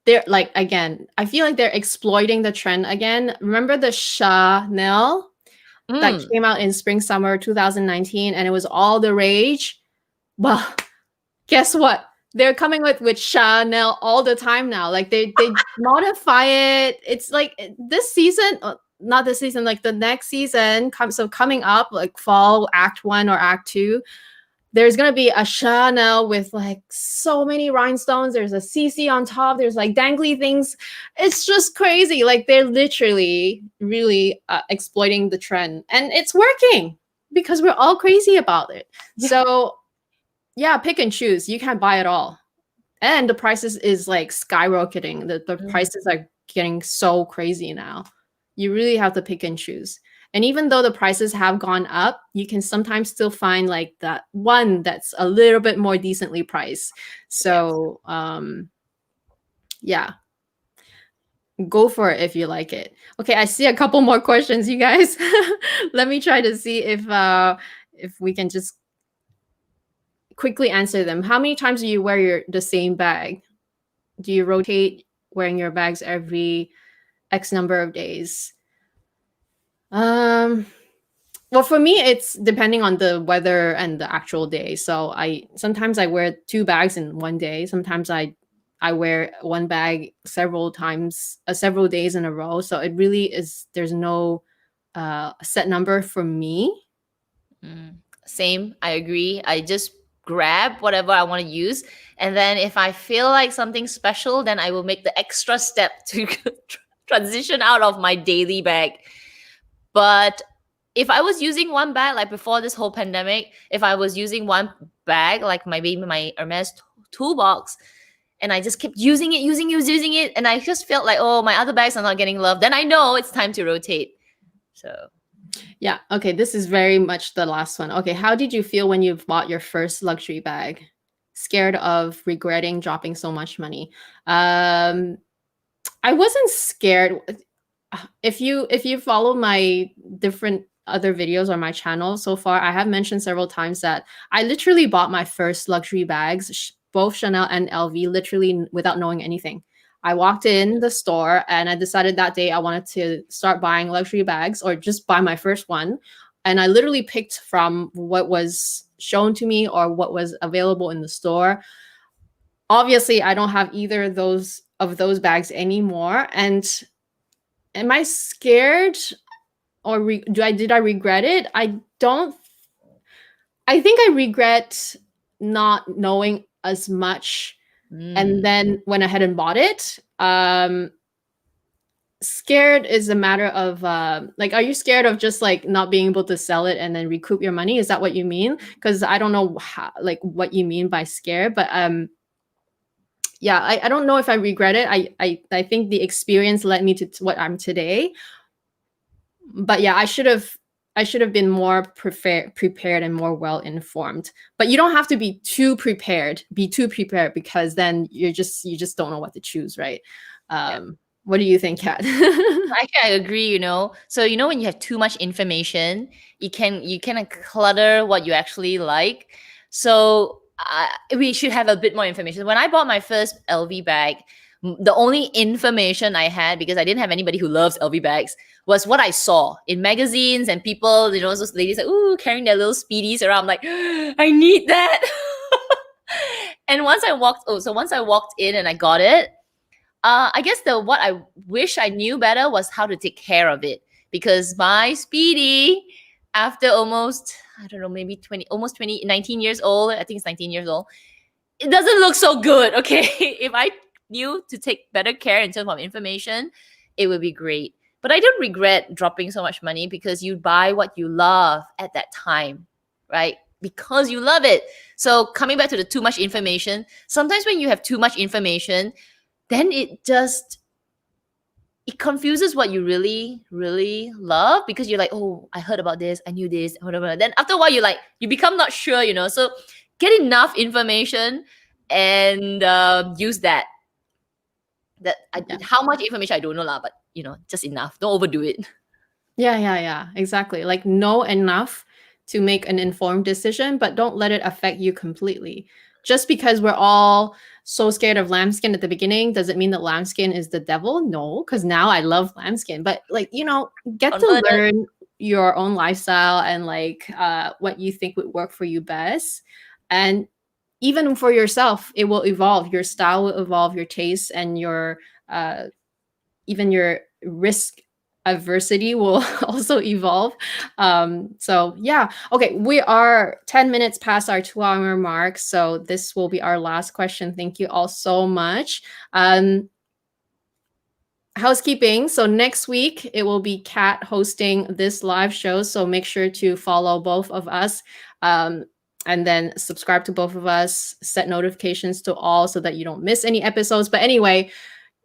they're like, again, I feel like they're exploiting the trend again. Remember the Chanel that came out in spring summer 2019, and it was all the rage. Well, guess what? They're coming with Chanel all the time now. Like they modify it. It's like this season, not this season, like the next season coming up, like fall act 1 or act 2. There's gonna be a Chanel with like so many rhinestones. There's a CC on top. There's like dangly things. It's just crazy. Like they're literally really exploiting the trend, and it's working because we're all crazy about it. So yeah, pick and choose. You can't buy it all. And the prices is like skyrocketing. The prices are getting so crazy now. You really have to pick and choose. And even though the prices have gone up, you can sometimes still find like that one that's a little bit more decently priced. So yeah, go for it if you like it. Okay, I see a couple more questions, you guys. Let me try to see if we can just quickly answer them. How many times do you wear the same bag? Do you rotate wearing your bags every X number of days? Well, for me, it's depending on the weather and the actual day. So sometimes I wear 2 bags in one day. Sometimes I wear one bag several days in a row. So it really is, there's no set number for me. Same, I agree. I just grab whatever I want to use, and then if I feel like something special, then I will make the extra step to transition out of my daily bag. But if I was using one bag, like before this whole pandemic, if I was using one bag, like maybe my Hermes toolbox, and I just kept using it, and I just felt like, oh, my other bags are not getting love, then I know it's time to rotate. So yeah. Okay. This is very much the last one. Okay. How did you feel when you bought your first luxury bag? Scared of regretting dropping so much money? I wasn't scared. If you follow my different other videos on my channel so far, I have mentioned several times that I literally bought my first luxury bags, both Chanel and LV, literally without knowing anything. I walked in the store and I decided that day I wanted to start buying luxury bags or just buy my first one. And I literally picked from what was shown to me or what was available in the store. Obviously, I don't have either of those bags anymore. And am I scared or did I regret it? I think I regret not knowing as much and then went ahead and bought it. Scared is a matter of like, are you scared of just like not being able to sell it and then recoup your money? Is that what you mean? Because I don't know what you mean by scared, but yeah, I don't know if I regret it. I think the experience led me to what I'm today. But yeah, I should have I should have been more prepared and more well informed. But you don't have to be too prepared. Because then you just don't know what to choose, right? What do you think, Kat? Actually, I agree. So when you have too much information, you kind of clutter what you actually like. So we should have a bit more information. When I bought my first LV bag, the only information I had, because I didn't have anybody who loves LV bags, was what I saw in magazines and people, those ladies like, ooh, carrying their little speedies around. I'm like, I need that. And once I walked in and I got it, I guess what I wish I knew better was how to take care of it, because my speedy, after almost, I don't know, maybe 19 years old, I think it's 19 years old, it doesn't look so good. Okay. If I knew to take better care in terms of information, it would be great. But I don't regret dropping so much money, because you buy what you love at that time, right? Because you love it. So coming back to the too much information, sometimes when you have too much information, then it confuses what you really, really love, because you're like, oh, I heard about this, I knew this, whatever. Then after a while, you become not sure, So get enough information and use that. How much information I don't know lah, but just enough. Don't overdo it. Yeah, exactly. Like, know enough to make an informed decision, but don't let it affect you completely. Just because we're all so scared of lambskin at the beginning doesn't mean that lambskin is the devil. No, because now I love lambskin, but get to learn your own lifestyle and what you think would work for you best. And even for yourself, it will evolve. Your style will evolve, your taste, and your even your risk adversity will also evolve. So yeah. Okay, we are 10 minutes past our 2-hour mark, so this will be our last question. Thank you all so much. Housekeeping. So next week it will be Kat hosting this live show, so make sure to follow both of us, and then subscribe to both of us, set notifications to all so that you don't miss any episodes. But anyway,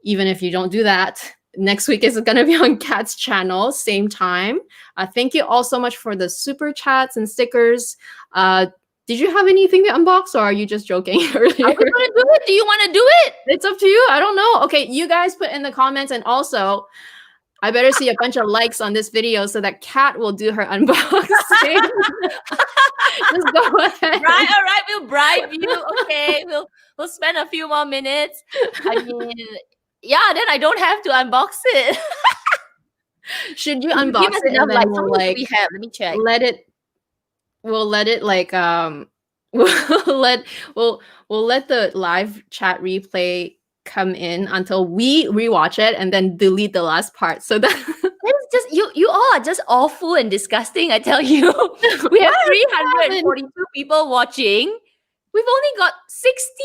even if you don't do that, next week is going to be on Kat's channel, same time. Thank you all so much for the super chats and stickers. Did you have anything to unbox, or are you just joking earlier? Are we going to do it? Do you want to do it? It's up to you. I don't know. Okay, you guys put in the comments, and also I better see a bunch of likes on this video so that Kat will do her unboxing. Just go ahead. Right, all right, we'll bribe you. Okay, we'll spend a few more minutes. I mean, yeah, then I don't have to unbox it. Should you unbox it? Enough, we have. Let me check. We'll let the live chat replay come in until we rewatch it and then delete the last part. So that it's just you all are just awful and disgusting, I tell you. We have 342 people watching. We've only got 60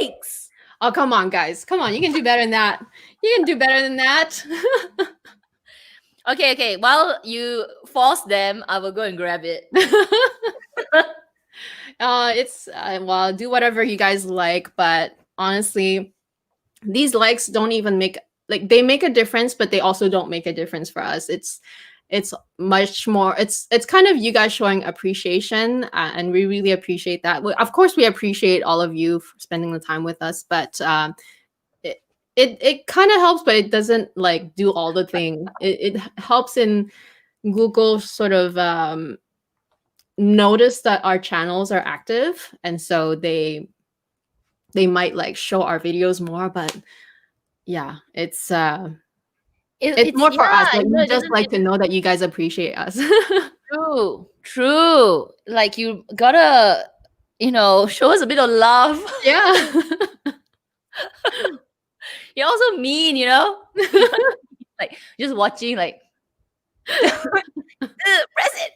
likes. Oh, come on, guys. Come on. You can do better than that. You can do better than that. Okay. While you force them, I will go and grab it. Well, do whatever you guys like, but honestly, these likes don't even make, they make a difference, but they also don't make a difference for us. It's much more, it's kind of you guys showing appreciation, and we really appreciate that. Of course, we appreciate all of you for spending the time with us, but it kind of helps, but it doesn't do all the thing. It helps in Google sort of notice that our channels are active, and so they might show our videos more. But yeah, it's more for us. We just like to know that you guys appreciate us. True. You gotta show us a bit of love. Yeah. You're also mean, just watching press it.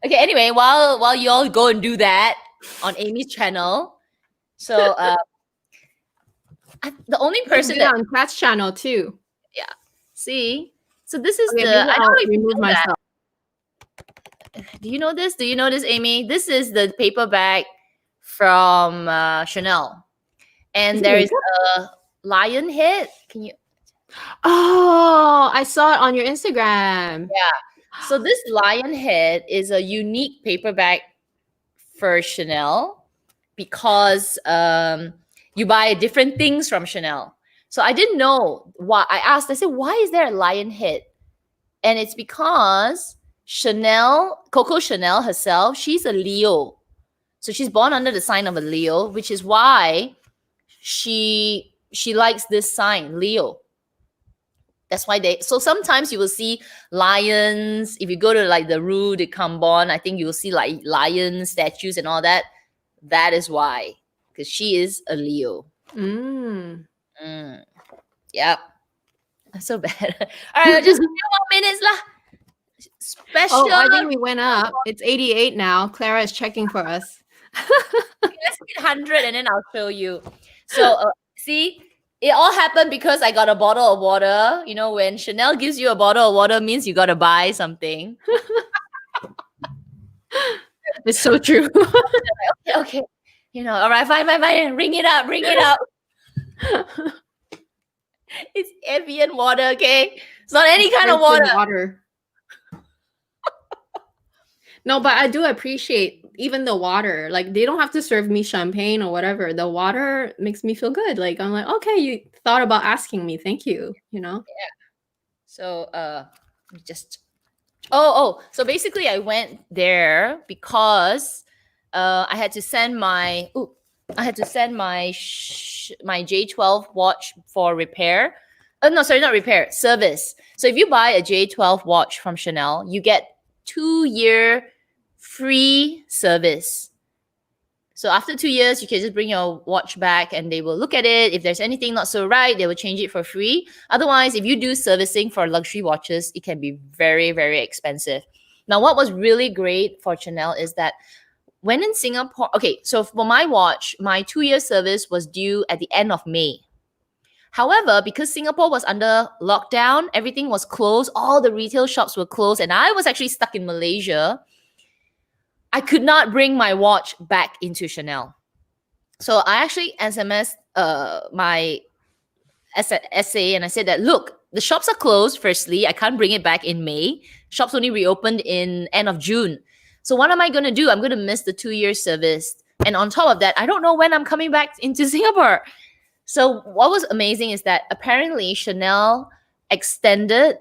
Okay, anyway, while you all go and do that on Amy's channel, so the only person that on Kat's channel too. Yeah. See? So this is I don't remove myself. Do you know this? Do you know this, Amy? This is the paper bag from Chanel. And there is a lion head. Can you? Oh, I saw it on your Instagram. Yeah. So this lion head is a unique paper bag for Chanel because you buy different things from Chanel. So I didn't know why. I said, why is there a lion head? And it's because Coco Chanel herself, she's a Leo. So she's born under the sign of a Leo, which is why she likes this sign, Leo. That's why so sometimes you will see lions. If you go to like the Rue de Cambon, I think you will see like lion statues and all that. That is why, because she is a Leo. Yep. That's so bad. All right, just a few more minutes lah. Special. Oh, I think we went up. It's 88 now. Clara is checking for us. Let's hit 100 and then I'll show you. So see, it all happened because I got a bottle of water. You know, when Chanel gives you a bottle of water, means you got to buy something. It's so true. Okay. You know, all right, fine. Ring it up. It's Evian water, okay? It's not any kind of water. No, but I do appreciate even the water. Like, they don't have to serve me champagne or whatever. The water makes me feel good. Like, I'm like, okay, you thought about asking me. Thank you. You know? Yeah. So so basically I went there because I had to send my my J12 watch for repair. No, sorry, not repair, service. So if you buy a J12 watch from Chanel, you get 2-year free service. So after 2 years, you can just bring your watch back and they will look at it. If there's anything not so right, they will change it for free. Otherwise, if you do servicing for luxury watches, it can be very, very expensive. Now, what was really great for Chanel is that when in Singapore, okay, so for my watch, my 2-year service was due at the end of May. However, because Singapore was under lockdown, everything was closed, all the retail shops were closed, and I was actually stuck in Malaysia, I could not bring my watch back into Chanel. So I actually SMS my essay and I said that, look, the shops are closed, firstly. I can't bring it back in May. Shops only reopened in end of June. So what am I going to do? I'm going to miss the 2-year service. And on top of that, I don't know when I'm coming back into Singapore. So what was amazing is that apparently Chanel extended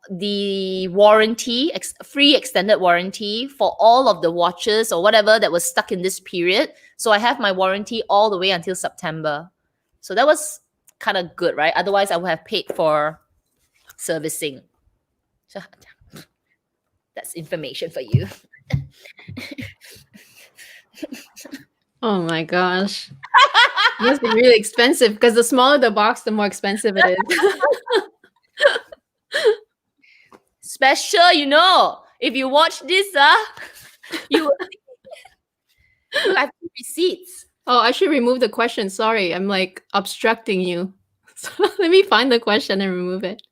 the warranty, free extended warranty for all of the watches or whatever that was stuck in this period. So I have my warranty all the way until September. So that was kind of good, right? Otherwise, I would have paid for servicing. So that's information for you. Oh my gosh. It must be really expensive because the smaller the box, the more expensive it is. Special, you know. If you watch this, you will have receipts. Oh, I should remove the question. Sorry, I'm like obstructing you. So let me find the question and remove it.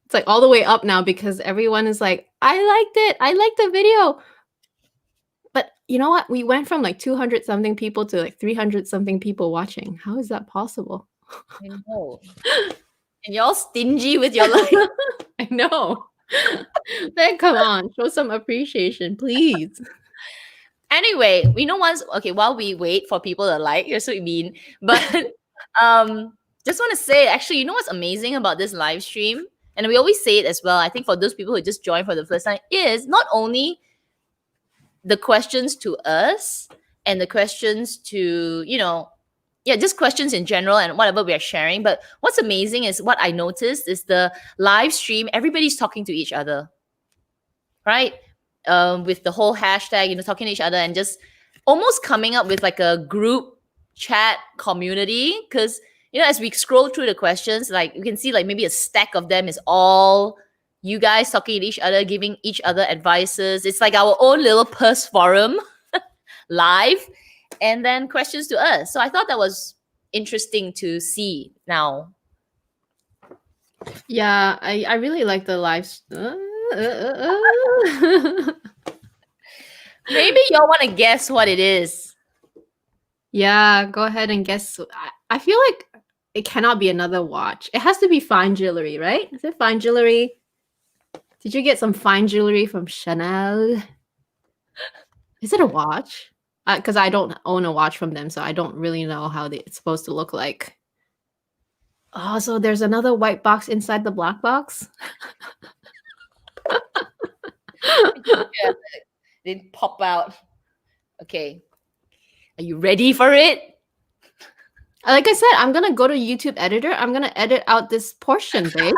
It's like all the way up now because everyone is like, I liked it. I liked the video. But you know what? We went from like 200 something people to like 300 something people watching. How is that possible? I know. And you're all stingy with your life. I know. Then come on, show some appreciation, please. Anyway, we know while we wait for people to like, you're so mean. But just want to say, actually, you know what's amazing about this live stream? And we always say it as well. I think for those people who just joined for the first time, is not only the questions to us and the questions to, just questions in general and whatever we are sharing. But what's amazing is what I noticed is the live stream, everybody's talking to each other, right? With the whole hashtag, talking to each other and just almost coming up with like a group chat community. Because, as we scroll through the questions, like you can see like maybe a stack of them is all you guys talking to each other, giving each other advices. It's like our own little purse forum live. And then questions to us. So I thought that was interesting to see now. Yeah, I really like the live. Maybe y'all want to guess what it is. Yeah, go ahead and guess. I feel like it cannot be another watch. It has to be fine jewelry, right? Is it fine jewelry? Did you get some fine jewelry from Chanel? Is it a watch? Because I don't own a watch from them, so I don't really know how it's supposed to look like. Oh, so there's another white box inside the black box? Yeah, they pop out. Okay. Are you ready for it? Like I said, I'm going to go to YouTube editor. I'm going to edit out this portion, babe.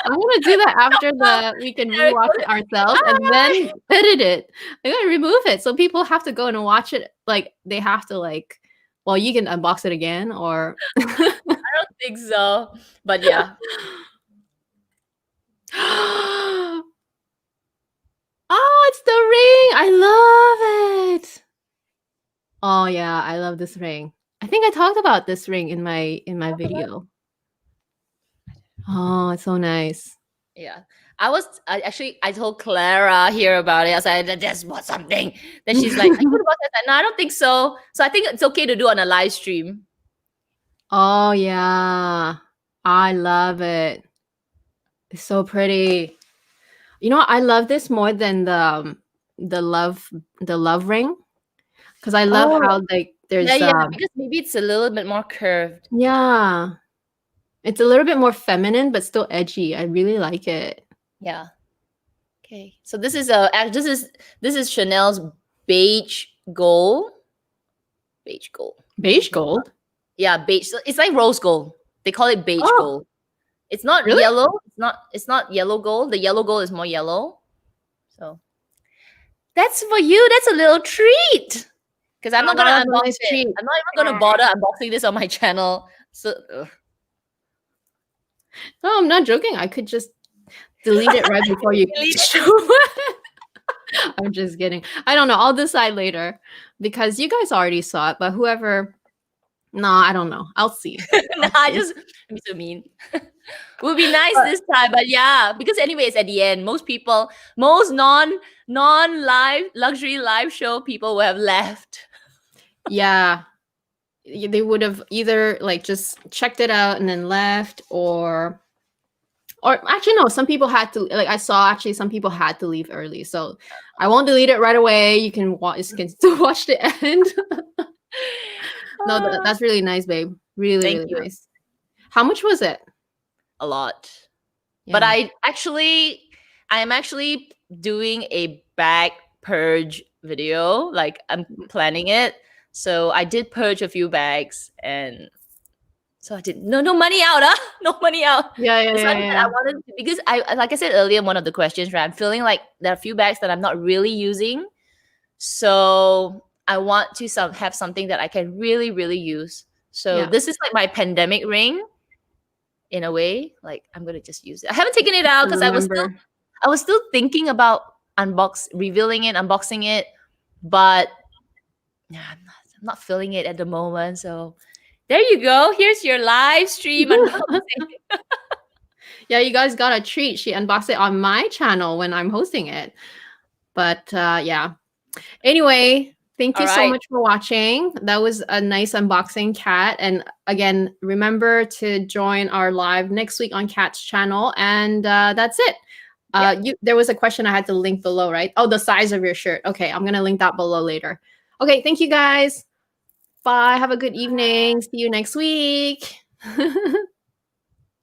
I'm gonna do that after we can rewatch it ourselves and then edit it. I'm gonna remove it so people have to go and watch it. Like they have to like. Well, you can unbox it again, or I don't think so. But yeah. Oh, it's the ring! I love it. Oh yeah, I love this ring. I think I talked about this ring in my video. Oh, it's so nice. Yeah. I told Clara here about it. I said, I just bought something. Then she's like, I could have bought that. No, I don't think so. So I think it's okay to do on a live stream. Oh yeah. I love it. It's so pretty. You know what? I love this more than the love ring. Because I love how there's because maybe it's a little bit more curved. Yeah. It's a little bit more feminine, but still edgy. I really like it. Yeah. Okay. So this is Chanel's beige gold. Beige gold. Beige gold? Yeah, beige. So it's like rose gold. They call it beige gold. It's not really? yellow. It's not yellow gold. The yellow gold is more yellow. So that's for you. That's a little treat. Because I'm not gonna unbox it. I'm not even gonna bother unboxing this on my channel. So no, I'm not joking. I could just delete it right before you show. I'm just kidding. I don't know. I'll decide later because you guys already saw it. But whoever, no, I don't know. I'll see. I'm so mean. Would be nice this time, but yeah, because anyways, at the end, most non-live luxury live show people will have left. Yeah. They would have either like just checked it out and then left, or actually no, some people had to, like I saw actually some people had to leave early, so I won't delete it right away. You can still watch the end. No, that's really nice, babe. Really nice. How much was it? A lot. Yeah. But I am actually doing a bag purge video. Like I'm planning it. So I did purge a few bags, and so I did no money out, huh? No money out. Yeah. I wanted to, because like I said earlier in one of the questions, right? I'm feeling like there are a few bags that I'm not really using, so I want to have something that I can really, really use. So this is like my pandemic ring, in a way. Like I'm gonna just use it. I haven't taken it out because I was still thinking about unboxing it, but yeah, I'm not feeling it at the moment. So there you go. Here's your live stream unboxing. Yeah, you guys got a treat. She unboxed it on my channel when I'm hosting it. But yeah. Anyway, thank you so much for watching. That was a nice unboxing, Kat. And again, remember to join our live next week on Kat's channel. And that's it. There was a question I had to link below, right? Oh, the size of your shirt. Okay, I'm going to link that below later. Okay, thank you guys. Bye. Have a good evening. See you next week.